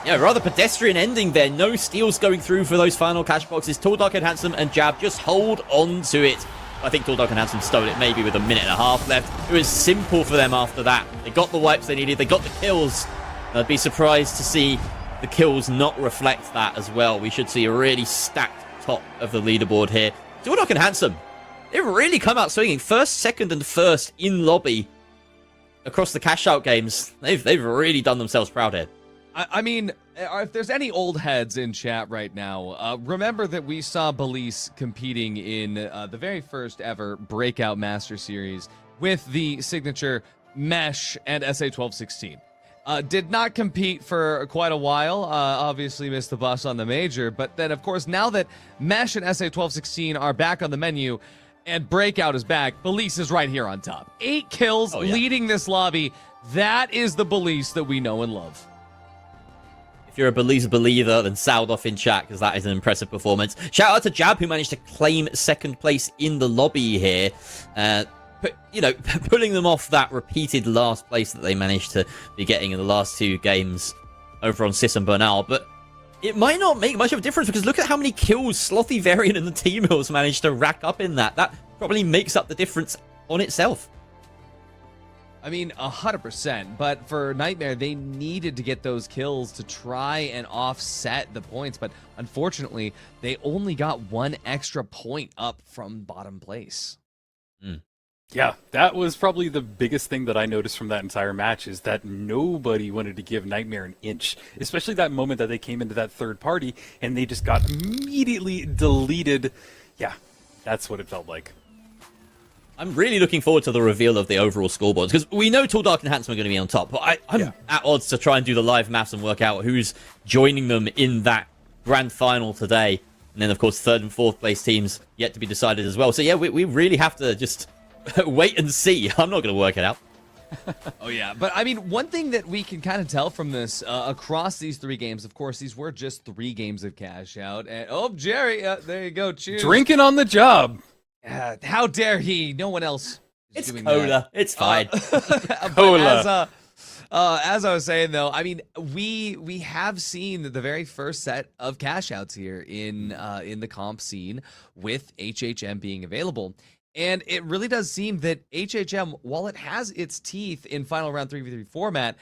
Yeah, rather pedestrian ending there. No steals going through for those final cash boxes. Tall, Dark, and Handsome and Jab just hold on to it. I think Tall, Dark, and Handsome stole it maybe with a minute and a half left. It was simple for them after that. They got the wipes they needed. They got the kills. I'd be surprised to see the kills not reflect that as well. We should see a really stacked top of the leaderboard here. Tall, Dark, and Handsome, they've really come out swinging. First, second, and first in lobby across the CASHOUT games. They've really done themselves proud here. I mean, if there's any old heads in chat right now, remember that we saw BES competing in the very first ever Breakout Master Series with the signature Mesh and SA-1216. Did not compete for quite a while, obviously missed the bus on the major, but then, of course, now that Mesh and SA-1216 are back on the menu and Breakout is back, BES is right here on top. 8 kills leading this lobby. That is the BES that we know and love. If you're a BES believer, then sound off in chat, because that is an impressive performance. Shout out to Jab, who managed to claim second place in the lobby here. But, you know, pulling them off that repeated last place that they managed to be getting in the last 2 games over on Sys and Bernal. But it might not make much of a difference, because look at how many kills Slothy, Varian, and the T-Mills managed to rack up in that. That probably makes up the difference on itself. I mean, 100%, but for Nightmare, they needed to get those kills to try and offset the points, but unfortunately, they only got 1 extra point up from bottom place. Yeah, that was probably the biggest thing that I noticed from that entire match is that nobody wanted to give Nightmare an inch, especially that moment that they came into that third party and they just got immediately deleted. Yeah, that's what it felt like. I'm really looking forward to the reveal of the overall scoreboards, because we know Tall, Dark, and Handsome are going to be on top, but I'm at odds to try and do the live maths and work out who's joining them in that grand final today. And then, of course, third and fourth place teams yet to be decided as well. So, yeah, we really have to just wait and see. I'm not going to work it out. Oh, yeah. But, I mean, one thing that we can kind of tell from this across these 3 games, of course, these were just 3 games of cash out. And, oh, Jerry, there you go. Cheers. Drinking on the job. How dare he? No one else is It's doing cola. that. It's fine. Cola. As I was saying, though, I mean, we have seen the very first set of cash outs here in the comp scene with HHM being available. And it really does seem that HHM, while it has its teeth in final round 3v3 format,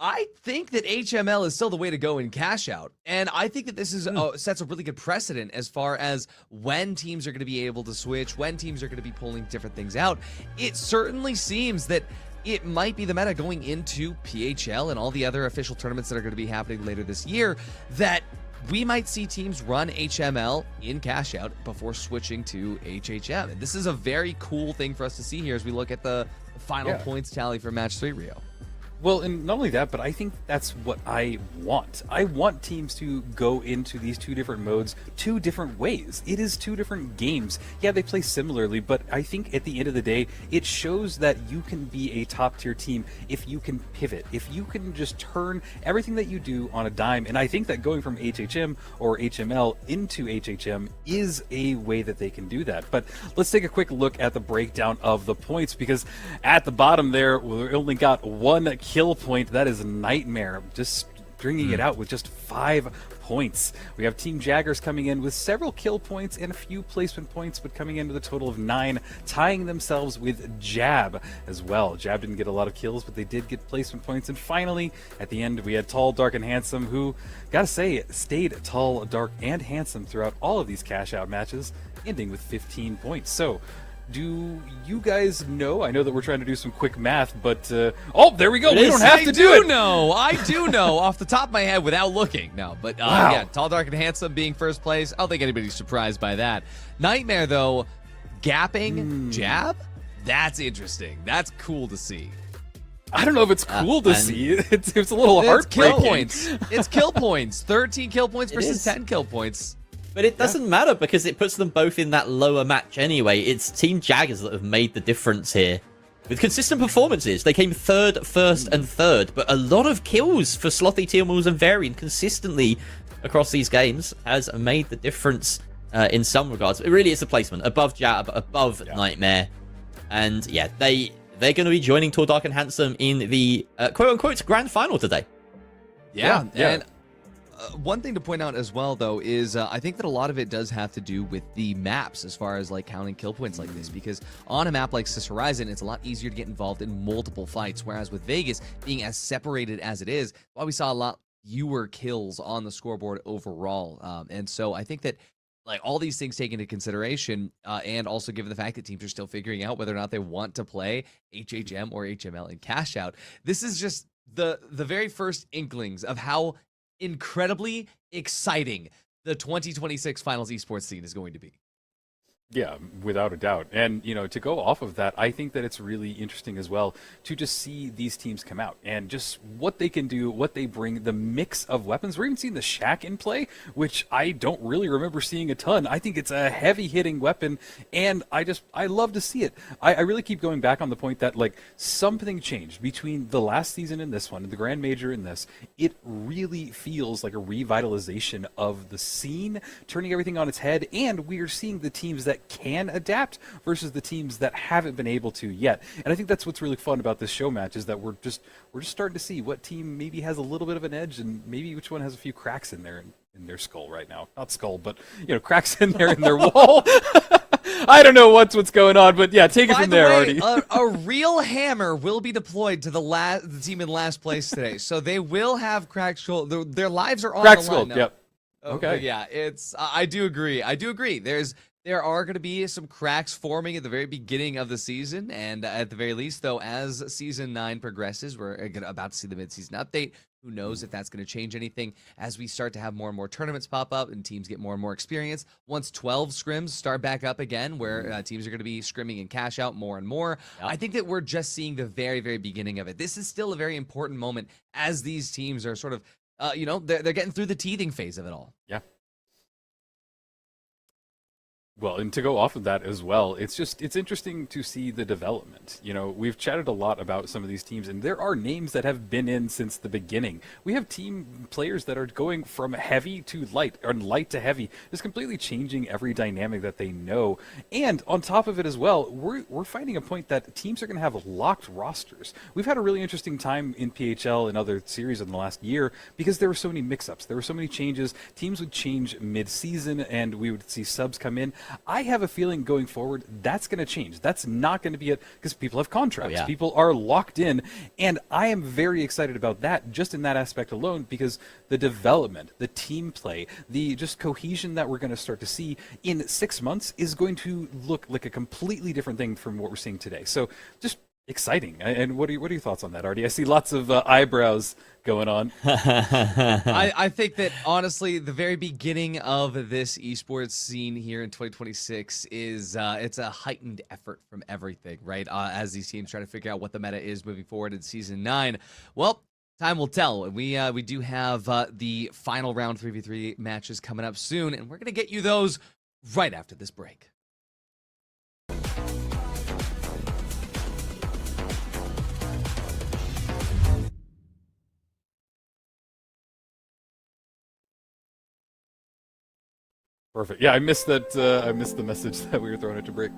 I think that HML is still the way to go in cash out. And I think that this is sets a really good precedent as far as when teams are going to be able to switch, when teams are going to be pulling different things out. It certainly seems that it might be the meta going into PHL and all the other official tournaments that are going to be happening later this year, that we might see teams run HML in cash out before switching to HHM. And this is a very cool thing for us to see here as we look at the final points tally for match 3, Rio. Well, and not only that, but I think that's what I want. I want teams to go into these 2 different modes 2 different ways. It is 2 different games. Yeah, they play similarly, but I think at the end of the day, it shows that you can be a top-tier team if you can pivot, if you can just turn everything that you do on a dime. And I think that going from HHM or HML into HHM is a way that they can do that. But let's take a quick look at the breakdown of the points, because at the bottom there, we only got 1 kill point. That is a Nightmare, just bringing it out with just 5 points. We have Team Jaggers coming in with several kill points and a few placement points, but coming in with a total of 9, tying themselves with Jab as well. Jab didn't get a lot of kills, but they did get placement points. And finally, at the end, we had Tall, Dark, and Handsome, who, gotta say, stayed tall, dark, and handsome throughout all of these cash out matches, ending with 15 points. So, do you guys know? I know that we're trying to do some quick math, but oh, there we go. We don't have to do it. I do know off the top of my head without looking. No, but Wow. yeah, Tall, Dark, and Handsome being first place. I don't think anybody's surprised by that. Nightmare, though, gapping Jab. That's interesting. That's cool to see. I don't know if it's cool to see. It's a little It's heartbreaking. kill points. It's kill points. 13 kill points versus 10 kill points. But it doesn't matter, because it puts them both in that lower match anyway. It's Team Jaggers that have made the difference here. With consistent performances, they came 3rd, 1st, and 3rd. But a lot of kills for Slothy, Tealmuls, and Varian consistently across these games has made the difference in some regards. It really is the placement. Above Jab, above Nightmare. And yeah, they're going to be joining Tall, Dark, and Handsome in the quote-unquote grand final today. Yeah. And one thing to point out as well, though, is I think that a lot of it does have to do with the maps as far as like counting kill points like this, because on a map like Sys Horizon, it's a lot easier to get involved in multiple fights, whereas with Vegas being as separated as it is, well, we saw a lot fewer kills on the scoreboard overall. And so I think that like all these things taken into consideration, and also given the fact that teams are still figuring out whether or not they want to play HHM or HML in cash out, this is just the very first inklings of how incredibly exciting the 2026 finals esports scene is going to be. Yeah, without a doubt. And, you know, to go off of that, I think that it's really interesting as well to just see these teams come out and just what they can do, what they bring, the mix of weapons. We're even seeing the Shack in play, which I don't really remember seeing a ton. I think it's a heavy-hitting weapon, and I love to see it. I really keep going back on the point that, like, something changed between the last season and this one, and the Grand Major and this. It really feels like a revitalization of the scene, turning everything on its head, and we're seeing the teams that can adapt versus the teams that haven't been able to yet. And I think that's what's really fun about this show match, is that we're just starting to see what team maybe has a little bit of an edge, and maybe which one has a few cracks in their skull right now. Not skull, but cracks in there in their wall. I don't know what's going on, but yeah, take it from there, Artie. A real hammer will be deployed to the team in last place today, so they will have cracked skull. Their lives are on Cracked the line skull. now. Yep. Okay. Okay. Yeah, I do agree. There's there are going to be some cracks forming at the very beginning of the season. And at the very least, though, as Season 9 progresses, we're about to see the midseason update. Who knows if that's going to change anything as we start to have more and more tournaments pop up and teams get more and more experience. Once 12 scrims start back up again, where teams are going to be scrimming and cash out more and more, I think that we're just seeing the very, very beginning of it. This is still a very important moment as these teams are sort of, they're getting through the teething phase of it all. Yeah. Well, and to go off of that as well, it's interesting to see the development. We've chatted a lot about some of these teams, and there are names that have been in since the beginning. We have team players that are going from heavy to light, or light to heavy, just completely changing every dynamic that they know. And on top of it as well, we're finding a point that teams are going to have locked rosters. We've had a really interesting time in PHL and other series in the last year because there were so many mix-ups. There were so many changes. Teams would change mid-season, and we would see subs come in. I have a feeling going forward that's going to change. That's not going to be it because people have contracts. Oh, yeah. People are locked in, and I am very excited about that just in that aspect alone because the development, the team play, the just cohesion that we're going to start to see in 6 months is going to look like a completely different thing from what we're seeing today. So just exciting. And what are your thoughts on that, Artie? I see lots of eyebrows going on. I think that honestly, the very beginning of this esports scene here in 2026 is it's a heightened effort from everything, right? As these teams try to figure out what the meta is moving forward in Season 9. Well, time will tell. We do have the final round 3v3 matches coming up soon, and we're going to get you those right after this break. Perfect. Yeah, I missed that. I missed the message that we were throwing it to break.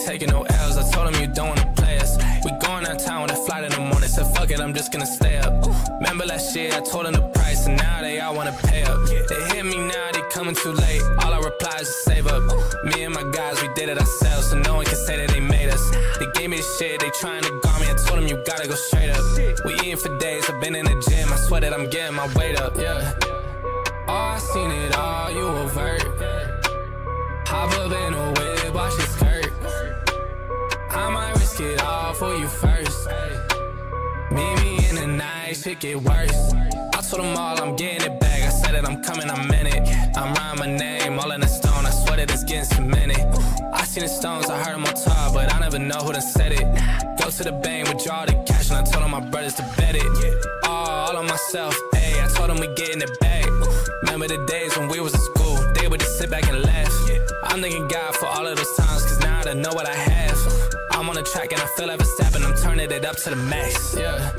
taking no L's. I told them you don't wanna play us. We going downtown with a flight in the morning. Said fuck it, I'm just gonna stay up. Remember last year I told them the price, and now they all wanna pay up. They hit me now, they coming too late. All I reply is to save up. Me and my guys, we did it ourselves, so no one can say that they made us. They gave me the shit, they trying to guard me. I told them you gotta go straight up. We eating for days, I've been in the gym. I swear that I'm getting my weight up, yeah. Oh, I seen it all, you overt. Hop up in a whip, watch it skirt. I might risk it all for you first. Meet me in the night, shit get worse. I told them all I'm getting it back. I said that I'm coming, I meant it. I'm writing my name all in a stone. I swear that it's getting cemented. I seen the stones, I heard them on top, but I never know who done said it. Go to the bank, withdraw the cash, and I told all my brothers to bet it. All on myself, ayy. I told them we getting it back. Remember the days when we was in school, they would just sit back and laugh. I'm thanking God for all of those times, cause now I know what I have. I'm on the track and I feel like it's happening, I'm turning it up to the max, yeah.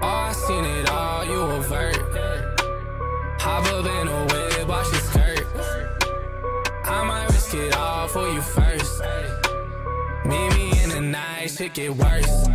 Oh, I seen it all, you overt. Hop up in a whip, watch it skirt. I might risk it all for you first. Meet me in the night, shit get worse.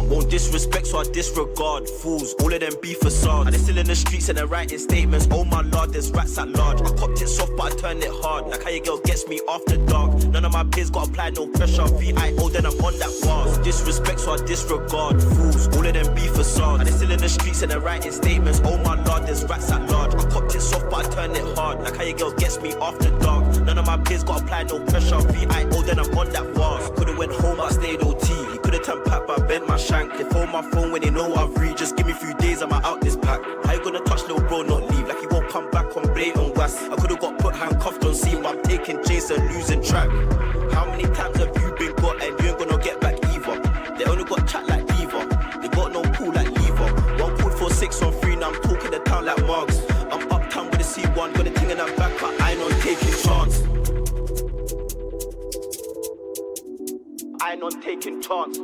Won't disrespect, so I disregard fools. All of them be facades. And they're still in the streets and they're writing statements. Oh my lord, there's rats at large. I popped it soft, but I turned it hard. Like how your girl gets me after dark. None of my peers got applied, no pressure. VIO, then I'm on that bars. Disrespect, so I disregard fools. All of them be facades. And they're still in the streets and they're writing statements. Oh my lord, there's rats at large. I popped it soft, but I turned it hard. Like how your girl gets me after dark. None of my peers got applied, no pressure. VIO, then I'm on that bars. Could've went home, I stayed OT. You could've turned pack, but I bent my shank. They phone my phone when they know I've read. Just give me a few days, I'm out this pack. How you gonna touch little bro, not leave? Like he won't come back on blatant was. I could've got put handcuffed on scene, but I'm taking chase and losing track. How many times have you been got and you ain't gonna get back either? They only got chat like Diva. They got no pool like Lever. One pool for 6 on 3, now I'm talking the town like Marks. I'm uptown with a C1, got a thing in that back, but I ain't on taking chance. I ain't on taking chance.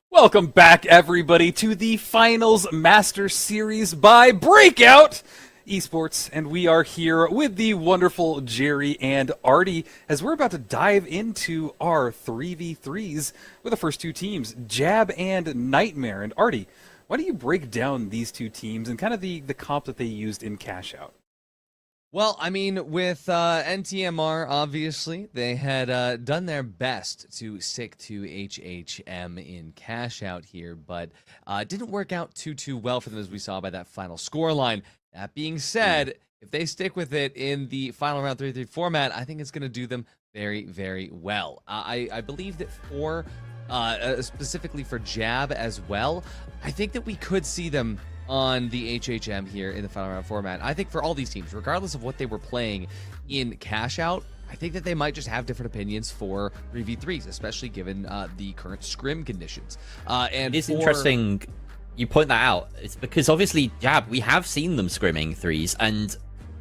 Welcome back, everybody, to the Finals Master Series by BREAKOUT Esports, and we are here with the wonderful Jerry and Artie as we're about to dive into our 3v3s with the first two teams, Jab and Nightmare. And Artie, why don't you break down these two teams and kind of the comp that they used in CASHOUT? Well, I mean, with NTMR, obviously, they had done their best to stick to HHM in CASHOUT here, but didn't work out too well for them, as we saw by that final scoreline. That being said, if they stick with it in the final round 3-3 format, I think it's going to do them very, very well. I believe that for specifically for Jab as well, I think that we could see them on the HHM here in the final round format. I think for all these teams, regardless of what they were playing in CASHOUT, I think that they might just have different opinions for 3v3s, especially given the current scrim conditions. And it's interesting you point that out. It's because obviously Jab, we have seen them scrimming threes, and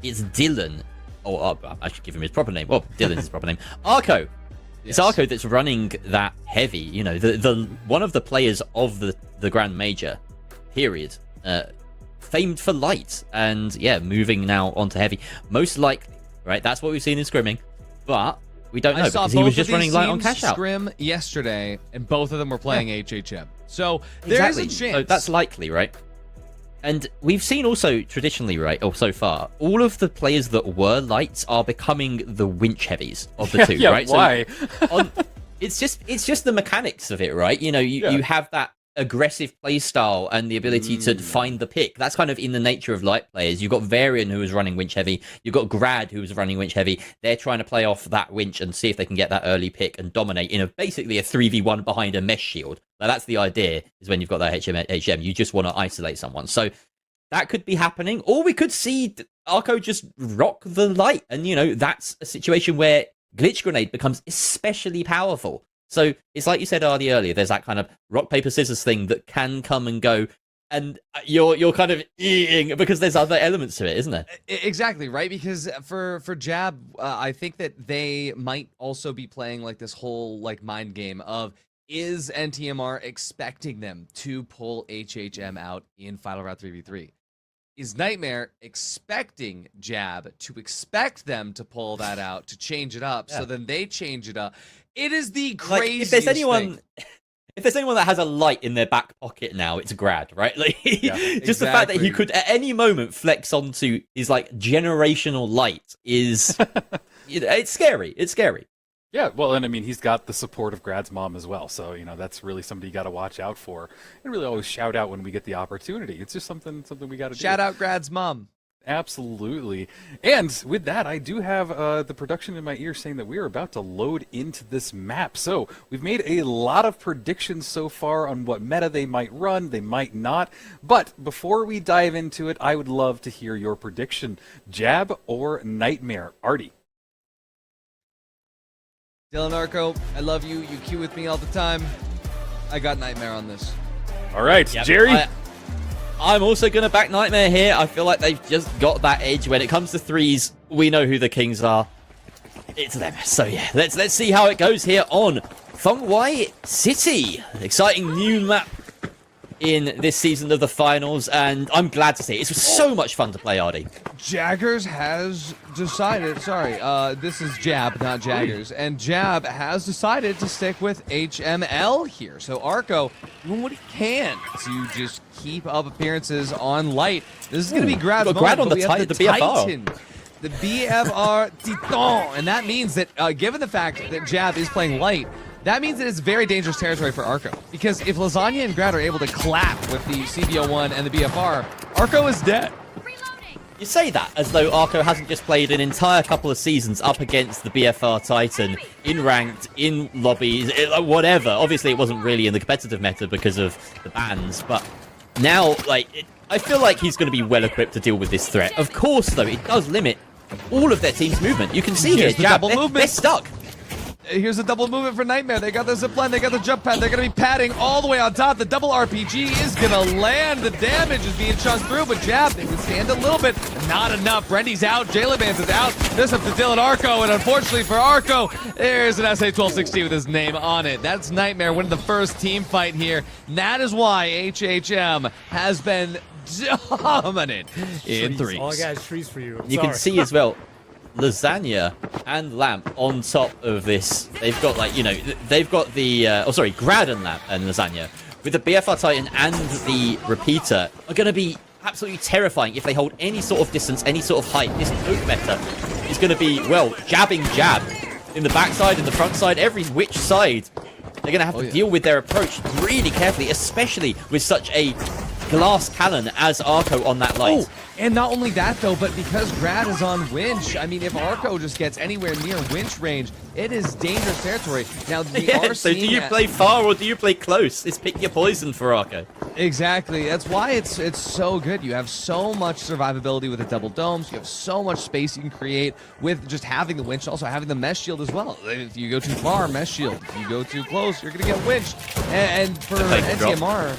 it's Dylan. I should give him his proper name. Well, Dylan's his proper name. Arco. Yes. It's Arco that's running that heavy. You know, the one of the players of the Grand Major, period. Famed for light, and yeah, moving now onto heavy. Most likely, right? That's what we've seen in scrimming, but we don't know because he was just running light on CASHOUT. Scrim yesterday, and both of them were playing HHM. So there is a chance. So that's likely, right? And we've seen also traditionally, right, or so far, all of the players that were lights are becoming the winch heavies of the two, right? Why? So it's just the mechanics of it, right? You know, you have that aggressive play style and the ability to find the pick. That's kind of in the nature of light players. You've got Varian, who is running winch heavy. You've got Grad, who is running winch heavy. They're trying to play off that winch and see if they can get that early pick and dominate in basically a 3v1 behind a mesh shield. Now, that's the idea, is when you've got that HM, you just want to isolate someone. So that could be happening. Or we could see Arco just rock the light. And, that's a situation where Glitch Grenade becomes especially powerful. So it's like you said, Ardy, earlier, there's that kind of rock, paper, scissors thing that can come and go. And you're kind of eating because there's other elements to it, isn't there? Exactly, right? Because for Jab, I think that they might also be playing like this whole like mind game of, is NTMR expecting them to pull HHM out in Final Round 3v3? Is Nightmare expecting Jab to expect them to pull that out, to change it up, so then they change it up? It is the craziest if there's anyone that has a light in their back pocket now, it's Grad, right? Like, just the fact that he could at any moment flex onto his like generational light is, it's scary. It's scary. Yeah, well, and I mean, he's got the support of Grad's mom as well, so that's really somebody you got to watch out for, and really always shout out when we get the opportunity. It's just something we got to do. Shout out Grad's mom. Absolutely. And with that, I do have the production in my ear saying that we are about to load into this map. So we've made a lot of predictions so far on what meta they might run, they might not. But before we dive into it, I would love to hear your prediction. Jab or Nightmare? Artie. Dylan Arco, I love you. You queue with me all the time. I got Nightmare on this. All right, Jerry? I'm also going to back Nightmare here. I feel like they've just got that edge. When it comes to threes, we know who the kings are. It's them. So yeah, let's see how it goes here on Thongwai City. Exciting new map in this season of the finals, and I'm glad to see it. It's so much fun to play, Artie. Jaggers has decided, this is Jab, not Jaggers, and Jab has decided to stick with HML here. So Arco doing what he can to just keep up appearances on light. This is going to be Grad's moment, Grad on but the we have the BFR. Titan. The BFR Titan, and that means that given the fact that Jab is playing light, that means that it's very dangerous territory for Arco. Because if Lasagna and Grad are able to clap with the CBO1 and the BFR, Arco is dead. You say that as though Arco hasn't just played an entire couple of seasons up against the BFR Titan in ranked, in lobbies, whatever. Obviously, it wasn't really in the competitive meta because of the bans, but now, I feel like he's going to be well equipped to deal with this threat. Of course, though, it does limit all of their team's movement. You can see here, Jab, they're stuck. Here's a double movement for Nightmare. They got the zipline, they got the jump pad, they're going to be padding all the way on top. The double RPG is going to land. The damage is being chunked through, but Jab, they can stand a little bit. Not enough. Brendy's out. Jalen Vance is out. This up to Dylan Arco, and unfortunately for Arco, there's an SA-1260 with his name on it. That's Nightmare winning the first team fight here. And that is why HHM has been dominant in threes. All I got is trees for you. You can see as well, Lasagna and Lamp on top of this. They've got they've got the Grad and Lamp and Lasagna with the BFR Titan and the Repeater are going to be absolutely terrifying if they hold any sort of distance, any sort of height. This poke meta is going to be, jabbing Jab in the backside, in the front side, every which side. They're going to have to deal with their approach really carefully, especially with such a glass cannon as Arco on that light. Oh, and not only that, though, but because Grad is on winch, I mean, if Arco just gets anywhere near winch range, it is dangerous territory. Now, we are so do you play far or do you play close? It's pick your poison for Arco. Exactly. That's why it's so good. You have so much survivability with the double domes. You have so much space you can create with just having the winch, also having the mesh shield as well. If you go too far, mesh shield. If you go too close, you're going to get winched. And for NTMR,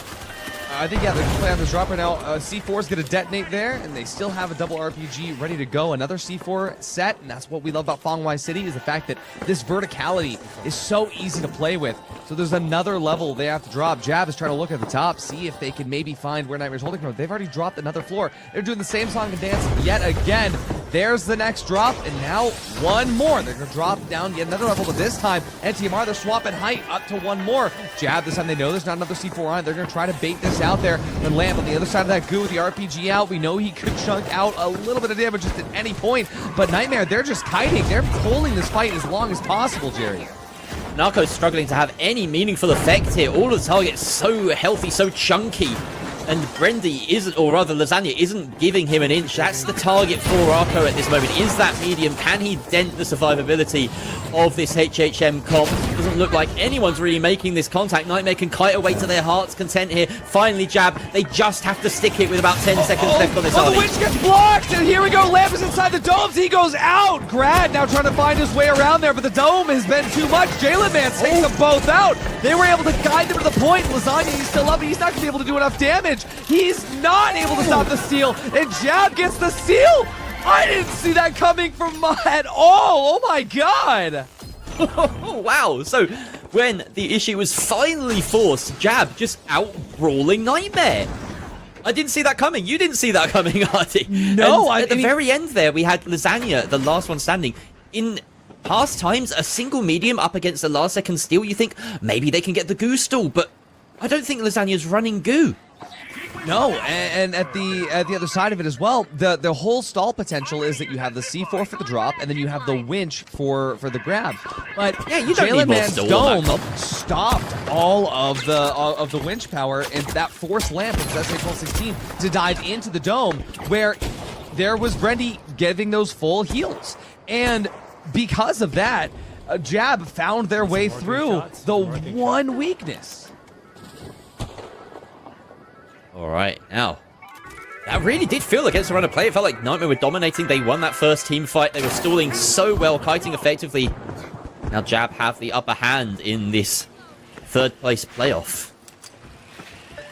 I think, they can play on this drop right now. C4 is going to detonate there, and they still have a double RPG ready to go. Another C4 set, and that's what we love about Thongwai City, is the fact that this verticality is so easy to play with. So there's another level they have to drop. Jab is trying to look at the top, see if they can maybe find where Nightmare's holding from. They've already dropped another floor. They're doing the same song and dance yet again. There's the next drop, and now one more. They're going to drop down yet another level, but this time, NTMR, they're swapping height up to one more. Jab, this time they know there's not another C4 on it. They're going to try to bait this out there and land on the other side of that goo with the RPG out. We know he could chunk out a little bit of damage just at any point, but Nightmare, they're just kiting. They're pulling this fight as long as possible, Jerry. Narco's struggling to have any meaningful effect here. All of the targets so healthy, so chunky. And Brendy isn't, or rather Lasagna isn't giving him an inch. That's the target for Arco at this moment. Is that medium? Can he dent the survivability of this HHM comp? Doesn't look like anyone's really making this contact. Nightmare can kite away to their heart's content here. Finally Jab. They just have to stick it with about 10 seconds left on this Oh, army. the witch gets blocked, and here we go. Lamp is inside the domes. He goes out. Grad now trying to find his way around there, but the dome has been too much. Jalen Man takes them both out. They were able to guide them to the point. Lasagna, he's still up. He's not going to be able to do enough damage. He's not able to stop the steal, and Jab gets the steal. I didn't see that coming from at all. Oh my god. Oh, wow. So when the issue was finally forced, Jab just out-brawling Nightmare. I didn't see that coming. You didn't see that coming, Artie. No, and at the very end there, we had Lasagna, the last one standing. In past times, a single medium up against the last second steal, you think maybe they can get the goo stall, but I don't think Lasagna's running goo. No, and at the other side of it as well, the whole stall potential is that you have the C4 for the drop, and then you have the winch for the grab. But yeah, you don't need Jalen more Man's stall dome on that comp. stopped all of the winch power, and that forced Lamp with SA-1216 to dive into the dome, where there was Brendy giving those full heals, and because of that, Jab found their way through the one weakness. All right, now, that really did feel against the run of play. It felt like Nightmare were dominating. They won that first team fight. They were stalling so well, kiting effectively. Now Jab have the upper hand in this third place playoff.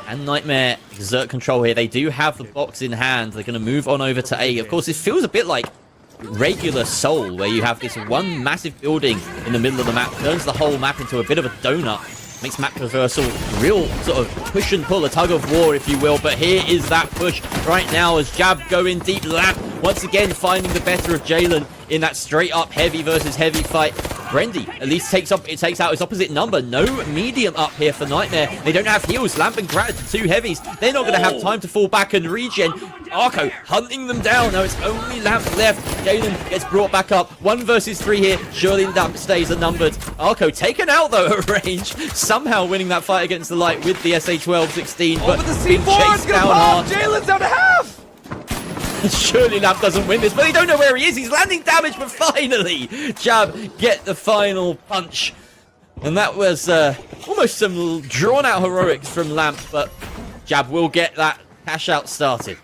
And Nightmare exert control here. They do have the box in hand. They're going to move on over to A. Of course, it feels a bit like regular Soul, where you have this one massive building in the middle of the map, turns the whole map into a bit of a donut. Makes map traversal real sort of push and pull, a tug of war, if you will. But here is that push right now as Jab go in deep. Lamp once again finding the better of Jalen in that straight up heavy versus heavy fight. Brendy at least takes out his opposite number. No medium up here for Nightmare. They don't have heals. Lamp and Grad, two heavies. They're not going to have time to fall back and regen. Arco hunting them down. Now it's only Lamp left. Jalen gets brought back up. 1 versus 3 here. Surely Lamp stays unnumbered. Arco taken out though at range. Somehow winning that fight against the light with the SA-1216. But the being C4 is chased going to down pop. hard. Jalen's down to half. Surely Lamp doesn't win this, but they don't know where he is. He's landing damage, but finally, Jab get the final punch. And that was almost some drawn-out heroics from Lamp, but Jab will get that cash out started.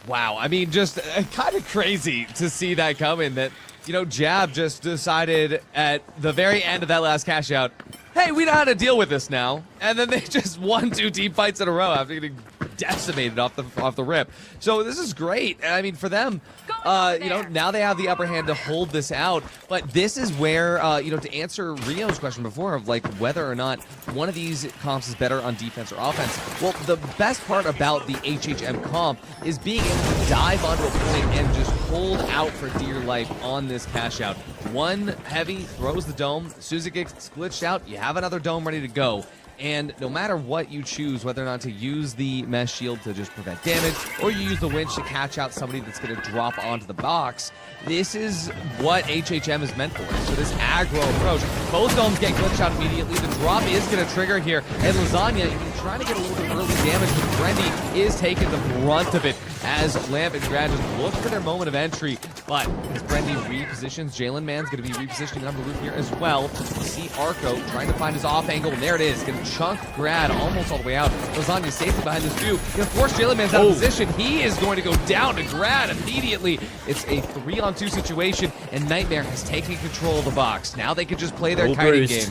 Wow, I mean, just kind of crazy to see that coming, that, you know, Jab just decided at the very end of that last cash out, hey, we know how to deal with this now. And then they just won 2 team fights in a row after getting decimated off the rip. So this is great. I mean, for them, you know, now they have the upper hand to hold this out. But this is where, you know, to answer Rio's question before of like whether or not one of these comps is better on defense or offense. Well, the best part about the HHM comp is being able to dive onto a point and just hold out for dear life on this cash out. One heavy throws the dome. As soon as it gets glitched out, you have another dome ready to go. And no matter what you choose, whether or not to use the mesh shield to just prevent damage, or you use the winch to catch out somebody that's going to drop onto the box, this is what HHM is meant for. So this aggro approach, both domes get glitched out immediately. The drop is going to trigger here. And Lasagna, trying to get a little bit of early damage, but Brendy is taking the brunt of it as Lamp and Grad just look for their moment of entry. But as Brendy repositions, Jalen Man's going to be repositioning on the roof here as well. You see Arco trying to find his off angle, and there it is. Going to chunk Grad almost all the way out. Lasagna safely behind this view. Going to force Jalen Man's out of position. He is going to go down to Grad immediately. It's a 3-on-2 situation, and Nightmare has taken control of the box. Now they can just play their kiting game.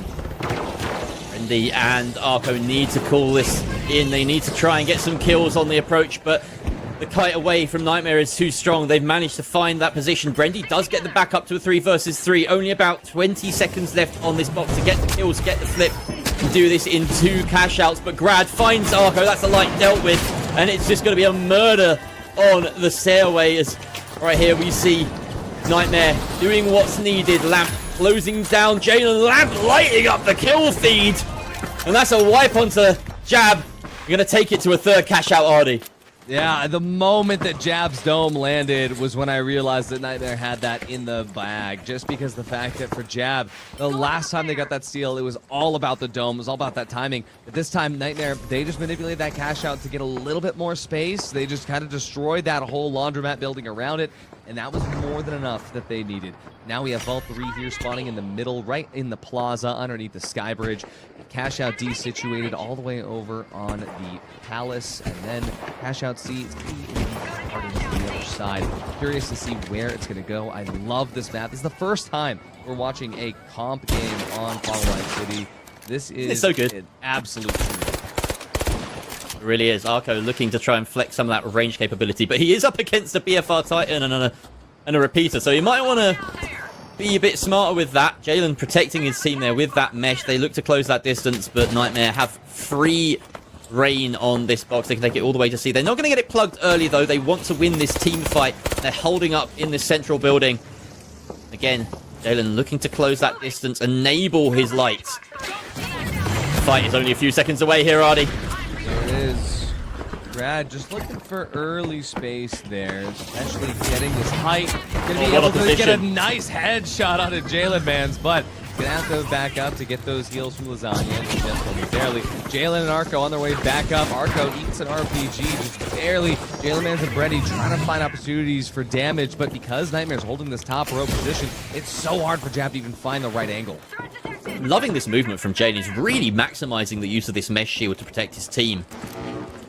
Brendy and Arco need to call this in. They need to try and get some kills on the approach, but the kite away from Nightmare is too strong. They've managed to find that position. Brendy does get the back up to a 3 versus 3. Only about 20 seconds left on this box to get the kills, get the flip, and do this in 2 cash outs. But Grad finds Arco. That's the light dealt with, and it's just going to be a murder on the stairway. As right here we see Nightmare doing what's needed. Lamp closing down Jalen. Lamp lighting up the kill feed, and that's a wipe onto Jab. You're going to take it to a 3rd cash out, Ardy. Yeah, the moment that Jab's dome landed was when I realized that Nightmare had that in the bag. Just because the fact that for Jab, the last time they got that steal, it was all about the dome. It was all about that timing. But this time, Nightmare, they just manipulated that cash out to get a little bit more space. They just kind of destroyed that whole laundromat building around it. And that was more than enough that they needed. Now we have Vault 3 here spawning in the middle, right in the plaza, underneath the Sky Bridge. Cash Out D situated all the way over on the Palace. And then Cash Out C is going to be part of the other side. Curious to see where it's going to go. I love this map. This is the first time we're watching a comp game on Fall City. This is It's so good. An absolute treat. It really is. Arco looking to try and flex some of that range capability, but he is up against a BFR Titan and a repeater, so you might want to be a bit smarter with that. Jalen protecting his team there with that mesh. They look to close that distance, but Nightmare have free reign on this box. They can take it all the way to C. They're not going to get it plugged early, though. They want to win this team fight. They're holding up in this central building. Again, Jalen looking to close that distance, enable his lights. The fight is only a few seconds away here, Artie. There it is. Brad just looking for early space there, especially getting this height. Gonna be able to get a nice headshot on a Jalen Vans, but gonna have to back up to get those heals from Lasagna just momentarily. Jalen and Arco on their way back up. Arco eats an RPG just barely. Jalen Vans and Brady trying to find opportunities for damage, but because Nightmare's holding this top row position, it's so hard for Jab to even find the right angle. Loving this movement from Jalen. He's really maximizing the use of this mesh shield to protect his team.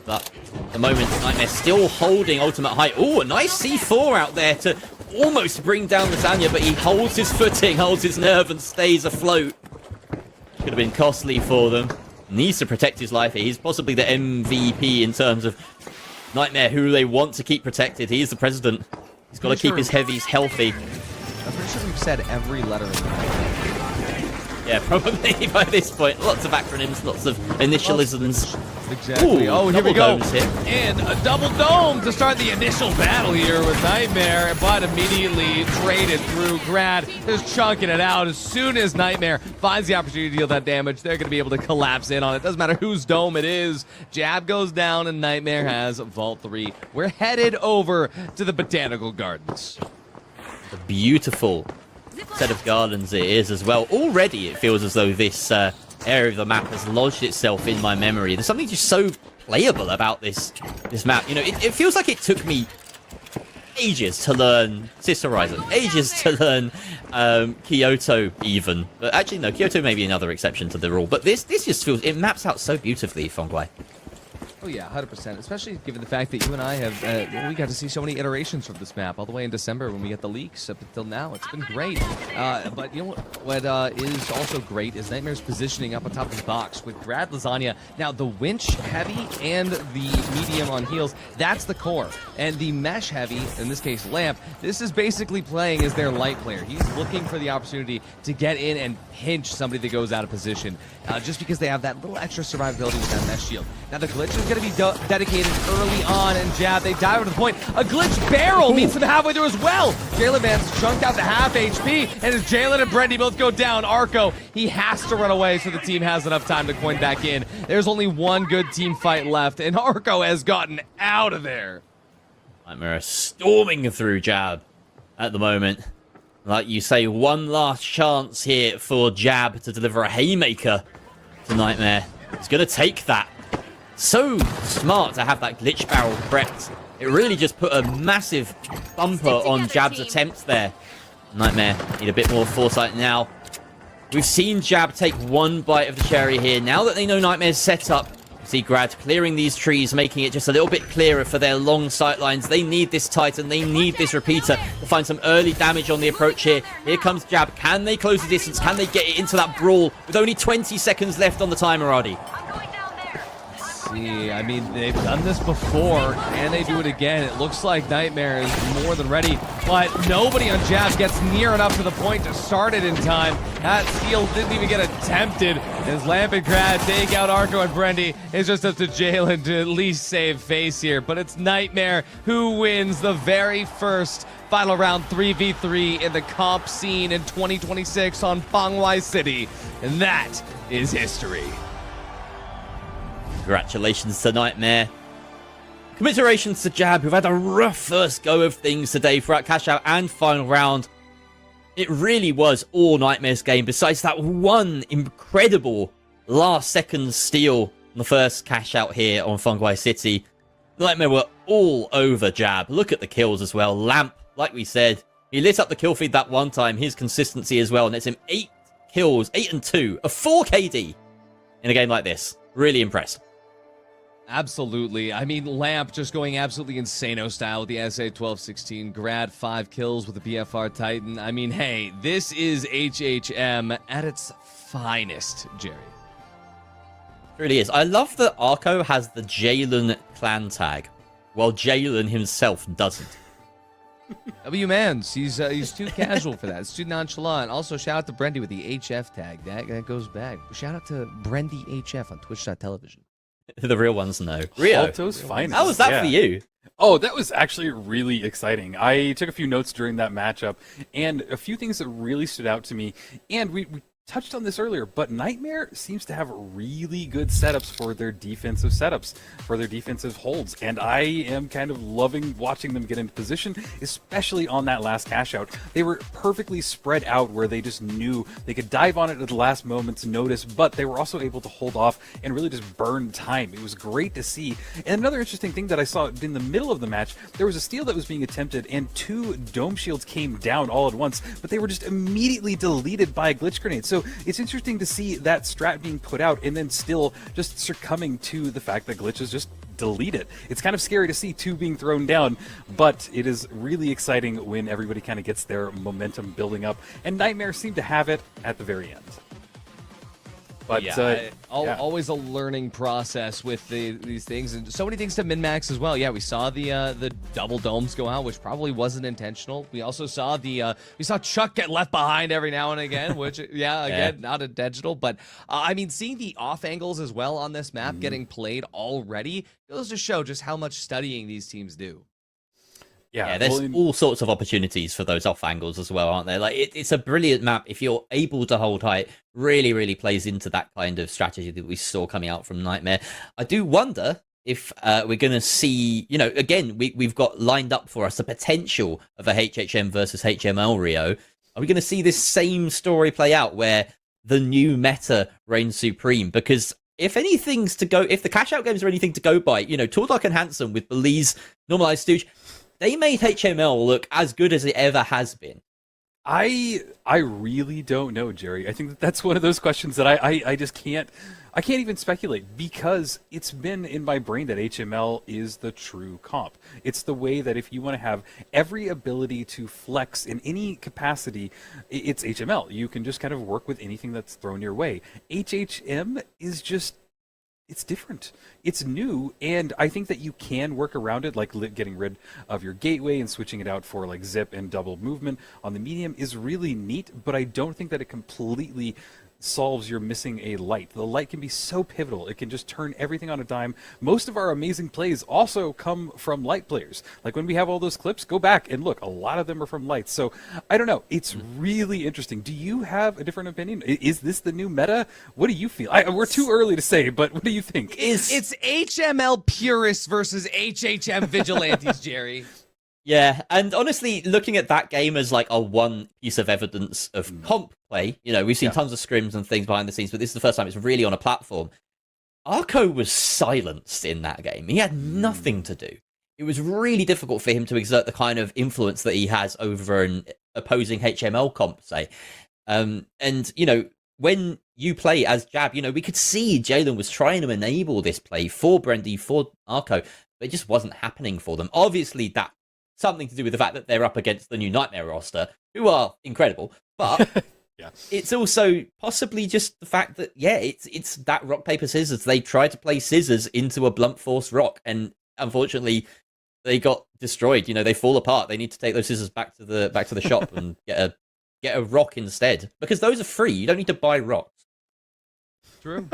But at the moment, Nightmare still holding ultimate height. Oh, a nice C4 out there to almost bring down Lasagna, but he holds his footing, holds his nerve, and stays afloat. Could have been costly for them. Needs to protect his life here. He's possibly the MVP in terms of Nightmare, who they want to keep protected. He is the president. He's got to keep his heavies healthy. I'm pretty sure we've said every letter in the Yeah, probably by this point. Lots of acronyms, lots of initialisms. Exactly. Ooh, oh, here we double go. domes here. And a double dome to start the initial battle here with Nightmare, but immediately traded through. Grad is chunking it out. As soon as Nightmare finds the opportunity to deal that damage, they're going to be able to collapse in on it. Doesn't matter whose dome it is. Jab goes down, and Nightmare has Vault 3. We're headed over to the Botanical Gardens. A beautiful set of gardens it is as well. Already it feels as though this area of the map has lodged itself in my memory. There's something just so playable about this map. You know, it feels like it took me ages to learn Sys Horizon, ages to learn Kyoto even. But actually, no, Kyoto may be another exception to the rule. But this just feels, it maps out so beautifully, Fongwai. Oh yeah, 100%. Especially given the fact that you and I have, we got to see so many iterations from this map all the way in December when we got the leaks up until now. It's been great. But you know what is also great is Nightmare's positioning up on top of the box with Brad Lasagna. Now the winch heavy and the medium on heels, that's the core. And the mesh heavy, in this case Lamp, this is basically playing as their light player. He's looking for the opportunity to get in and pinch somebody that goes out of position. Just because they have that little extra survivability with that mesh shield. Now the glitch is going to be dedicated early on, and Jab, they dive over the point. A glitch barrel meets them halfway through as well. Jalen Vance chunked out to half HP, and as Jalen and Brendy both go down, Arco, he has to run away so the team has enough time to coin back in. There's only one good team fight left, and Arco has gotten out of there. Nightmare storming through Jab at the moment. Like you say, one last chance here for Jab to deliver a haymaker to Nightmare. He's going to take that. So smart to have that glitch barrel prepped. It really just put a massive bumper on Jab's attempts there. Nightmare need a bit more foresight now. We've seen Jab take one bite of the cherry here. Now that they know Nightmare's set up, see Grad clearing these trees, making it just a little bit clearer for their long sight lines. They need this Titan, they need this repeater to find some early damage on the approach here. Here comes Jab. Can they close the distance? Can they get it into that brawl with only 20 seconds left on the timer, Artie? I mean, they've done this before, and they do it again. It looks like Nightmare is more than ready, but nobody on Jab gets near enough to the point to start it in time. That steal didn't even get attempted as Lamp and Grad take out Arco and Brendy. It's just up to Jalen to at least save face here, but it's Nightmare who wins the very first final round 3v3 in the comp scene in 2026 on Bangwai City, and that is history. Congratulations to Nightmare. Commiserations to Jab, who've had a rough first go of things today throughout cash out and final round. It really was all Nightmare's game, besides that one incredible last-second steal on the first cash out here on Fungi City. Nightmare were all over Jab. Look at the kills as well. Lamp, like we said, he lit up the kill feed that one time. His consistency as well, and it's him 8 kills, 8 and 2, a 4 KD in a game like this. Really impressed. Absolutely. I mean, Lamp just going absolutely insano style with the SA-1216. Grad 5 kills with the BFR Titan. I mean, hey, this is HHM at its finest, Jerry. It really is. I love that Arco has the Jalen clan tag, while Jalen himself doesn't. W-Mans, he's too casual for that. It's too nonchalant. Also, shout out to Brendy with the HF tag. That goes back. Shout out to Brendy HF on twitch.television. The real ones know. Rio, Alto's finest. how was that for you? Oh, that was actually really exciting. I took a few notes during that matchup, and a few things that really stood out to me. And we touched on this earlier, but Nightmare seems to have really good setups for their defensive setups, for their defensive holds, and I am kind of loving watching them get into position, especially on that last cash out. They were perfectly spread out where they just knew they could dive on it at the last moment's notice, but they were also able to hold off and really just burn time. It was great to see. And another interesting thing that I saw in the middle of the match, there was a steal that was being attempted, and 2 dome shields came down all at once, but they were just immediately deleted by a glitch grenade. So it's interesting to see that strat being put out and then still just succumbing to the fact that glitches just delete it. It's kind of scary to see 2 being thrown down, but it is really exciting when everybody kind of gets their momentum building up, and Nightmare seemed to have it at the very end. But yeah, always a learning process with these things, and so many things to min-max as well. Yeah, we saw the double domes go out, which probably wasn't intentional. We also saw we saw Chuck get left behind every now and again, which again not intentional. But I mean, seeing the off angles as well on this map getting played already goes to show just how much studying these teams do. Yeah, there's all sorts of opportunities for those off angles as well, aren't there? Like it's a brilliant map. If you're able to hold height, really, really plays into that kind of strategy that we saw coming out from Nightmare. I do wonder if we're going to see, again, we've got lined up for us the potential of a HHM versus HML Rio. Are we going to see this same story play out where the new meta reigns supreme? Because if anything's to go, if the cash out games are anything to go by, Tall, Dark and Handsome with Belize, Normalized Stooge, they made HML look as good as it ever has been. I really don't know, Jerry. I think that's one of those questions that I just can't even speculate, because it's been in my brain that HML is the true comp. It's the way that if you want to have every ability to flex in any capacity, it's HML. You can just kind of work with anything that's thrown your way. HHM is just, it's different. It's new, and I think that you can work around it, like getting rid of your gateway and switching it out for like zip and double movement on the medium is really neat, but I don't think that it completely solves your missing a light. The light can be so pivotal. It can just turn everything on a dime. Most of our amazing plays also come from light players. Like when we have all those clips, go back and look. A lot of them are from lights. So I don't know. It's really interesting. Do you have a different opinion? Is this the new meta? What do you feel? We're too early to say, but what do you think? It's HML purists versus HHM vigilantes, Jerry. Yeah, and honestly, looking at that game as like a one piece of evidence of comp play, we've seen tons of scrims and things behind the scenes, but this is the first time it's really on a platform. Arco was silenced in that game. He had nothing to do. It was really difficult for him to exert the kind of influence that he has over an opposing HML comp, say. And, when you play as Jab, we could see Jalen was trying to enable this play for Brendy, for Arco, but it just wasn't happening for them. Obviously, that something to do with the fact that they're up against the new Nightmare roster, who are incredible, but it's also possibly just the fact that, it's that rock, paper, scissors. They tried to play scissors into a blunt force rock, and unfortunately, they got destroyed. They fall apart. They need to take those scissors back to the shop and get a rock instead, because those are free. You don't need to buy rocks. True.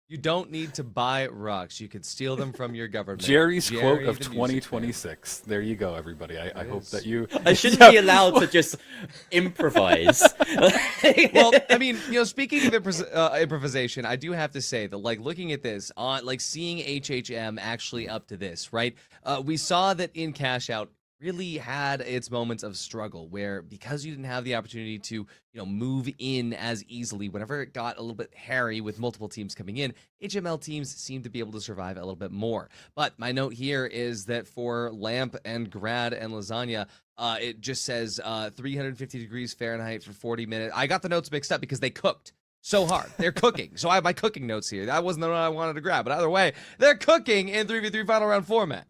You don't need to buy rocks. You could steal them from your government. Jerry's Jerry, quote of the music fan. 2026. There you go, everybody. I hope is. that you. I shouldn't be allowed to just improvise. Well, I mean, speaking of improvisation, I do have to say that, like, looking at this, seeing HHM actually up to this, right? We saw that in CASHOUT really had its moments of struggle where, because you didn't have the opportunity to move in as easily whenever it got a little bit hairy with multiple teams coming in, HML teams seem to be able to survive a little bit more. But my note here is that for Lamp and Grad and Lasagna, it just says 350 degrees Fahrenheit for 40 minutes. I got the notes mixed up because they cooked so hard. They're cooking. So I have my cooking notes here. That wasn't the one I wanted to grab, but either way, they're cooking in 3v3 final round format.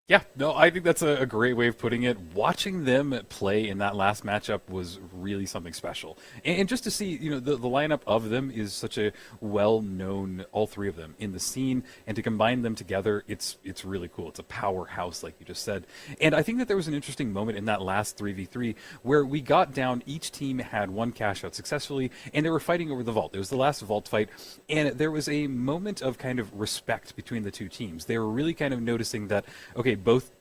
Yeah, no, I think that's a great way of putting it. Watching them play in that last matchup was really something special. And just to see, the lineup of them is such a well-known, all three of them, in the scene, and to combine them together, it's really cool. It's a powerhouse, like you just said. And I think that there was an interesting moment in that last 3v3 where we got down, each team had one cash out successfully, and they were fighting over the vault. It was the last vault fight, and there was a moment of kind of respect between the two teams. They were really kind of noticing that, okay,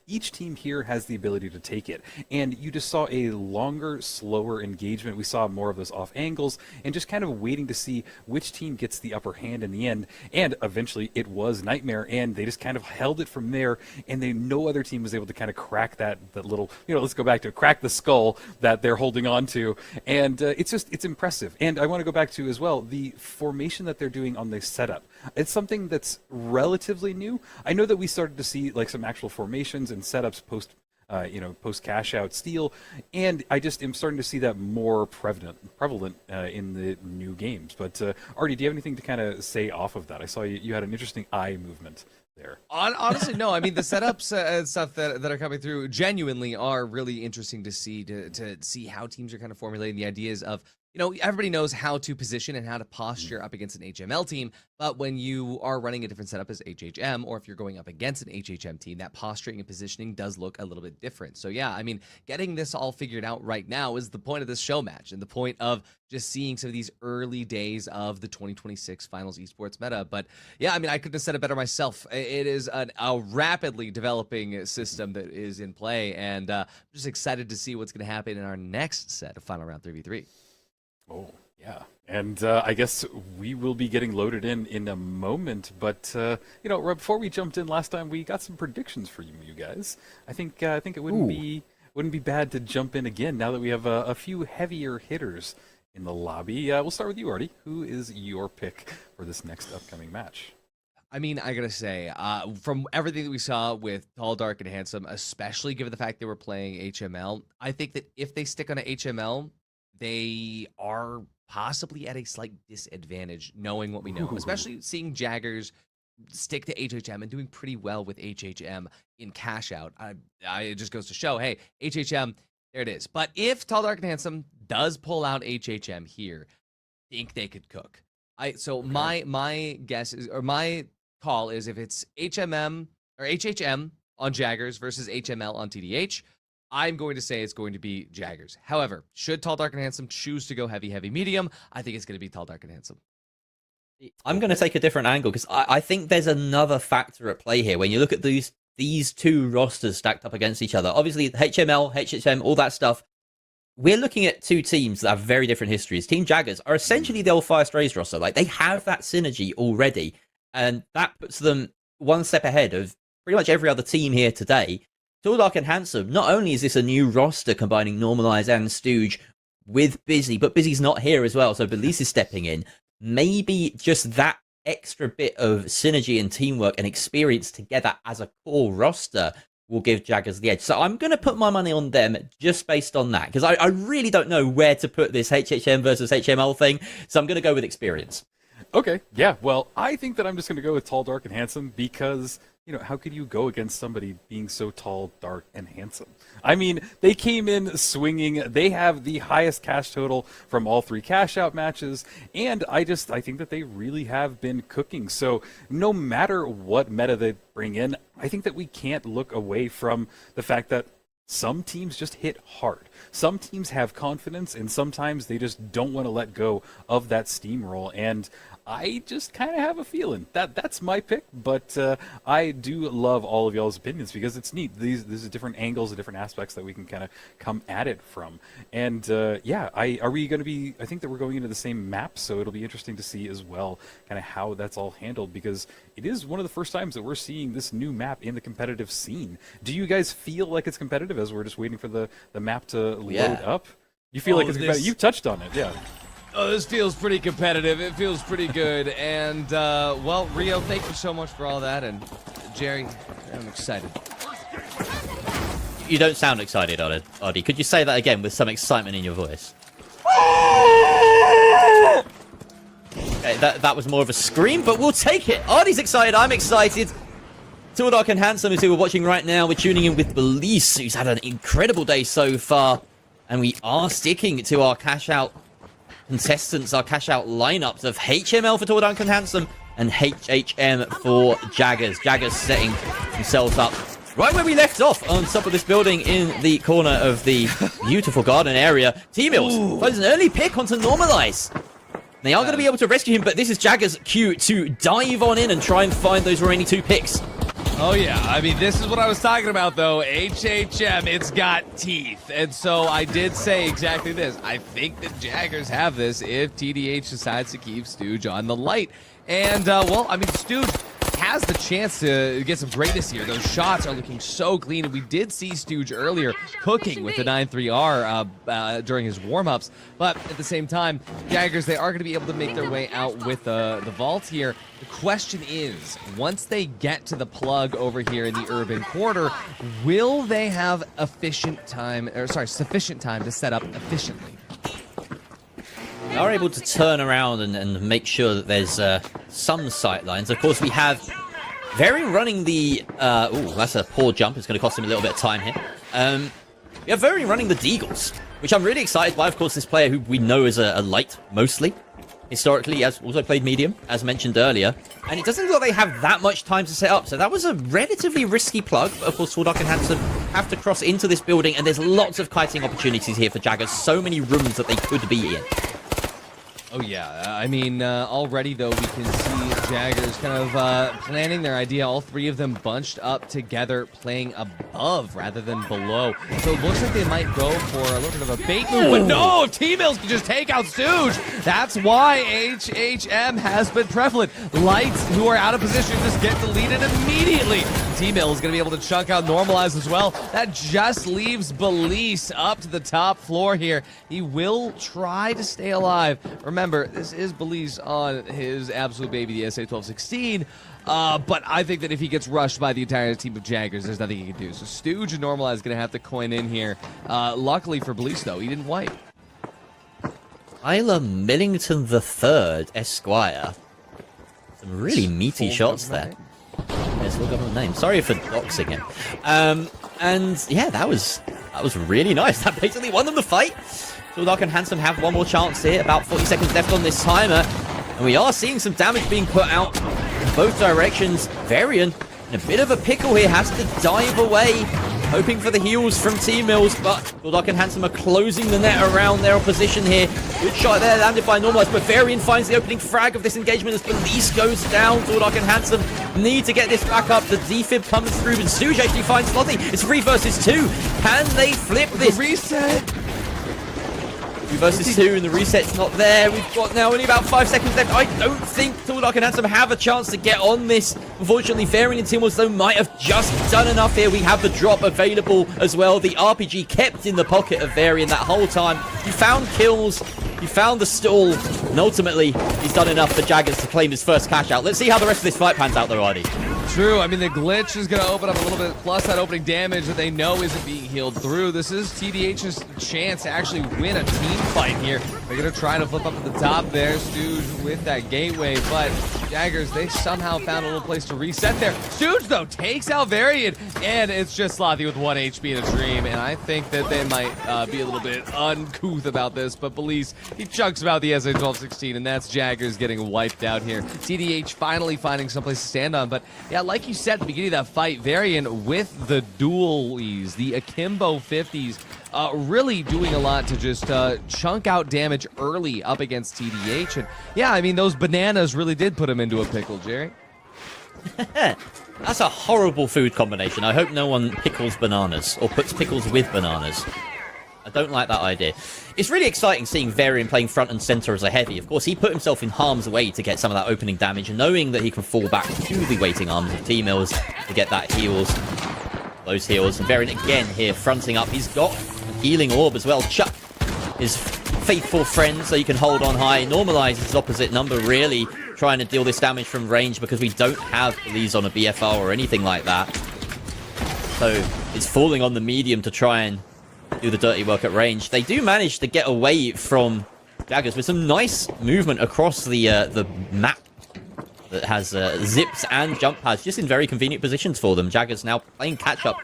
each team here has the ability to take it, and you just saw a longer, slower engagement. We saw more of those off angles and just kind of waiting to see which team gets the upper hand in the end. And eventually it was Nightmare, and they just kind of held it from there, and no other team was able to kind of crack that little, let's go back to crack the skull that they're holding on to. And it's impressive. And I want to go back to as well the formation that they're doing on the setup. It's something that's relatively new. I know that we started to see like some actual formations and setups post cash out steal, and I just am starting to see that more prevalent in the new games. But Artie, do you have anything to kind of say off of that? I saw you had an interesting eye movement there. Honestly, no. I mean, the setups and stuff that are coming through genuinely are really interesting to see, to see how teams are kind of formulating the ideas of, everybody knows how to position and how to posture up against an HML team, but when you are running a different setup as HHM, or if you're going up against an HHM team, that posturing and positioning does look a little bit different. So yeah, I mean, getting this all figured out right now is the point of this show match, and the point of just seeing some of these early days of the 2026 finals esports meta. But yeah, I mean, I couldn't have said it better myself. It is a rapidly developing system that is in play, and I'm just excited to see what's going to happen in our next set of final round 3v3. Oh, yeah. And I guess we will be getting loaded in a moment. But, before we jumped in last time, we got some predictions for you guys. I think it wouldn't be bad to jump in again now that we have a few heavier hitters in the lobby. We'll start with you, Artie. Who is your pick for this next upcoming match? I mean, I gotta say, from everything that we saw with Tall, Dark, and Handsome, especially given the fact they were playing HML, I think that if they stick on a HML, they are possibly at a slight disadvantage, knowing what we know, especially seeing Jaggers stick to HHM and doing pretty well with HHM in CASHOUT. It just goes to show, hey, HHM, there it is. But if Tall, Dark, and Handsome does pull out HHM here, I think they could cook. My guess is, or my call is, if it's HMM or HHM on Jaggers versus HML on TDH, I'm going to say it's going to be Jaggers. However, should Tall, Dark, and Handsome choose to go heavy, medium, I think it's going to be Tall, Dark, and Handsome. I'm going to take a different angle because I think there's another factor at play here. When you look at these two rosters stacked up against each other, obviously HML, HHM, all that stuff, we're looking at two teams that have very different histories. Team Jaggers are essentially the old Fire Strays roster. Like, they have that synergy already, and that puts them one step ahead of pretty much every other team here today. Tall, Dark, and Handsome, not only is this a new roster combining Normalize and Stooge with Busy, but Busy's not here as well, so Belize is stepping in. Maybe just that extra bit of synergy and teamwork and experience together as a core roster will give Jaggers the edge. So I'm going to put my money on them just based on that, because I really don't know where to put this HHM versus HML thing, so I'm going to go with experience. Okay, yeah, well, I think that I'm just going to go with Tall, Dark, and Handsome because, how could you go against somebody being so tall, dark, and handsome? I mean, they came in swinging. They have the highest cash total from all three cash-out matches, and I think that they really have been cooking. So no matter what meta they bring in, I think that we can't look away from the fact that some teams just hit hard. Some teams have confidence, and sometimes they just don't want to let go of that steamroll. And I just kind of have a feeling that's my pick, but I do love all of y'all's opinions because it's neat. These are different angles and different aspects that we can kind of come at it from. And yeah, are we going to be? I think that we're going into the same map, so it'll be interesting to see as well, kind of how that's all handled, because it is one of the first times that we're seeing this new map in the competitive scene. Do you guys feel like it's competitive as we're just waiting for the map to load up? You feel like it's competitive? You touched on it, yeah. Oh, this feels pretty competitive. It feels pretty good. And, well, Rio, thank you so much for all that. And, Jerry, I'm excited. You don't sound excited, Audie. Could you say that again with some excitement in your voice? Okay, that was more of a scream, but we'll take it. Audie's excited. I'm excited. Tall, Dark, and Handsome is who we're watching right now. We're tuning in with Belize, who's had an incredible day so far. And we are sticking to our cash-out contestants, our cash-out lineups of HML for Tall, Dark, and Handsome and HHM for Jaggers. Jaggers setting themselves up right where we left off on top of this building in the corner of the beautiful garden area. T-Mills finds an early pick onto Normalize. They are going to be able to rescue him, but this is Jaggers' cue to dive on in and try and find those remaining 2 picks. Oh, yeah. I mean, this is what I was talking about, though. HHM, it's got teeth. And so I did say exactly this. I think that Jaggers have this if TDH decides to keep Stooge on the light. And, well, I mean, Stooge has the chance to get some greatness here. Those shots are looking so clean, and we did see Stooge earlier cooking with the 9-3R during his warm-ups, but at the same time, Jaggers, they are going to be able to make their way out with the vault here. The question is, once they get to the plug over here in the urban quarter, will they have sufficient time to set up efficiently? We are able to turn around and make sure that there's some sight lines. Of course, we have VODs running the... that's a poor jump. It's going to cost him a little bit of time here. We have VODs running the Deagles, which I'm really excited by. Of course, this player who we know is a light, mostly. Historically, he has also played medium, as mentioned earlier. And it doesn't look like they have that much time to set up. So that was a relatively risky plug. But of course, Tall, Dark, and Handsome have to cross into this building. And there's lots of kiting opportunities here for Jaggers. So many rooms that they could be in. Oh, yeah. I mean, already, though, we can see Jaggers kind of planning their idea. All 3 of them bunched up together, playing above rather than below. So it looks like they might go for a little bit of a bait move. But no, T-Mills can just take out Stooge. That's why HHM has been prevalent. Lights, who are out of position, just get deleted immediately. T-Mills is going to be able to chunk out Normalize as well. That just leaves Belize up to the top floor here. He will try to stay alive. Remember, this is Belize on his absolute baby, the SA-1216. But I think that if he gets rushed by the entire team of Jaggers, there's nothing he can do. So Stooge and Normalize is going to have to coin in here. Luckily for Belize, though, he didn't wipe. Tyler Millington III, Esquire. Some really meaty shots there. Yes, full government name. Sorry for doxing him. And yeah, that was really nice. That basically won them the fight. Tall, Dark, and Handsome have one more chance here. About 40 seconds left on this timer. And we are seeing some damage being put out in both directions. Varian in a bit of a pickle here, has to dive away, hoping for the heals from T-Mills, but Tall, Dark, and Handsome are closing the net around their opposition here. Good shot there, landed by Normalize, but Varian finds the opening frag of this engagement as Belize goes down. Tall, Dark, and Handsome need to get this back up. The defib comes through, and Stooge actually finds Slotty. It's 3 versus 2. Can they flip this? The reset! 2 versus 2, and the reset's not there. We've got now only about 5 seconds left. I don't think Tall, Dark, and Handsome have a chance to get on this. Unfortunately, Varian and T-Mills, though, might have just done enough here. We have the drop available as well. The RPG kept in the pocket of Varian that whole time. He found kills, he found the stall, and ultimately, he's done enough for Jaggers to claim his first cash out. Let's see how the rest of this fight pans out, though, Artie. True. I mean, the glitch is going to open up a little bit, plus that opening damage that they know isn't being healed through. This is TDH's chance to actually win a team fight here. They're going to try to flip up at the top there. Stooge with that gateway, but Jaggers, they somehow found a little place to reset there. Stooge, though, takes out Varian, and it's just Slothy with 1 HP in a dream, and I think that they might be a little bit uncouth about this, but Belize, he chunks about the SA-1216, and that's Jaggers getting wiped out here. TDH finally finding someplace to stand on, but yeah, yeah, like you said at the beginning of that fight, Varian with the dualies, the Akimbo 50s, really doing a lot to just chunk out damage early up against TDH. And yeah, I mean, those bananas really did put him into a pickle, Jerry. That's a horrible food combination. I hope no one pickles bananas or puts pickles with bananas. I don't like that idea. It's really exciting seeing Varian playing front and center as a heavy. Of course, he put himself in harm's way to get some of that opening damage, and knowing that he can fall back to the waiting arms of T-Mills to get that heals. Those heals. And Varian again here fronting up. He's got a healing orb as well. Chuck, his faithful friend, so you can hold on high. Normalize his opposite number, really trying to deal this damage from range because we don't have these on a BFR or anything like that. So it's falling on the medium to try and do the dirty work at range. They do manage to get away from Jaggers with some nice movement across the map that has zips and jump pads just in very convenient positions for them. Jaggers now playing catch up.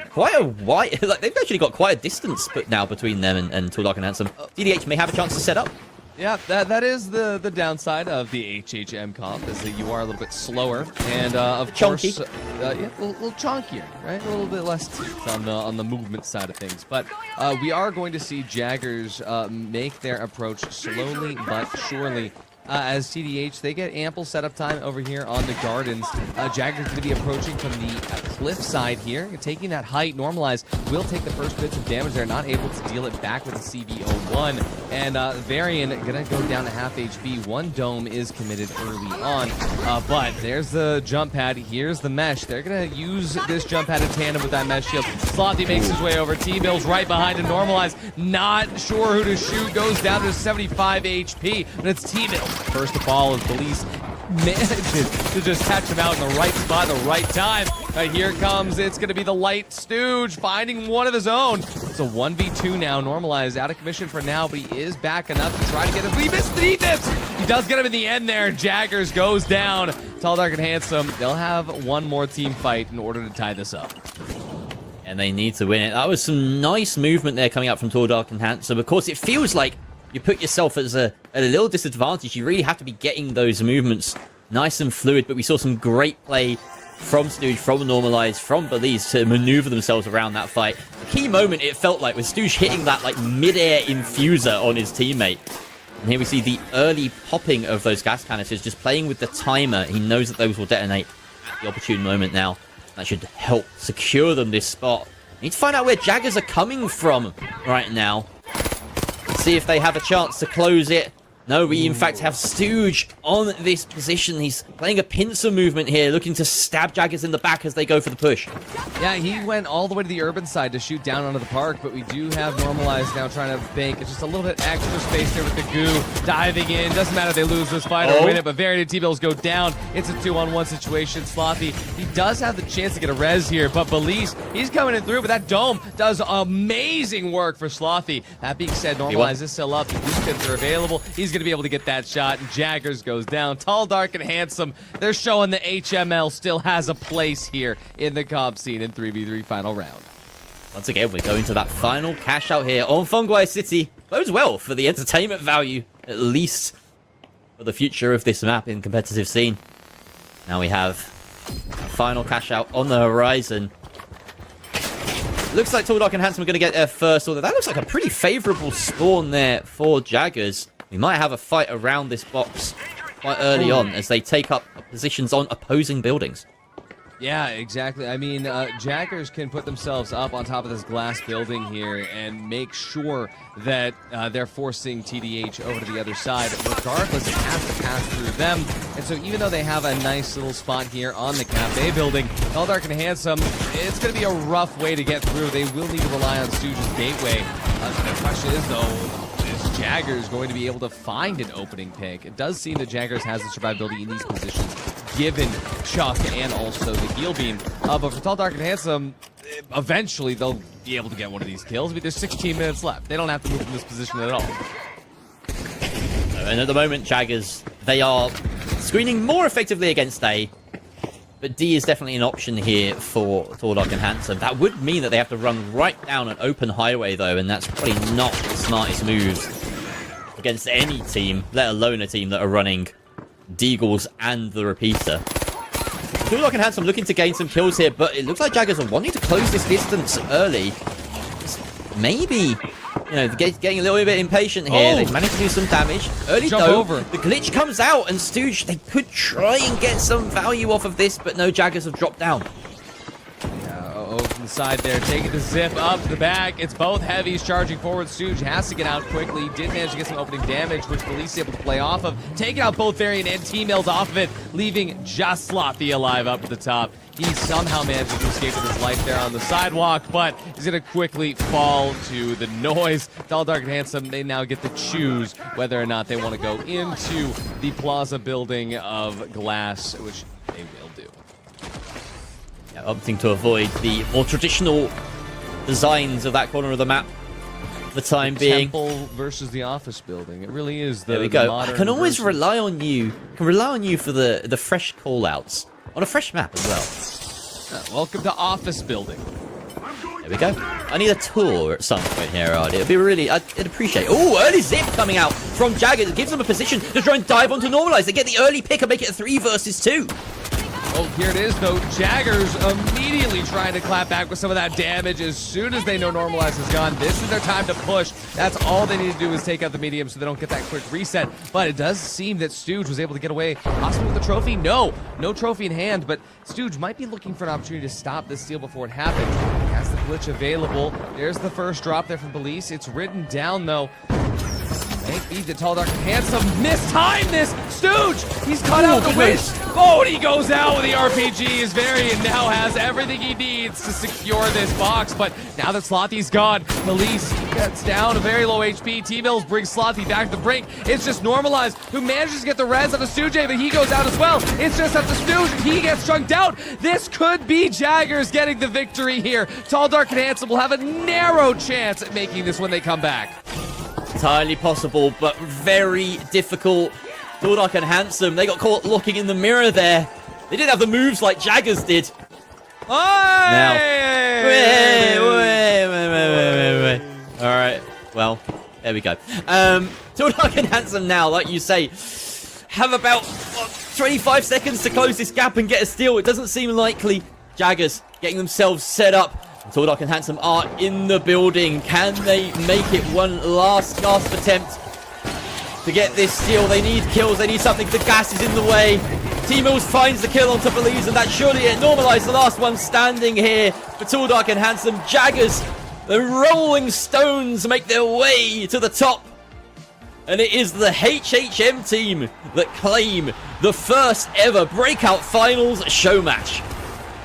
Quite a wide, like they've actually got quite a distance now between them and Tall Dark and Handsome. TDH may have a chance to set up. Yeah, that is the downside of the HHM comp, is that you are a little bit slower and of Chunky. course, yeah, a little chunkier, right? A little bit less teeth on the movement side of things. But we are going to see Jaggers make their approach slowly but surely. As TDH, they get ample setup time over here on the Gardens. Jaggers going to be approaching from the cliff side here, taking that height. Normalize will take the first bits of damage. They're not able to deal it back with the CB01. And Varian going to go down to half HP. One dome is committed early on. But there's the jump pad. Here's the mesh. They're going to use this jump pad in tandem with that mesh shield. Slothy makes his way over. T-Mills right behind to Normalize. Not sure who to shoot. Goes down to 75 HP. But it's T-Mills. First of all, as Police manages to just catch him out in the right spot at the right time. Here comes, it's going to be the Light Stooge finding one of his own. It's a 1v2 now. Normalized, out of commission for now, but he is back enough to try to get him. He missed the dips. He does get him in the end there. Jaggers goes down. Tall, Dark, and Handsome. They'll have one more team fight in order to tie this up. And they need to win it. That was some nice movement there coming up from Tall, Dark, and Handsome. Of course, it feels like you put yourself as at a little disadvantage. You really have to be getting those movements nice and fluid, but we saw some great play from Stooge, from Normalize, from Belize to maneuver themselves around that fight. The key moment, it felt like, was Stooge hitting that like mid-air infuser on his teammate. And here we see the early popping of those gas canisters, just playing with the timer. He knows that those will detonate at the opportune moment now. That should help secure them this spot. Need to find out where Jaggers are coming from right now. See if they have a chance to close it. No, we in fact have Stooge on this position. He's playing a pincer movement here, looking to stab Jaggers in the back as they go for the push. Yeah, he went all the way to the urban side to shoot down onto the park, but we do have Normalized now trying to bank just a little bit extra space there with the goo. Diving in. Doesn't matter if they lose this fight or win it, but Varian and T-Bills go down. It's a 2-on-1 situation. Slothy, he does have the chance to get a res here, but Belize, he's coming in through, but that dome does amazing work for Slothy. That being said, Normalize is still up. The boost pits are available. He's going to be able to get that shot, and Jaggers goes down. Tall, Dark, and Handsome. They're showing the HML still has a place here in the comp scene in 3v3 final round. Once again, we're going to that final cash out here on Fungwai City. Bodes well for the entertainment value, at least for the future of this map in competitive scene. Now we have a final cash out on the horizon. Looks like Tall, Dark, and Handsome are going to get there first, although that looks like a pretty favorable spawn there for Jaggers. We might have a fight around this box quite early on as they take up positions on opposing buildings. Yeah, exactly. I mean, Jaggers can put themselves up on top of this glass building here and make sure that they're forcing TDH over to the other side. Regardless, it has to pass through them. And so even though they have a nice little spot here on the cafe building, Tall, Dark, and Handsome, it's going to be a rough way to get through. They will need to rely on Stooge's gateway. The question is, though, is Jaggers going to be able to find an opening pick? It does seem that Jaggers has the survivability in these positions, given Chuck and also the heal beam. But for Tall, Dark, and Handsome, eventually they'll be able to get one of these kills. I mean, there's 16 minutes left. They don't have to move from this position at all. And at the moment, Jaggers, they are screening more effectively against A. But D is definitely an option here for Tall, Dark, and Handsome. That would mean that they have to run right down an open highway, though, and that's probably not the smartest moves against any team, let alone a team that are running Deagles and the Repeater. Too Dark and Handsome looking to gain some kills here, but it looks like Jaggers are wanting to close this distance early. Maybe, you know, getting a little bit impatient here. They've managed to do some damage. Early Jump though, over. the glitch comes out, and Stooge, they could try and get some value off of this, but no, Jaggers have dropped down. Over from the side there, taking the zip up the back. It's both heavies charging forward. Stooge has to get out quickly. Did manage to get some opening damage, which Police able to play off of. Taking out both Varian and T-Mills off of it, leaving just Slothy alive up at the top. He somehow manages to escape with his life there on the sidewalk, but he's going to quickly fall to the noise. Tall, Dark, and Handsome, they now get to choose whether or not they want to go into the plaza building of glass, which they will do. Yeah, opting to avoid the more traditional designs of that corner of the map for the time being. Temple versus the office building. It really is the There we go. I modern can always versus- rely on you. I can rely on you for the fresh call-outs on a fresh map as well. Welcome to office building. There we go. I need a tour at some point here, Artie. It'd be really, I'd appreciate. Oh, early zip coming out from Jaggers. It gives them a position to try and dive onto Normalize. They get the early pick and make it a 3 versus 2. Oh, here it is, though. Jaggers immediately trying to clap back with some of that damage as soon as they know Normalize is gone. This is their time to push. That's all they need to do is take out the medium so they don't get that quick reset. But it does seem that Stooge was able to get away possibly with the trophy. No trophy in hand, but Stooge might be looking for an opportunity to stop this steal before it happens. He has the glitch available. There's the first drop there from Police. It's written down, though. Make me the Tall, Dark, and Handsome. Mistime this! Stooge! He's cut out the wish! Oh, and he goes out with the RPG. His Varian now has everything he needs to secure this box, but now that Slothy's gone, Police gets down to very low HP. T-Mills brings Slothy back to the brink. It's just Normalized, who manages to get the res on the Stooge, but he goes out as well. It's just up to Stooge, and he gets chunked out. This could be Jaggers getting the victory here. Tall, Dark, and Handsome will have a narrow chance at making this when they come back. Entirely possible, but very difficult. Tall, Dark, and Handsome, they got caught looking in the mirror there. They didn't have the moves like Jaggers did. Now. Wait. All right. Well, there we go. Tall, Dark, and Handsome now, like you say, have about 25 seconds to close this gap and get a steal. It doesn't seem likely. Jaggers getting themselves set up. Tall, Dark, and Handsome are in the building. Can they make it one last gasp attempt to get this steal? They need kills. They need something. The gas is in the way. T-Mills finds the kill on top of Lees, and that's surely it. Normalize, the last one standing here for Tall, Dark, and Handsome. Jaggers, the Rolling Stones, make their way to the top. And it is the HHM team that claim the first ever Breakout Finals show match.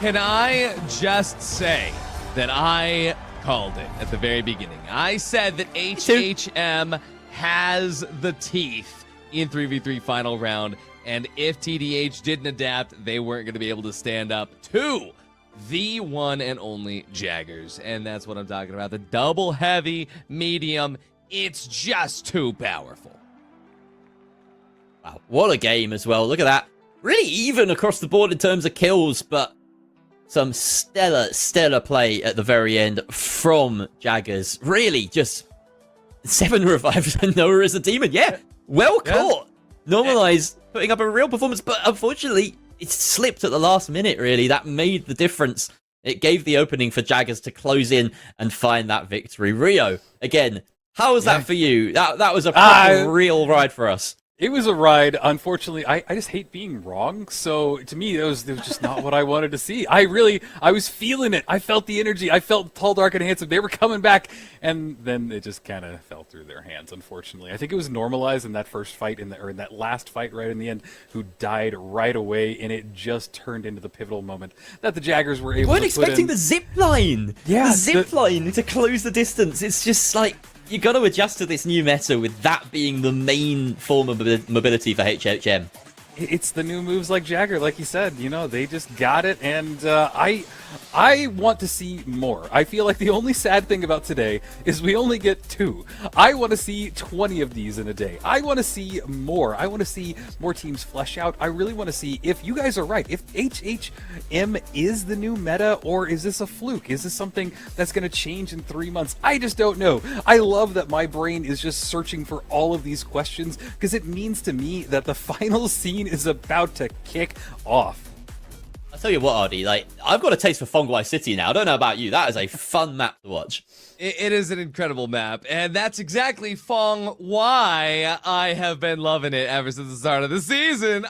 Can I just say that I called it at the very beginning? I said that HHM has the teeth in 3v3 final round, and if TDH didn't adapt, they weren't going to be able to stand up to the one and only Jaggers. And that's what I'm talking about. The double heavy medium. It's just too powerful. Wow, what a game as well. Look at that. Really even across the board in terms of kills, but some stellar play at the very end from Jaggers. Really, just 7 revives and Noah is a demon. Yeah, well caught. Normalize putting up a real performance, but unfortunately, it slipped at the last minute, really. That made the difference. It gave the opening for Jaggers to close in and find that victory. Rio, again, how was that for you? That was a real ride for us. It was a ride. Unfortunately, I just hate being wrong. So to me, it was just not what I wanted to see. I was feeling it. I felt the energy. I felt Tall, Dark, and Handsome. They were coming back, and then it just kind of fell through their hands. Unfortunately, I think it was Normalized in that first fight in that last fight right in the end, who died right away, and it just turned into the pivotal moment that the Jaggers were able to put in. Weren't expecting the zip line. Yeah, the zip line to close the distance. It's just like, you got to adjust to this new meta with that being the main form of mobility for HHM. It's the new moves like Jagger, like you said. You know, they just got it, and I want to see more. I feel like the only sad thing about today is we only get 2. I want to see 20 of these in a day. I want to see more. I want to see more teams flesh out. I really want to see if you guys are right. If HHM is the new meta, or is this a fluke? Is this something that's going to change in 3 months? I just don't know. I love that my brain is just searching for all of these questions, because it means to me that the final scene is about to kick off. I'll tell you what, Ardy, like, I've got a taste for Fongwai City now. I don't know about you. That is a fun map to watch. It is an incredible map, and that's exactly why I have been loving it ever since the start of the season.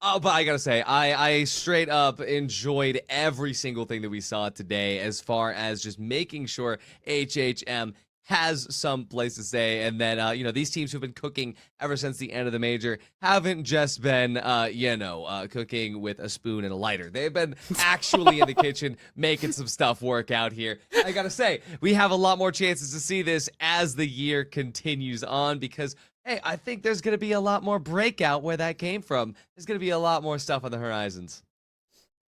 Oh, but I gotta say, I straight up enjoyed every single thing that we saw today as far as just making sure HHM has some place to say, and then, you know, these teams who've been cooking ever since the end of the major haven't just been, cooking with a spoon and a lighter. They've been actually in the kitchen making some stuff work out here. I gotta say, we have a lot more chances to see this as the year continues on because, hey, I think there's going to be a lot more breakout where that came from. There's going to be a lot more stuff on the horizons.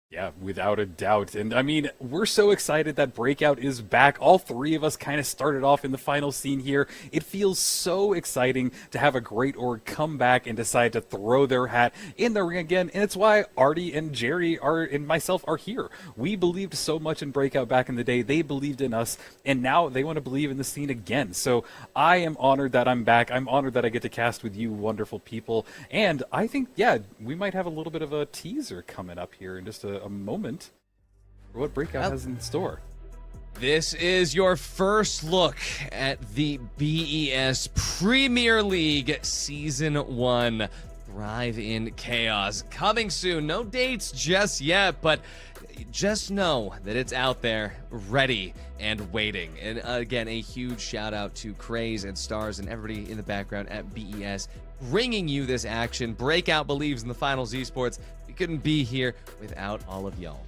Yeah, without a doubt. And I mean, we're so excited that Breakout is back. All three of us kind of started off in the final scene here. It feels so exciting to have a great org come back and decide to throw their hat in the ring again. And it's why Artie and Jerry and myself are here. We believed so much in Breakout back in the day. They believed in us, and now they want to believe in the scene again. So I am honored that I'm back. I'm honored that I get to cast with you wonderful people. And I think, yeah, we might have a little bit of a teaser coming up here in just a moment for what Breakout has in store. This is your first look at the BES Premier League Season 1 Thrive in Chaos. Coming soon. No dates just yet, but just know that it's out there, ready and waiting. And again, a huge shout out to Craze and Stars and everybody in the background at BES bringing you this action. Breakout believes in the finals esports. We couldn't be here without all of y'all.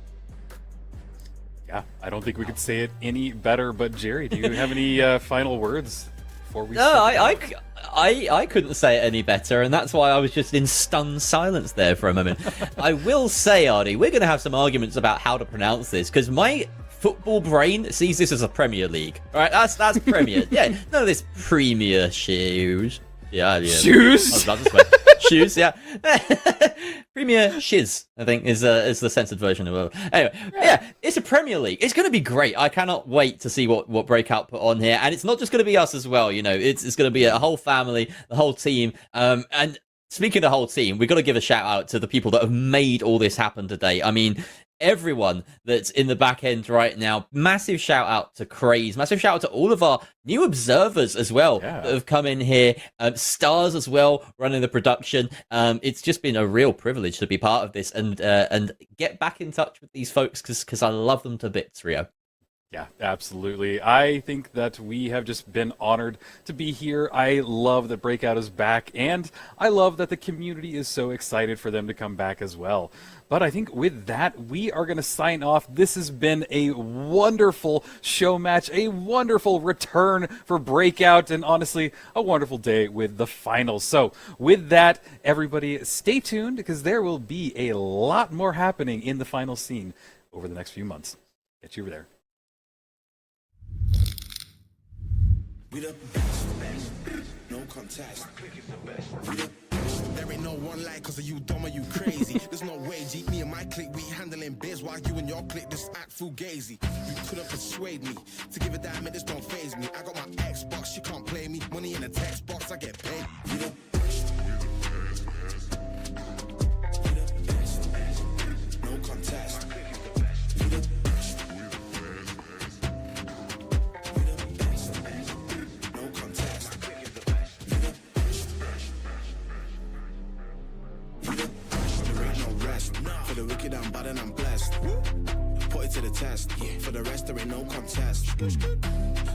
Yeah, I don't think we could say it any better. But Jerry, do you have any final words before we? No, I couldn't say it any better, and that's why I was just in stunned silence there for a moment. I will say, Artie, we're going to have some arguments about how to pronounce this because my football brain sees this as a Premier League. All right, that's Premier. Yeah, none of this Premier shoes. Yeah. Shoes. I was about to swear. Shoes, yeah. Premier Shiz, I think, is the censored version of it. Anyway, yeah, it's a Premier League. It's going to be great. I cannot wait to see what Breakout put on here. And it's not just going to be us as well. You know, it's going to be a whole family, the whole team. And speaking of the whole team, we've got to give a shout out to the people that have made all this happen today. I mean, everyone that's in the back end right now. Massive shout out to Craze. Massive shout out to all of our new observers as well that have come in here. Stars as well, running the production. It's just been a real privilege to be part of this and get back in touch with these folks because I love them to bits, Rio. Yeah, absolutely. I think that we have just been honored to be here. I love that Breakout is back, and I love that the community is so excited for them to come back as well. But I think with that, we are going to sign off. This has been a wonderful show match, a wonderful return for Breakout, and honestly, a wonderful day with the finals. So with that, everybody stay tuned because there will be a lot more happening in the final scene over the next few months. Get you over there. We the best, no contest. We the best. There ain't no one like cause of you dumb or you crazy. There's no way, G. Me and my clique, we handling biz while you and your clique just act fugazi. You couldn't persuade me to give a damn, it just don't faze me. I got my Xbox, she can't play me. Money in a text box, I get paid. We the best. We the best. No contest. We the best. For the wicked, I'm bad and I'm blessed. Put it to the test. For the rest, there ain't no contest.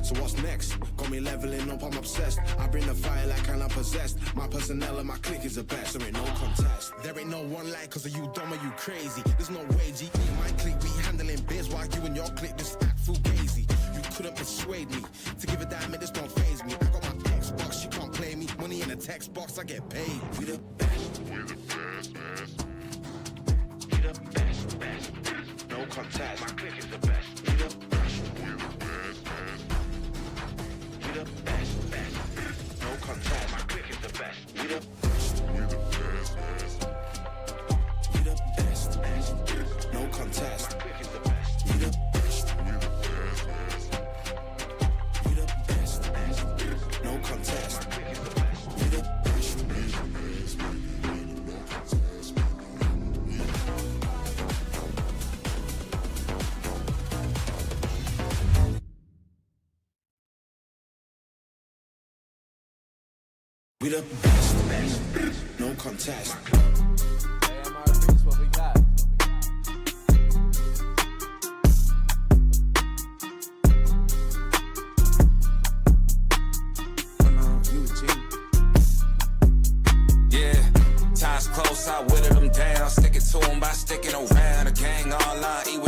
So what's next? Got me leveling up, I'm obsessed. I bring the fire like I'm possessed. My personnel and my clique is the best. There ain't no contest. There ain't no one like cause of you dumb or you crazy. There's no way, G. Me and my clique, we handling biz while you and your clique just act fugazi. You couldn't persuade me to give a damn, it just don't faze me. I got my Xbox, she can't play me. Money in a text box, I get paid. We the best. We the best, best. No contest. My clique is the best. We the best. We the best, best. We the best, best. No contest. My clique is the best. We the best. We the best, best. We the best, best. No contest. My clique is the best. We the best. We the best, best. We the best, best. No contest. My clique is the best. We the best. We the best, best. No contest. We the best, no contest. What we got? Yeah, time's close, I whittled them down. Sticking to them by sticking around. A gang all line, eat